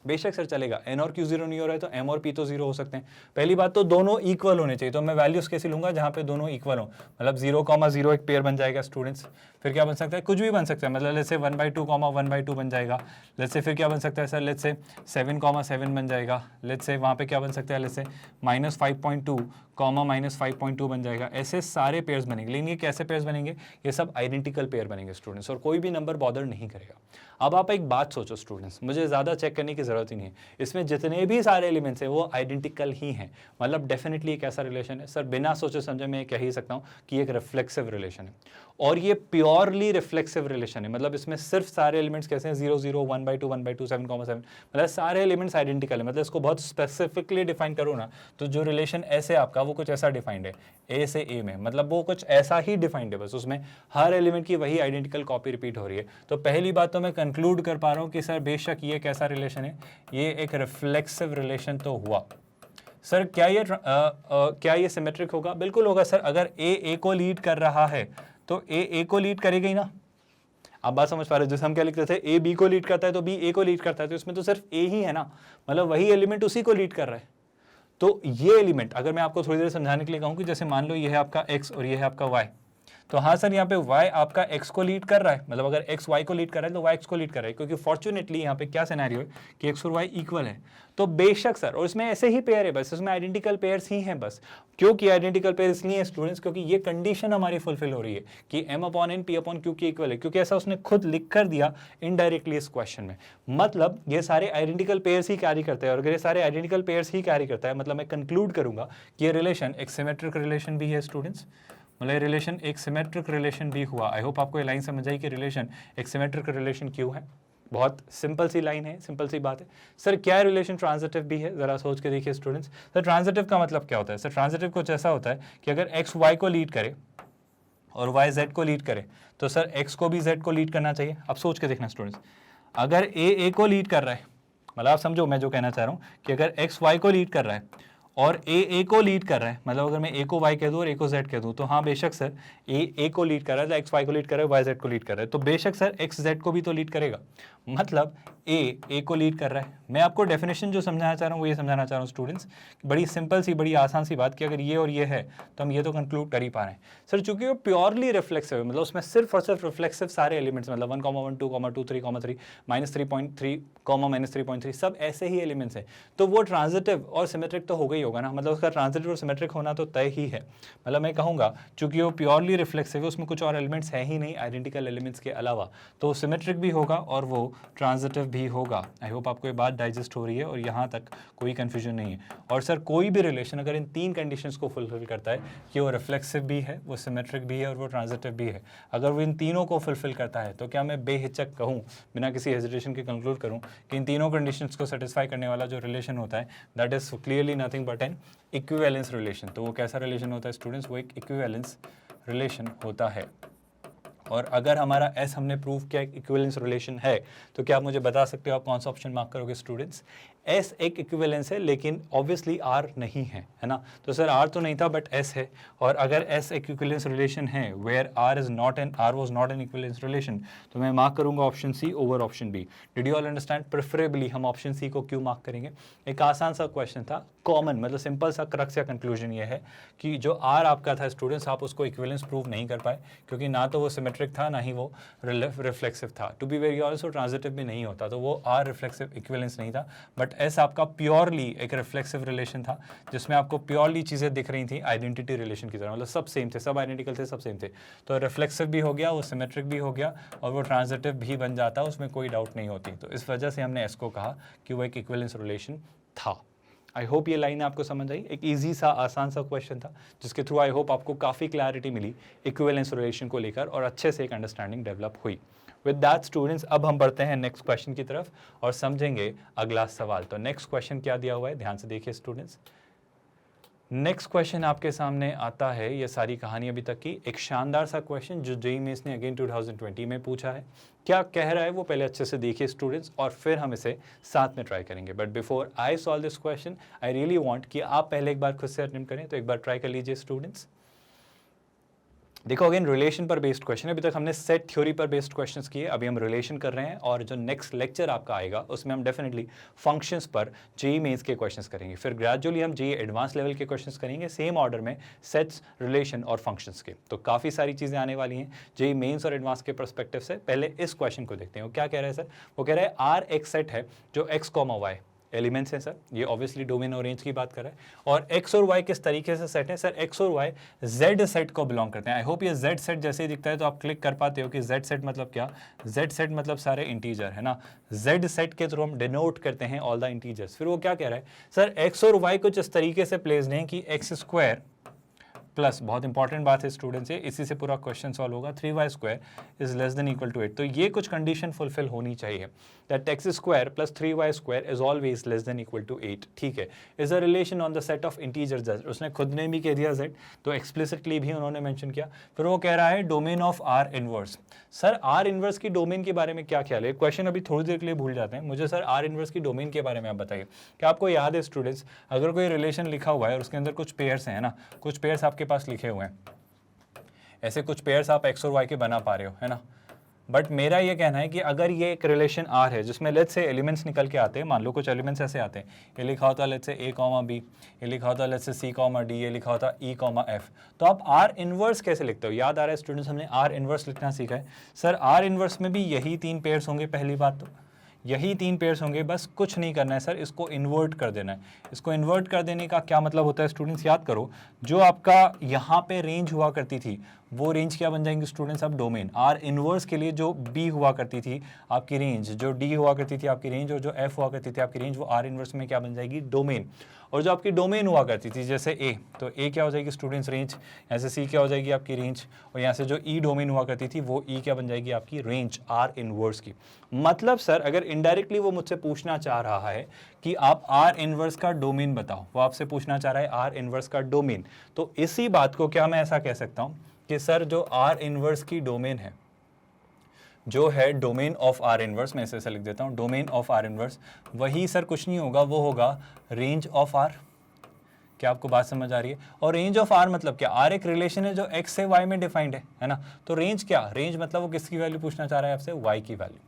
Speaker 1: बेशक सर चलेगा, n और q जीरो नहीं हो रहा है तो m और p तो जीरो हो सकते हैं। पहली बात तो दोनों इक्वल होने चाहिए, तो मैं वैल्यूज कैसे लूंगा जहां पे दोनों इक्वल हो, मतलब 0,0 एक पेयर बन जाएगा स्टूडेंट्स। फिर क्या बन सकता है, कुछ भी बन सकता है, मतलब लेट्स से 1/2, 1/2 बन जाएगा। लेट्स से फिर क्या बन सकता है सर, लेट्स से 7,7 बन जाएगा। लेट्स से वहाँ पे क्या बन सकता है, लेट्स से -5.2, -5.2 बन जाएगा। ऐसे सारे पेयर्स बनेंगे, लेकिन ये कैसे पेयर्स बनेंगे, ये सब आइडेंटिकल पेयर बनेंगे स्टूडेंट्स, और कोई भी नंबर बॉदर नहीं करेगा। अब आप एक बात सोचो स्टूडेंट्स, मुझे ज़्यादा चेक करने की ज़रूरत ही नहीं है, इसमें जितने भी सारे एलिमेंट्स हैं वो आइडेंटिकल ही हैं, मतलब डेफिनेटली एक ऐसा रिलेशन है सर, बिना सोचे समझे मैं कह ही सकता हूँ कि एक रिफ्लेक्सिव रिलेशन है, और ये प्योरली रिफ्लेक्सिव रिलेशन है। मतलब इसमें सिर्फ सारे एलिमेंट्स कैसे हैं, 0, 0, 1/2, 1/2, 7,7, मतलब सारे एलिमेंट्स आइडेंटिकल है। मतलब इसको बहुत स्पेसिफिकली डिफाइन करो ना, तो जो रिलेशन ऐसे आपका वो कुछ ऐसा डिफाइंड है ए से ए में, मतलब वो कुछ ऐसा ही डिफाइंड है, बस उसमें हर एलिमेंट की वही आइडेंटिकल कॉपी रिपीट हो रही है। तो पहली बात तो मैं कंक्लूड कर पा रहा हूँ कि सर बेशक ये कैसा रिलेशन है, ये एक रिफ्लेक्सिव रिलेशन तो हुआ। सर क्या ये सिमेट्रिक होगा, बिल्कुल होगा सर। अगर ए को लीड कर रहा है तो ए को लीड करेगा ही ना, आप बात समझ पा रहे हो? जैसे हम क्या लिखते थे, ए बी को लीड करता है तो बी ए को लीड करता है, तो इसमें तो सिर्फ ए ही है ना, मतलब वही एलिमेंट उसी को लीड कर रहा है। तो ये एलिमेंट अगर मैं आपको थोड़ी देर समझाने के लिए कहूँ कि जैसे मान लो ये है आपका x और ये है आपका y, तो हाँ सर यहाँ पे y आपका x को लीड कर रहा है, मतलब अगर x y को लीड कर रहा है तो y x को लीड कर रहा है, क्योंकि फॉर्चुनेटली यहाँ पे क्या सिनेरियो है कि x और y इक्वल है। तो बेशक सर, और इसमें ऐसे ही पेयर है बस, इसमें आइडेंटिकल पेयर्स ही हैं बस। क्योंकि आइडेंटिकल पेयर इसलिए है स्टूडेंट्स, क्योंकि ये कंडीशन हमारी फुलफिल हो रही है कि m/n p/q के इक्वल है, क्योंकि ऐसा उसने खुद लिख कर दिया इनडायरेक्टली इस क्वेश्चन में। मतलब ये सारे आइडेंटिकल पेयर्स ही कैरी करते हैं, और अगर ये सारे आइडेंटिकल पेयर्स ही कैरी करता है, मतलब मैं कंक्लूड करूंगा कि ये रिलेशन एक सिमेट्रिक रिलेशन भी है स्टूडेंट्स, मतलब ये रिलेशन एक सिमेट्रिक रिलेशन भी हुआ। आई होप आपको ये लाइन समझ आई कि रिलेशन एक सिमेट्रिक रिलेशन क्यों है। बहुत सिंपल सी लाइन है, सिंपल सी बात है। सर क्या रिलेशन ट्रांजिटिव भी है, जरा सोच के देखिए स्टूडेंट्स। सर ट्रांजिटिव का मतलब क्या होता है? सर ट्रांजिटिव कुछ ऐसा होता है कि अगर x y को लीड करे और y z को लीड करे, तो सर x को भी z को लीड करना चाहिए। अब सोच के देखना स्टूडेंट्स, अगर a को लीड कर रहा है, मतलब आप समझो मैं जो कहना चाह रहा हूँ कि अगर x y को लीड कर रहा है और a को लीड कर रहा है, मतलब अगर मैं a को y कह दूँ और a को z कह दूँ, तो हाँ बेशक सर a को लीड कर रहा है तो x y को लीड कर रहा है, y z को लीड कर रहा है, तो बेशक सर x z को भी तो लीड करेगा। मतलब a को लीड कर रहा है। मैं आपको डेफिनेशन जो समझाना चाह रहा हूँ वो ये समझाना चाह रहा हूँ स्टूडेंट्स, बड़ी सिंपल सी, बड़ी आसान सी बात कि अगर ये और ये है तो हम ये तो कंक्लूड कर ही पा रहे हैं। सर चूंकि वो प्योरली रिफ्लेक्सिव है, मतलब उसमें सिर्फ और सिर्फ रिफ्लेक्सिव सारे एलिमेंट्स, मतलब 1, 1, 2, 2, 3, 3, -3.3, -3.3 सब ऐसे ही एलिमेंट्स हैं, तो वो ट्रांजिटिव और सिमेट्रिक तो होगा ही होगा ना, मतलब उसका ट्रांजिटिव और सिमेट्रिक होना तो तय ही है। मतलब मैं कहूँगा चूंकि वो प्योरली रिफ्लेक्सिव है, उसमें कुछ और एलिमेंट्स है ही नहीं आइडेंटिकल एलिमेंट्स के अलावा, तो सिमेट्रिक भी होगा और वो ट्रांजिटिव भी होगा। आई होप आपको ये बात डाइजेस्ट हो रही है और यहाँ तक कोई कंफ्यूजन नहीं है। और सर कोई भी रिलेशन अगर इन 3 कंडीशंस को फुलफिल करता है कि वो रिफ्लेक्सिव भी है, वो सिमेट्रिक भी है और वो ट्रांजिटिव भी है, अगर वो इन तीनों को फुलफिल करता है, तो क्या मैं बेहिचक कहूँ, बिना किसी हेजिटेशन के कंक्लूड करूँ कि इन तीनों कंडीशंस को सेटिस्फाई करने वाला जो रिलेशन होता है that is clearly nothing but N equivalence relation. तो वो कैसा रिलेशन होता है स्टूडेंट्स? वो एक इक्विवेलेंस रिलेशन होता है। और अगर हमारा S हमने प्रूव किया एक इक्विवेलेंस रिलेशन है, तो क्या आप मुझे बता सकते हो आप कौन सा ऑप्शन मार्क करोगे स्टूडेंट्स? S एक इक्विवेलेंस है लेकिन ऑब्वियसली R नहीं है ना, तो सर R तो नहीं था बट S है। और अगर S एक इक्विवेलेंस रिलेशन है where R was not an equivalence relation, तो मैं मार्क करूंगा option C over option B. Did you all understand? Preferably हम ऑप्शन सी को क्यों मार्क करेंगे? एक आसान सा क्वेश्चन था, कॉमन, मतलब सिंपल सा क्रक्स या कंक्लूजन ये है कि जो R आपका था स्टूडेंट्स, आप उसको इक्विवेलेंस प्रूव नहीं कर पाए, क्योंकि ना तो वो सिमेट्रिक था ना ही वो रिफ्लेक्सिव था। टू बी वेरी ऑनेस्ट, वो ट्रांजिटिव भी नहीं होता, तो वो R रिफ्लेक्सिव इक्विवेलेंस नहीं था। बट S आपका प्योरली एक रिफ्लेक्सिव रिलेशन था, जिसमें आपको प्योरली चीज़ें दिख रही थी आइडेंटिटी रिलेशन की तरह, मतलब सब सेम थे, सब आइडेंटिकल थे, सब सेम थे। तो रिफ्लेक्सिव भी हो गया, वो सिमेट्रिक भी हो गया और वो ट्रांजिटिव भी बन जाता, उसमें कोई डाउट नहीं होती। तो इस वजह से हमने S को कहा कि वो एक इक्विवेलेंस रिलेशन था। आई होप ये लाइन आपको समझ आई। एक इजी सा आसान सा क्वेश्चन था जिसके थ्रू आई होप आपको काफ़ी क्लैरिटी मिली इक्विवेलेंस रिलेशन को लेकर और अच्छे से एक अंडरस्टैंडिंग डेवलप हुई। विद दैट स्टूडेंट्स, अब हम बढ़ते हैं नेक्स्ट क्वेश्चन की तरफ और समझेंगे अगला सवाल। तो नेक्स्ट क्वेश्चन क्या दिया हुआ है, ध्यान से देखिए स्टूडेंट्स। नेक्स्ट क्वेश्चन आपके सामने आता है, ये सारी कहानी अभी तक की, एक शानदार सा क्वेश्चन जो जेईई मेंस ने अगेन 2020 में पूछा है। क्या कह रहा है वो पहले अच्छे से देखिए स्टूडेंट्स और फिर हम इसे साथ में ट्राई करेंगे। But before I solve this question, I really want कि आप पहले एक बार खुद से अटेम्प्ट करें, तो एक बार ट्राई कर लीजिए स्टूडेंट्स। देखो अगेन रिलेशन पर बेस्ड क्वेश्चन है, अभी तक हमने सेट थ्योरी पर बेस्ड क्वेश्चंस किए, अभी हम रिलेशन कर रहे हैं और जो नेक्स्ट लेक्चर आपका आएगा उसमें हम डेफिनेटली फंक्शंस पर जेईई मेंस के क्वेश्चंस करेंगे, फिर ग्रेजुअली हम जेईई एडवांस लेवल के क्वेश्चंस करेंगे सेम ऑर्डर में, सेट्स, रिलेशन और फंक्शंस के। तो काफ़ी सारी चीज़ें आने वाली हैं जेईई मेंस और एडवांस के परस्पेक्टिव से। पहले इस क्वेश्चन को देखते हैं, वो क्या कह रहा है सर? वो कह रहा है आर एक सेट है जो x, y एलिमेंट्स हैं सर, ये ऑब्वियसली डोमेन और रेंज की बात कर रहा है। और x और y किस तरीके से सेट है सर? x और y z सेट को बिलोंग करते हैं। आई होप ये z सेट जैसे ही दिखता है तो आप क्लिक कर पाते हो कि z सेट मतलब क्या? z सेट मतलब सारे इंटीजर है ना, z सेट के थ्रू हम डिनोट करते हैं ऑल द इंटीजर्स। फिर वो क्या कह रहा है सर? x और y कुछ इस तरीके से प्लेस्ड हैं कि x² प्लस, बहुत इंपॉर्टेंट बात है स्टूडेंट्स, इसी से पूरा क्वेश्चन सॉल्व होगा, 3y² is less than equal to 8। तो ये कुछ कंडीशन फुलफिल होनी चाहिए that x² plus 3y² is always less than equal to 8। ठीक है, is a relation on the set of integer z। उसने खुद ने भी कह दिया z, तो एक्सप्लिसिटली भी उन्होंने मेंशन किया। फिर वो कह रहा है domain of R inverse. Sir R inverse की डोमेन के बारे में क्या ख्याल है? क्वेश्चन अभी थोड़ी देर के लिए भूल जाते हैं, मुझे सर R इनवर्स की डोमेन के बारे में आप बताइए। क्या आपको याद है स्टूडेंट्स, अगर कोई रिलेशन लिखा हुआ है और उसके अंदर कुछ पेयर्स हैं ना, कुछ पेयर्स आपके पास लिखे हुए हैं, ऐसे कुछ पेयर्स आप x और y के बना पा रहे हो है ना, बट मेरा ये कहना है कि अगर ये एक रिलेशन आर है जिसमें लेट्स से एलिमेंट्स निकल के आते हैं, मान लो कुछ एलिमेंट्स ऐसे आते हैं, ये लिखा होता है let's say A comma B, ये लिखा होता है let's say C comma D, ये लिखा होता है ई कॉमा एफ, तो आप आर इनवर्स कैसे लिखते हो? याद आ रहा है स्टूडेंट्स, हमने आर इनवर्स लिखना सीखा है। सर आर इनवर्स में भी यही 3 पेयर्स होंगे, पहली बात तो यही 3 पेयर्स होंगे, बस कुछ नहीं करना है सर, इसको इन्वर्ट कर देना है। इसको इन्वर्ट कर देने का क्या मतलब होता है स्टूडेंट्स, याद करो, जो आपका यहाँ पे रेंज हुआ करती थी वो रेंज क्या बन जाएंगी स्टूडेंट्स, अब डोमेन। आर इनवर्स के लिए जो बी हुआ करती थी आपकी रेंज, जो डी हुआ करती थी आपकी रेंज, और जो एफ हुआ करती थी आपकी रेंज, वो आर इनवर्स में क्या बन जाएगी, डोमेन। और जो आपकी डोमेन हुआ करती थी जैसे ए, तो ए क्या हो जाएगी स्टूडेंट्स, रेंज, यहाँ से सी क्या हो जाएगी आपकी रेंज, और यहाँ से जो ई डोमेन हुआ करती थी वो ई क्या बन जाएगी आपकी रेंज आर इनवर्स की। मतलब सर अगर इनडायरेक्टली वो मुझसे पूछना चाह रहा है कि आप आर इनवर्स का डोमेन बताओ, वो आपसे पूछना चाह रहा है आर इनवर्स का डोमेन, तो इसी बात को क्या मैं ऐसा कह सकता हूँ कि सर जो आर इनवर्स की डोमेन है, जो है डोमेन ऑफ आर इनवर्स, मैं ऐसे लिख देता हूँ, डोमेन ऑफ आर इनवर्स, वही सर कुछ नहीं होगा, वो होगा रेंज ऑफ आर। क्या आपको बात समझ आ रही है? और रेंज ऑफ आर मतलब क्या, आर एक रिलेशन है जो एक्स से वाई में डिफाइंड है ना, तो रेंज क्या, रेंज मतलब वो किसकी वैल्यू पूछना चाह रहा है आपसे, वाई की वैल्यू,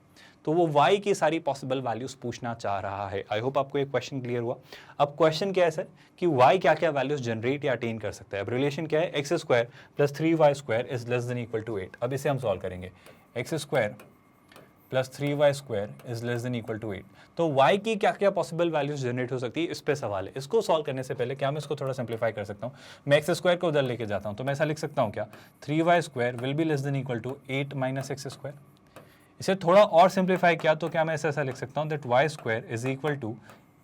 Speaker 1: तो वो y की सारी पॉसिबल वैल्यूज पूछना चाह रहा है। आई होप आपको एक क्वेश्चन क्लियर हुआ। अब क्वेश्चन क्या है सर कि y क्या क्या वैल्यूज जनरेट या अटेन कर सकता है। अब रिलेशन क्या है, X square plus 3y² is less than equal to 8। अब इसे हम सॉल्व करेंगे, X square plus 3y² is less than equal to 8, तो y की क्या क्या पॉसिबल वैल्यूज जनरेट हो सकती है, इस पे सवाल है। इसको सॉल्व करने से पहले क्या मैं इसको थोड़ा सिंप्लीफाई कर सकता हूँ, मैं एक्स स्क्वायर को उधर लेके जाता हूँ, तो मैं ऐसा लिख सकता हूँ क्या, 3y² will be less than equal to 8 minus X square. इसे थोड़ा और सिंप्लीफाई किया तो क्या मैं ऐसा लिख सकता हूँ that y² is equal to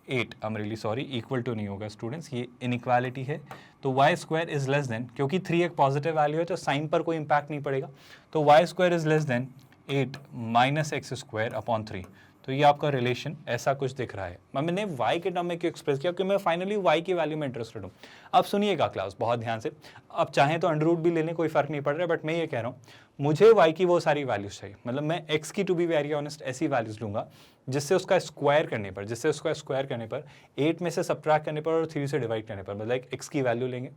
Speaker 1: 8, I am really sorry, equal to नहीं होगा स्टूडेंट्स, ये इनइक्वालिटी है, तो y² इज लेस देन, क्योंकि 3 एक पॉजिटिव वैल्यू है तो साइन पर कोई इंपैक्ट नहीं पड़ेगा, तो y² is less then 8 minus X square upon 3। तो ये आपका रिलेशन ऐसा कुछ दिख रहा है। मैंने y के टर्म में क्यों एक्सप्रेस किया, क्योंकि मैं फाइनली y की वैल्यू में इंटरेस्टेड हूँ। अब सुनिएगा क्लास बहुत ध्यान से, अब चाहें तो अंडर रूट भी ले लें, कोई फर्क नहीं पड़ रहा है, बट मैं ये कह रहा हूँ मुझे y की वो सारी वैल्यूज चाहिए, मतलब मैं x की टू बी वेरी ऑनेस्ट ऐसी वैल्यूज लूंगा जिससे उसका स्क्वायर करने पर 8 में से सब्ट्रैक्ट करने पर और 3 से डिवाइड करने पर, मतलब x की वैल्यू लेंगे,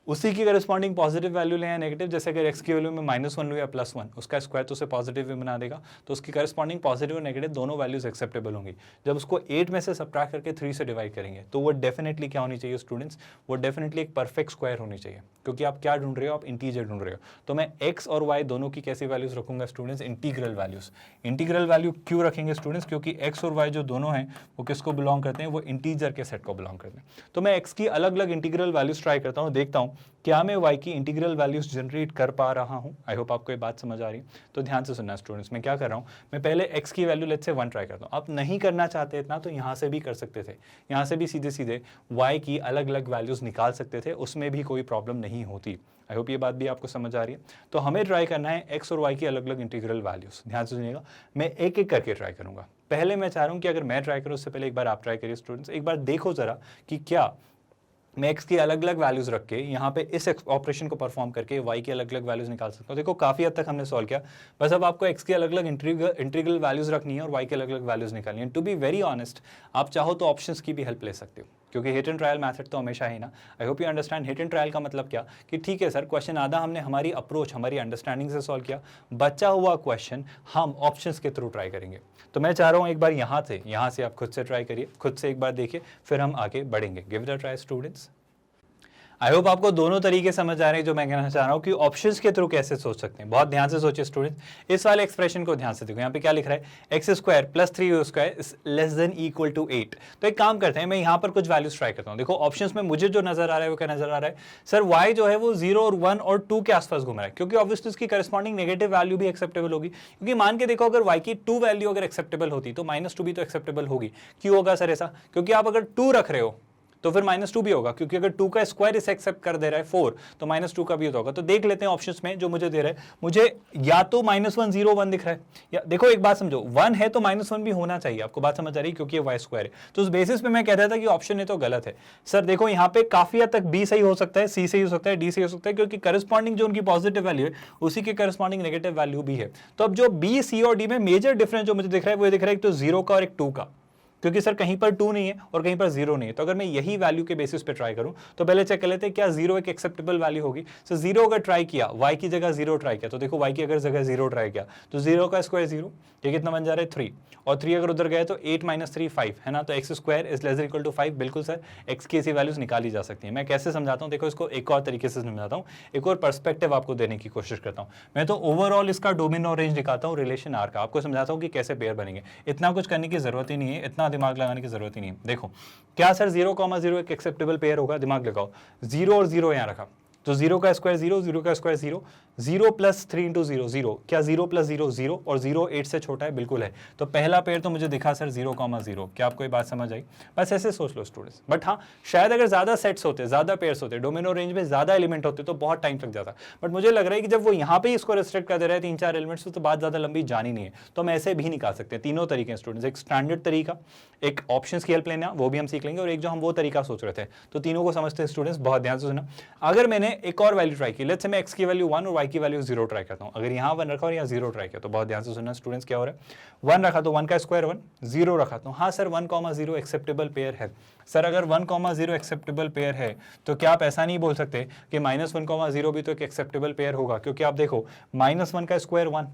Speaker 1: उसी की करस्पॉन्डिंग पॉजिटिव वैल्यू लें या नेगेटिव, जैसे अगर x की वैल्यू में -1 लूँ या +1, उसका स्क्वायर तो उसे पॉजिटिव भी बना देगा, तो उसकी करस्पॉन्डिंग पॉजिटिव और नेगेटिव दोनों वैल्यूज एक्सेप्टेबल होंगी। जब उसको 8 में से सब्ट्रैक्ट करके 3 से डिवाइड करेंगे तो वो डेफिनेटली क्या होनी चाहिए स्टूडेंट्स, वो डेफिनेटली एक परफेक्ट स्क्वायर होनी चाहिए, क्योंकि आप क्या ढूंढ रहे हो, आप इंटीजर ढूंढ रहे हो। तो मैं x और y दोनों की कैसी वैल्यूज रखूंगा students, integral values. Integral value क्यों रखेंगे स्टूडेंट्स, क्योंकि x और y जो दोनों हैं वो किसको बिलोंग करते हैं, वो इंटीजर के सेट को बिलोंग करते हैं। तो मैं x की अलग अलग इंटीग्रल वैल्यूज ट्राई करता हूँ, देखता हूँ क्या मैं y की इंटीग्रल वैल्यूज जनरेट कर पा रहा हूँ। आई होप आपको ये बात समझ आ रही है। तो ध्यान से सुनना स्टूडेंट्स, मैं क्या कर रहा हूँ, मैं पहले x की वैल्यू लेट्स से 1 ट्राई करता हूँ। आप नहीं करना चाहते इतना तो यहाँ से भी कर सकते थे, यहाँ से भी सीधे सीधे y की अलग अलग वैल्यूज निकाल सकते थे, उसमें भी कोई प्रॉब्लम नहीं होती। आई होप ये बात भी आपको समझ आ रही है। तो हमें ट्राई करना है x और y की अलग अलग इंटीग्रल वैल्यूज। ध्यान से सुनिएगा, मैं एक एक करके ट्राई करूंगा। पहले मैं चाह रहा हूँ कि अगर मैं ट्राई करूँ उससे पहले एक बार आप ट्राई करिए स्टूडेंट्स, एक बार देखो जरा कि क्या मैं x की अलग अलग वैल्यूज रख के यहाँ पे इस ऑपरेशन को परफॉर्म करके y की अलग अलग वैल्यूज निकाल सकता हूँ। देखो काफी हद तक हमने सॉल्व किया, बस अब आपको x की अलग अलग इंटीग्रल वैल्यूज रखनी है और y की अलग अलग वैल्यूज निकालनी है। टू बी वेरी ऑनेस्ट, आप चाहो तो ऑप्शंस की भी हेल्प ले सकते हो, क्योंकि हिट एंड ट्रायल मेथड तो हमेशा ही ना। आई hope you understand hit and trial का मतलब क्या, कि ठीक है सर क्वेश्चन आधा हमने हमारी अप्रोच, हमारी अंडरस्टैंडिंग से सॉल्व किया, बचा हुआ क्वेश्चन हम ऑप्शंस के थ्रू ट्राई करेंगे। तो मैं चाह रहा हूँ एक बार यहाँ से आप खुद से ट्राई करिए, खुद से एक बार देखिए, फिर हम आगे बढ़ेंगे। Give it a try students. I hope आपको दोनों तरीके समझ आ रहे हैं जो मैं कहना चाह रहा हूँ कि ऑप्शंस के थ्रू कैसे सोच सकते हैं। बहुत ध्यान से सोचिए स्टूडेंट्स। इस वाले एक्सप्रेशन को ध्यान से देखो, यहाँ पे क्या लिख रहा है, x square plus 3y² is less than equal to 8। तो एक काम करते हैं, मैं यहाँ पर कुछ वैल्यूज ट्राई करता हूँ। देखो ऑप्शंस में मुझे जो नजर आ रहा है वो क्या नजर आ रहा है, सर y जो है वो 0 और 1 और 2 के आसपास घूम रहा है, क्योंकि ऑब्वियसली इसकी करस्पॉन्डिंग नेगेटिव वैल्यू भी एक्सेप्टेबल होगी। क्योंकि मान के देखो अगर y की 2 वैल्यू अगर एक्सेप्टेबल होती तो -2 भी तो एक्सेप्टेबल होगी। क्यों होगा सर ऐसा, क्योंकि आप अगर 2 रख रहे हो तो फिर -2 भी होगा, क्योंकि अगर 2 का स्क्वायर इसे एक्सेप्ट कर दे रहा है 4, तो -2 का भी होगा। तो देख लेते हैं ऑप्शंस में जो मुझे दे रहा है, मुझे या तो -1 0 1 दिख रहा है, या देखो एक बात समझो, 1 है तो -1 भी होना चाहिए। आपको बात समझ आ रही है, क्योंकि ये y² है। तो उस बेसिस पे मैं कह रहा था कि ऑप्शन है तो गलत है। सर देखो यहाँ पे काफी हद तक B सही हो सकता है, C सही हो सकता है, D सही हो सकता है, क्योंकि करस्पॉन्डिंग जो उनकी पॉजिटिव वैल्यू है उसी के करस्पॉन्डिंग नेगेटिव वैल्यू भी है। तो अब जो B, C और D में मेजर डिफरेंस जो मुझे दिख रहा है वो दिख रहा है एक तो 0 का और एक 2 का। क्योंकि सर कहीं पर 2 नहीं है और कहीं पर 0 नहीं है। तो अगर मैं यही वैल्यू के बेसिस पे ट्राई करूं तो पहले चेक कर लेते हैं क्या 0 एक एक्सेप्टेबल वैल्यू होगी। सो 0 अगर ट्राई किया, y की जगह 0 ट्राई किया, तो देखो y की अगर जगह 0 ट्राई किया तो 0 का स्क्वायर 0, ये कितना बन जा रहा है 3, और 3 अगर उधर गए तो 8 - 3 5 है ना, तो x square is less equal to 5। बिल्कुल सर x की ऐसी वैल्यूज निकाली जा सकती है। मैं कैसे समझाता हूँ, देखो इसको एक और तरीके से समझाता हूँ, एक और पर्सपेक्टिव आपको देने की कोशिश करता हूँ। मैं तो ओवरऑल इसका डोमेन और रेंज दिखाता हूँ रिलेशन आर का, आपको समझाता हूँ कि कैसे पेयर बनेंगे। इतना कुछ करने की जरूरत ही नहीं है, इतना दिमाग लगाने की जरूरत ही नहीं है। देखो क्या सर 0,0 एक एक्सेप्टेबल पेयर होगा, दिमाग लगाओ, 0 और 0 यहाँ रखा तो 0 का स्क्वायर 0, 0 का स्क्वायर 0, 0 प्लस 3 इंटू 0 0, क्या 0 प्लस 0 0, और 0 8 से छोटा है, बिल्कुल है। तो पहला पेयर तो मुझे दिखा सर 0,0। क्या आपको ये बात समझ आई? बस ऐसे सोच लो स्टूडेंट्स। बट हाँ, शायद अगर ज्यादा सेट्स होते, ज्यादा पेयर्स होते, डोमेन और रेंज में ज्यादा एलिमेंट होते तो बहुत टाइम लग जाता। बट मुझे लग रहा है कि जब वो यहाँ पे इसको रेस्ट्रिक्ट कर दे रहे हैं 3-4 एलिमेंट्स, तो बात ज्यादा लंबी जानी नहीं है, तो हम ऐसे भी निकाल सकते हैं। तीनों तरीके हैं स्टूडेंट्स, एक स्टैंडर्ड तरीका, एक ऑप्शंस की हेल्प लेना, वो भी हम सीख लेंगे, और एक जो हम वो तरीका सोच रहे थे। तो तीनों को समझते हैं स्टूडेंट्स, बहुत ध्यान से सुना। अगर मैंने एक और वैल्यू ट्राई की, लेट्स से मैं x की वैल्यू 1 और y की वैल्यू 0 ट्राई करता हूं, अगर यहां 1 रखा और यहां 0 ट्राई किया, तो बहुत ध्यान से सुनना स्टूडेंट्स, क्या हो रहा है, 1 रखा तो 1 का स्क्वायर 1, 0 रखा तो हाँ सर 1,0 एक्सेप्टेबल पेयर है। सर अगर 1,0 एक्सेप्टेबल पेयर है तो क्या आप ऐसा नहीं बोल सकते कि -1,0 भी तो एक एक्सेप्टेबल पेयर होगा, क्योंकि आप देखो -1 का स्क्वायर 1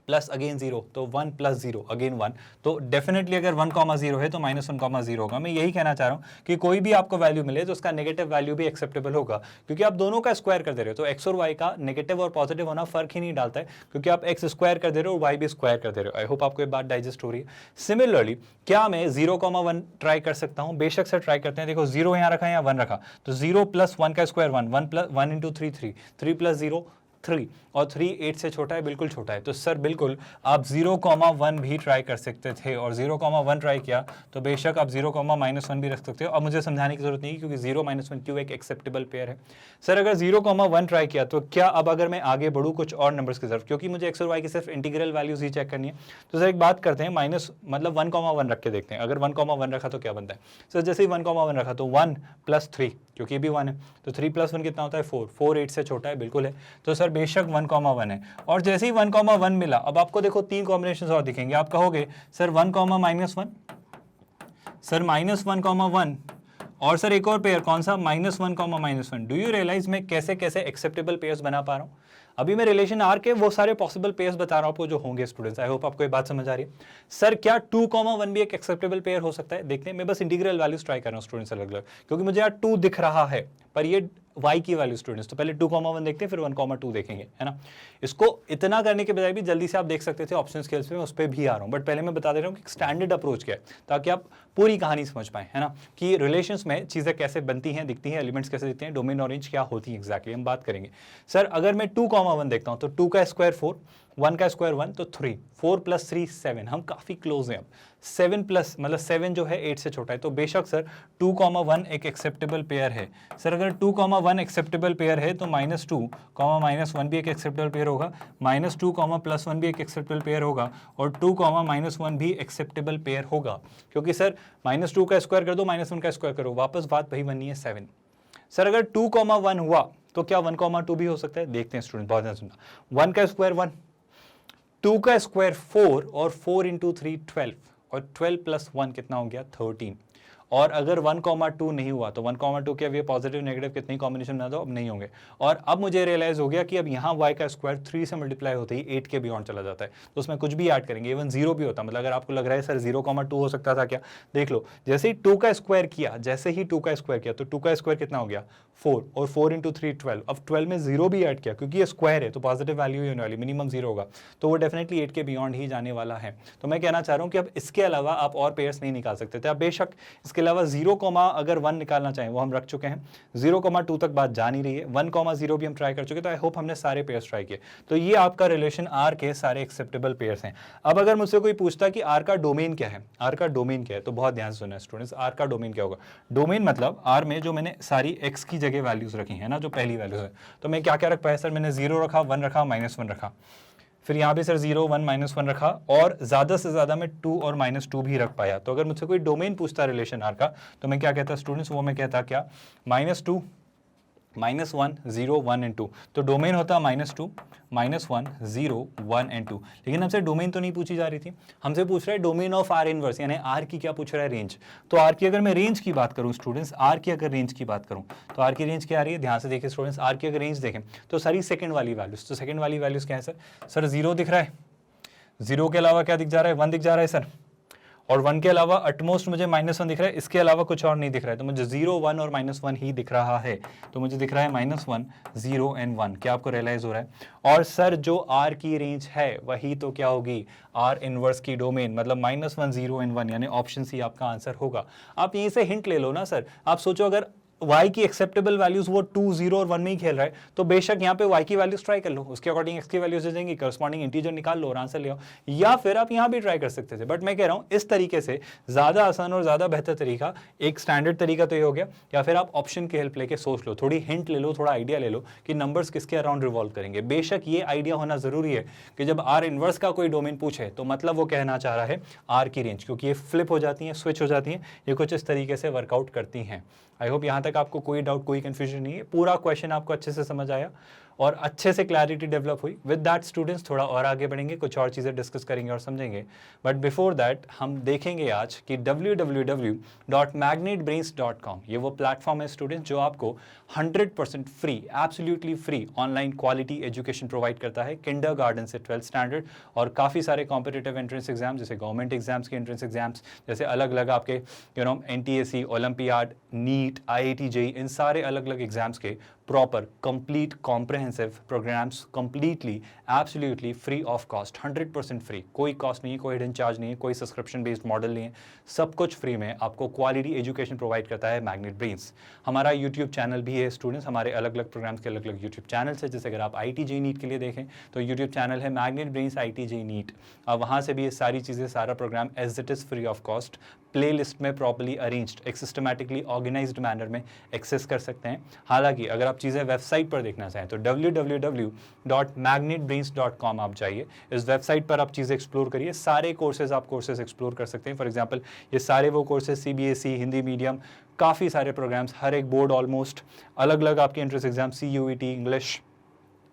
Speaker 1: प्लस अगेन 0, तो 1 प्लस 0 अगेन 1, तो डेफिनेटली अगर 1,0 है तो -1,0 होगा। मैं यही कहना चाह रहा हूँ कि कोई भी आपको वैल्यू मिले तो उसका नेगेटिव वैल्यू भी एक्सेप्टेबल होगा, क्योंकि आप दोनों का स्क्वायर कर दे रहे हो। तो x और y का नेगेटिव और पॉजिटिव होना फर्क ही नहीं डालता है, क्योंकि आप x स्क्वायर कर दे रहे हो और y भी स्क्वायर कर दे रहे हो। आई होप आपको ये बात डाइजेस्ट हो रही है। सिमिलरली क्या मैं 0,1 ट्राई कर सकता हूँ? बेशक से ट्राई करते हैं। देखो 0 यहाँ रखा है, यहाँ 1 रखा, तो 0 प्लस 1 का स्क्वायर 1, 1 प्लस 1 इंटू 3 3, 3 प्लस 0 3, और 3 8 से छोटा है, बिल्कुल छोटा है। तो सर बिल्कुल आप 0,1 भी ट्राई कर सकते थे, और 0,1 ट्राई किया तो बेशक आप 0,-1 भी रख सकते हो। अब मुझे समझाने की जरूरत नहीं है, क्योंकि 0-1 क्यों एक एक्सेप्टेबल पेयर है। सर अगर 0,1 ट्राई किया तो क्या अब अगर मैं आगे बढ़ूँ कुछ और नंबर्स की तरफ, क्योंकि मुझे x और y की सिर्फ इंटीग्रल वैल्यूज ही चेक करनी है, तो सर एक बात करते हैं, मतलब 1,1 रख के देखते हैं। अगर 1,1 रखा तो क्या बनता है? सर जैसे ही 1,1 रखा तो 1 प्लस 3, क्योंकि भी 1 है, तो 3 प्लस 1 कितना होता है 4, 4 8 से छोटा है, बिल्कुल है। तो सर बेशक 1,1 है, और जैसे ही 1,1 मिला, अब आपको देखो 3 कॉम्बिनेशन और दिखेंगे। आप कहोगे सर 1,-1, सर -1,1, और सर एक और पेयर कौन सा, -1,-1। डू यू रियलाइज मैं कैसे कैसे एक्सेप्टेबल पेयर्स बना पा रहा हूँ? अभी मैं रिलेशन आर के वो सारे पॉसिबल पेयर्स बता रहा हूं आपको जो होंगे स्टूडेंट्स। आई होप आपको ये बात समझ आ रही है। सर क्या 2,1 भी एक एक्सेप्टेबल पेयर हो सकता है? देखते हैं, मैं बस इंटीग्रल वैल्यूज ट्राई कर रहा हूं स्टूडेंट्स अलग अलग, क्योंकि मुझे यहाँ 2 दिख रहा है, पर ये y की वैल्यू स्टूडेंट्स, तो पहले 2,1 देखते हैं, फिर 1,2 देखेंगे, है ना। इसको इतना करने के बजाय भी जल्दी से आप देख सकते थे ऑप्शन स्केल्स में, उस पर भी आ रहा हूँ, बट पहले मैं बता दे रहा हूँ कि स्टैंडर्ड अप्रोच क्या है, ताकि आप पूरी कहानी समझ पाए, है ना, कि रिलेशंस में चीजें कैसे बनती हैं, दिखती हैं, एलिमेंट्स कैसे दिखते हैं, डोमेन और रेंज क्या होती है एग्जैक्टली, हम बात करेंगे। सर अगर मैं 2,1 देखता हूँ तो 2 का स्क्वायर 4, 1 का स्क्वायर 1, तो 3, 4 प्लस 3 7, हम काफी क्लोज हैं अब। 7 प्लस मतलब 7 जो है 8 से छोटा है, तो बेशक सर 2,1 एक एक्सेप्टेबल पेयर है। सर अगर 2,1 एक्सेप्टेबल पेयर है तो -2, -1 भी एक एक्सेप्टेबल पेयर होगा, -2, +1 भी एक एक्सेप्टेबल पेयर होगा, और 2, -1 भी एक्सेप्टेबल पेयर होगा, क्योंकि सर -2 का स्क्वायर कर दो, -1 का स्क्वायर करो, वापस बात वही बननी है 7। सर अगर 2,1 हुआ तो क्या 1,2 भी हो सकता है? देखते हैं स्टूडेंट, बहुत ध्यान सुनना। 1 का स्क्वायर 1, 2 का स्क्वायर 4, और 4 इंटू 3 12, और 12 प्लस 1 कितना हो गया 13। और अगर 1,2 नहीं हुआ तो 1,2 के अब ये पॉजिटिव नेगेटिव कितनी कॉम्बिनेशन बना दो, अब नहीं होंगे। और अब मुझे रियलाइज हो गया कि अब यहाँ y का स्क्वायर 3 से मल्टीप्लाई होते ही 8 के बियॉन्ड चला जाता है, तो उसमें कुछ भी ऐड करेंगे, इवन 0 भी होता। मतलब अगर आपको लग रहा है सर 0,2 हो सकता था क्या, देख लो, जैसे ही 2 का स्क्वायर किया, तो 2 का स्क्वायर कितना हो गया 4, और 4 इंटू 3 12, अब 12 में 0 भी ऐड किया, क्योंकि ये स्क्वायर है तो पॉजिटिव वैल्यू ही होने वाली, मिनिमम 0 होगा, तो वो डेफिनेटली 8 के बियॉन्ड ही जाने वाला है। तो मैं कहना चाह रहा हूँ कि अब इसके अलावा आप और पेयर्स नहीं निकाल सकते थे। अब बेशक इसके अलावा 0, अगर 1 निकालना चाहें वो हम रख चुके हैं, 0,2 तक बात जा नहीं रही है, 1,0 भी हम ट्राई कर चुके, तो आई होप हमने सारे पेयर्स ट्राई किए। तो ये आपका रिलेशन आर के सारे एक्सेप्टेबल पेयर्स हैं। अब अगर मुझसे कोई पूछता कि आर का डोमेन क्या है, आर का डोमेन क्या है, तो बहुत ध्यान से सुना स्टूडेंट्स, आर का डोमेन क्या होगा। डोमेन मतलब आर में जो मैंने सारी एक्स की जगह वैल्यूज रखी है ना, जो पहली वैल्यूज है, तो मैं क्या क्या रख पाया सर, मैंने 0 रखा, 1 रखा, -1 रखा, फिर यहाँ पे सर 0, 1, -1 रखा, और ज्यादा से ज्यादा मैं 2 और -2 भी रख पाया। तो अगर मुझसे कोई डोमेन पूछता रिलेशन आर का, तो मैं क्या कहता स्टूडेंट्स, वो मैं कहता क्या, -2 -1 0 1 एंड 2, तो डोमेन होता है -2 -1 0 1 एंड 2। लेकिन हमसे डोमेन तो नहीं पूछी जा रही थी, हमसे पूछ रहा है डोमेन ऑफ आर इनवर्स, यानी आर की क्या पूछ रहा है, रेंज। तो आर की अगर मैं रेंज की बात करूं स्टूडेंट्स, आर की अगर रेंज की बात करूं तो आर की रेंज क्या आ रही है, ध्यान से देखिए स्टूडेंट्स, आर की अगर रेंज देखें तो सारी सेकंड वाली वैल्यूज, तो सेकंड वाली वैल्यूज क्या है सर 0 दिख रहा है, 0 के अलावा क्या दिख जा रहा है, 1 दिख जा रहा है सर, और 1 के अलावा अटमोस्ट मुझे -1 दिख रहा है, इसके अलावा कुछ और नहीं दिख रहा है, तो मुझे 0 1 और -1 ही दिख रहा है। तो मुझे दिख रहा है -1 0 एंड 1। क्या आपको रियलाइज हो रहा है? और सर जो आर की रेंज है वही तो क्या होगी, आर इनवर्स की डोमेन, मतलब -1 0 एंड 1, यानी ऑप्शन सी आपका आंसर होगा। आप यहीं से हिंट ले लो ना सर, आप सोचो अगर y की एक्सेप्टेबल वैल्यूज वो 2 0 और 1 में ही खेल रहा है, तो बेशक यहाँ पे y की वैल्यूज ट्राई कर लो, उसके अकॉर्डिंग x की वैल्यूज दे देंगे, करस्पॉन्डिंग इंटीजर निकाल लो और आंसर ले आओ, या फिर आप यहाँ भी ट्राई कर सकते थे। बट मैं कह रहा हूँ इस तरीके से ज्यादा आसान और ज्यादा बेहतर तरीका, एक स्टैंडर्ड तरीका तो ये हो गया, या फिर आप ऑप्शन की हेल्प लेके सोच लो, थोड़ी हिंट ले लो, थोड़ा आइडिया ले लो कि नंबर्स किसके अराउंड रिवॉल्व करेंगे। बेशक ये आइडिया होना जरूरी है कि जब आर इनवर्स का कोई डोमेन पूछे तो मतलब वो कहना चाह रहा है आर की रेंज, क्योंकि ये फ्लिप हो जाती है, स्विच हो जाती है, ये कुछ इस तरीके से वर्कआउट करती हैं। आई होप यहाँ तक आपको कोई डाउट, कोई कंफ्यूजन नहीं है, पूरा क्वेश्चन आपको अच्छे से समझ आया और अच्छे से क्लैरिटी डेवलप हुई। विद दैट स्टूडेंट्स थोड़ा और आगे बढ़ेंगे, कुछ और चीज़ें डिस्कस करेंगे और समझेंगे। बट बिफोर दैट हम देखेंगे आज कि www.magnetbrains.com ये वो प्लेटफॉर्म है स्टूडेंट्स जो आपको 100% free, absolutely free online quality education provide करता है, किंडरगार्टन से 12th स्टैंडर्ड, और काफ़ी सारे कॉम्पिटिटिव एंट्रेंस एग्जाम, जैसे गवर्नमेंट एग्जाम्स के एंट्रेंस एग्जाम्स, जैसे अलग अलग आपके NTSE, olympiad, NEET, IIT JEE, इन सारे अलग अलग एग्जाम्स के proper complete comprehensive programs, completely absolutely free of cost, 100% free, कोई कॉस्ट नहीं है, कोई हिडन चार्ज नहीं है, कोई सब्सक्रिप्शन बेस्ड मॉडल नहीं है, सब कुछ फ्री में आपको क्वालिटी एजुकेशन प्रोवाइड करता है मैग्नेट ब्रेन्स। हमारा यूट्यूब चैनल भी है स्टूडेंट्स, हमारे अलग अलग प्रोग्राम्स के अलग अलग यूट्यूब चैनल्स है, जैसे अगर आप IIT JEE नीट के लिए देखें तो यूट्यूब चैनल है Magnet Brains IIT JEE NEET, अब वहाँ से भी ये सारी चीज़ें, सारा program as it is free of cost playlist में प्रॉपर्ली अरेंज्ड, एक सिस्टमैटिकली ऑर्गेनाइज्ड मैनर में एक्सेस कर सकते हैं। हालांकि अगर आप चीज़ें वेबसाइट पर देखना चाहें तो www.magnetbrains.com आप जाइए, इस वेबसाइट पर आप चीज़ें एक्सप्लोर करिए, सारे आप कोर्सेज एक्सप्लोर कर सकते हैं। फॉर एग्जांपल ये सारे वो कोर्सेज CBSE, हिंदी मीडियम, काफ़ी सारे प्रोग्राम्स, हर एक बोर्ड ऑलमोस्ट, अलग अलग आपके entrance exam, CUET, English,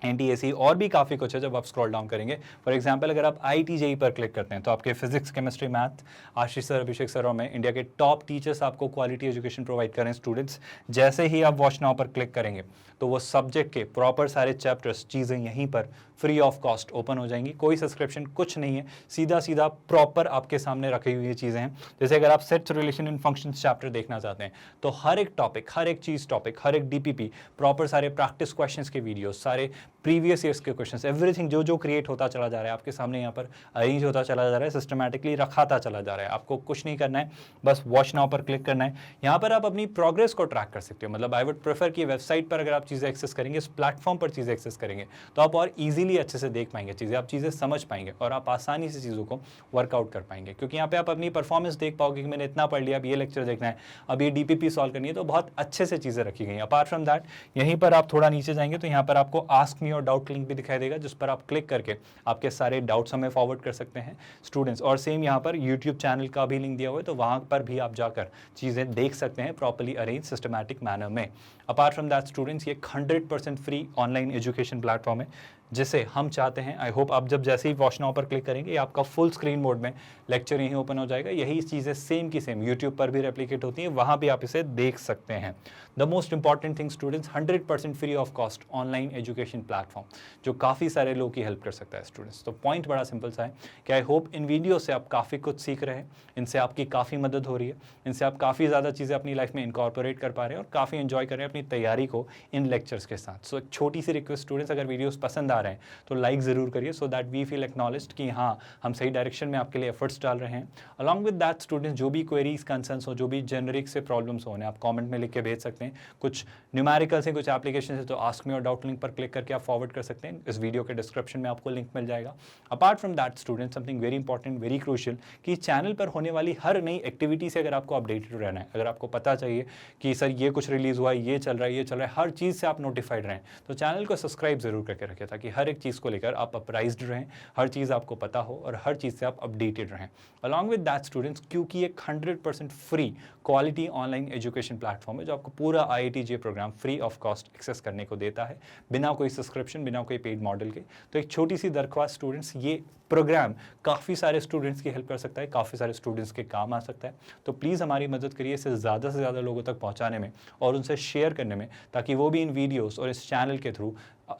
Speaker 1: NTSE, और भी काफ़ी कुछ है। जब आप स्क्रॉल डाउन करेंगे, फॉर एग्जांपल अगर आप IIT JEE पर क्लिक करते हैं तो आपके फिजिक्स, केमिस्ट्री, मैथ, आशीष सर, अभिषेक सर और मैं, इंडिया के टॉप टीचर्स आपको क्वालिटी एजुकेशन प्रोवाइड करें स्टूडेंट्स। जैसे ही आप वॉच नाउ पर क्लिक करेंगे तो वो सब्जेक्ट के प्रॉपर सारे चैप्टर्स, चीज़ें यहीं पर फ्री ऑफ कॉस्ट ओपन हो जाएंगी, कोई सब्सक्रिप्शन कुछ नहीं है, सीधा सीधा प्रॉपर आपके सामने रखी हुई चीज़ें हैं। जैसे अगर आप sets, relation and functions chapter देखना चाहते हैं तो हर एक टॉपिक, हर एक चीज़ टॉपिक, हर एक DPP, प्रॉपर सारे प्रैक्टिस क्वेश्चंस के वीडियोस, सारे प्रीवियस ईयर्स के क्वेश्चंस, एवरीथिंग जो क्रिएट होता चला जा रहा है आपके सामने, यहाँ पर अरेंज होता चला जा रहा है, सिस्टमैटिकली रखाता चला जा रहा है। आपको कुछ नहीं करना है, बस वॉच नाउ पर क्लिक करना है। यहाँ पर आप अपनी प्रोग्रेस को ट्रैक कर सकते हो। मतलब आई वुड प्रेफर कि वेबसाइट पर अगर आप चीज़ें एक्सेस करेंगे, इस प्लेटफॉर्म पर चीज़ें एक्सेस करेंगे तो आप और ईजिली अच्छे से देख पाएंगे चीज़ें, आप चीज़ें समझ पाएंगे और आप आसानी से चीज़ों को वर्कआउट कर पाएंगे, क्योंकि यहाँ पे आप अपनी परफॉर्मेंस देख पाओगे कि मैंने इतना पढ़ लिया, अब ये लेक्चर देखना है, अब ये DPP सॉल्व करनी है, तो बहुत अच्छे से चीज़ें रखी गई हैं। अपार्ट फ्रॉम दैट, यहीं पर आप थोड़ा नीचे जाएंगे तो यहाँ पर आपको आस्क मी और डाउट लिंक भी दिखाई देगा, जिस पर आप क्लिक करके आपके सारे डाउट्स हमें फॉरवर्ड कर सकते हैं स्टूडेंट्स। और सेम यहाँ पर यूट्यूब चैनल का भी लिंक दिया हुआ है, तो वहाँ पर भी आप जाकर चीज़ें देख सकते हैं प्रॉपर्ली अरेंज सिस्टमैटिक मैनर में। अपार्ट फ्रॉम दैट स्टूडेंट्स, ये 100% फ्री ऑनलाइन एजुकेशन प्लेटफॉर्म है, जिसे हम चाहते हैं, आई होप आप जब जैसे ही वॉच नाउ पर क्लिक करेंगे आपका फुल स्क्रीन मोड में लेक्चर यहीं ओपन हो जाएगा। यही चीज़ें सेम की सेम यूट्यूब पर भी रेप्लिकेट होती हैं, वहाँ भी आप इसे देख सकते हैं। The most important thing students, 100% free of cost online education platform जो काफ़ी सारे लोगों की हेल्प कर सकता है स्टूडेंट्स। तो पॉइंट बड़ा सिंपल सा है कि आई होप इन वीडियो से आप काफ़ी कुछ सीख रहे हैं, इनसे आपकी काफ़ी मदद हो रही है, इनसे आप काफ़ी ज़्यादा चीज़ें अपनी लाइफ में इनकॉर्पोरेट कर पा रहे हैं और काफ़ी एंजॉय कर रहे हैं अपनी तैयारी को इन लेक्चर्स के साथ। सो एक छोटी सी रिक्वेस्ट स्टूडेंट्स, अगर वीडियोस पसंद आ रहे हैं तो लाइक ज़रूर करिए, so that we feel acknowledged कि हाँ, हम सही डायरेक्शन में आपके लिए एफर्ट्स डाल रहे हैं। अलॉन्ग विद दैट स्टूडेंट्स, जो भी क्वेरीज, कंसर्न्स हो, जो भी जेनरिक से प्रॉब्लम्स हो, आप कमेंट में लिख के भेज सकते हैं। कुछ न्यूमेरिकल्स हैं, कुछ एप्लीकेशन है, तो आस्क मी और डाउट लिंक पर क्लिक करके आप फॉरवर्ड कर सकते हैं। इस वीडियो के डिस्क्रिप्शन में आपको लिंक मिल जाएगा। Apart from that student, something very important, very crucial, कि चैनल पर होने वाली हर नई एक्टिविटी से अगर आपको अपडेटेड रहना है, अगर आपको पता चाहिए कि सर ये कुछ रिलीज़ हुआ है, ये चल रहा है, ये चल रहा है, हर चीज़ से आप नोटिफाइड रहें, तो चैनल को सब्सक्राइब जरूर करके रखें, ताकि ताकि हर एक चीज़ को लेकर आप अपराइज्ड रहें, हर चीज़ आपको पता हो और हर चीज़ से आप अपडेटेड रहें। अलॉन्ग विद दैट स्टूडेंट्स, क्योंकि एक 100% free quality online education platform है जो आपको पूरा IIT JEE program free of cost access करने को देता है, बिना कोई सब्सक्रिप्शन, बिना कोई पेड मॉडल के। तो एक छोटी सी दरख्वास्त स्टूडेंट्स, ये प्रोग्राम काफ़ी सारे स्टूडेंट्स की हेल्प कर सकता है, काफ़ी सारे स्टूडेंट्स के काम आ सकता है। तो प्लीज़ हमारी मदद करिए इसे ज़्यादा से ज़्यादा लोगों तक पहुंचाने में और उनसे शेयर करने में, ताकि वो भी इन वीडियोस और इस चैनल के थ्रू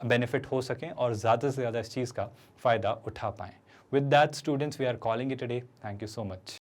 Speaker 1: बेनिफिट हो सकें और ज़्यादा से ज़्यादा इस चीज़ का फ़ायदा उठा पाएँ। With that students, we are calling it a day. Thank you so much.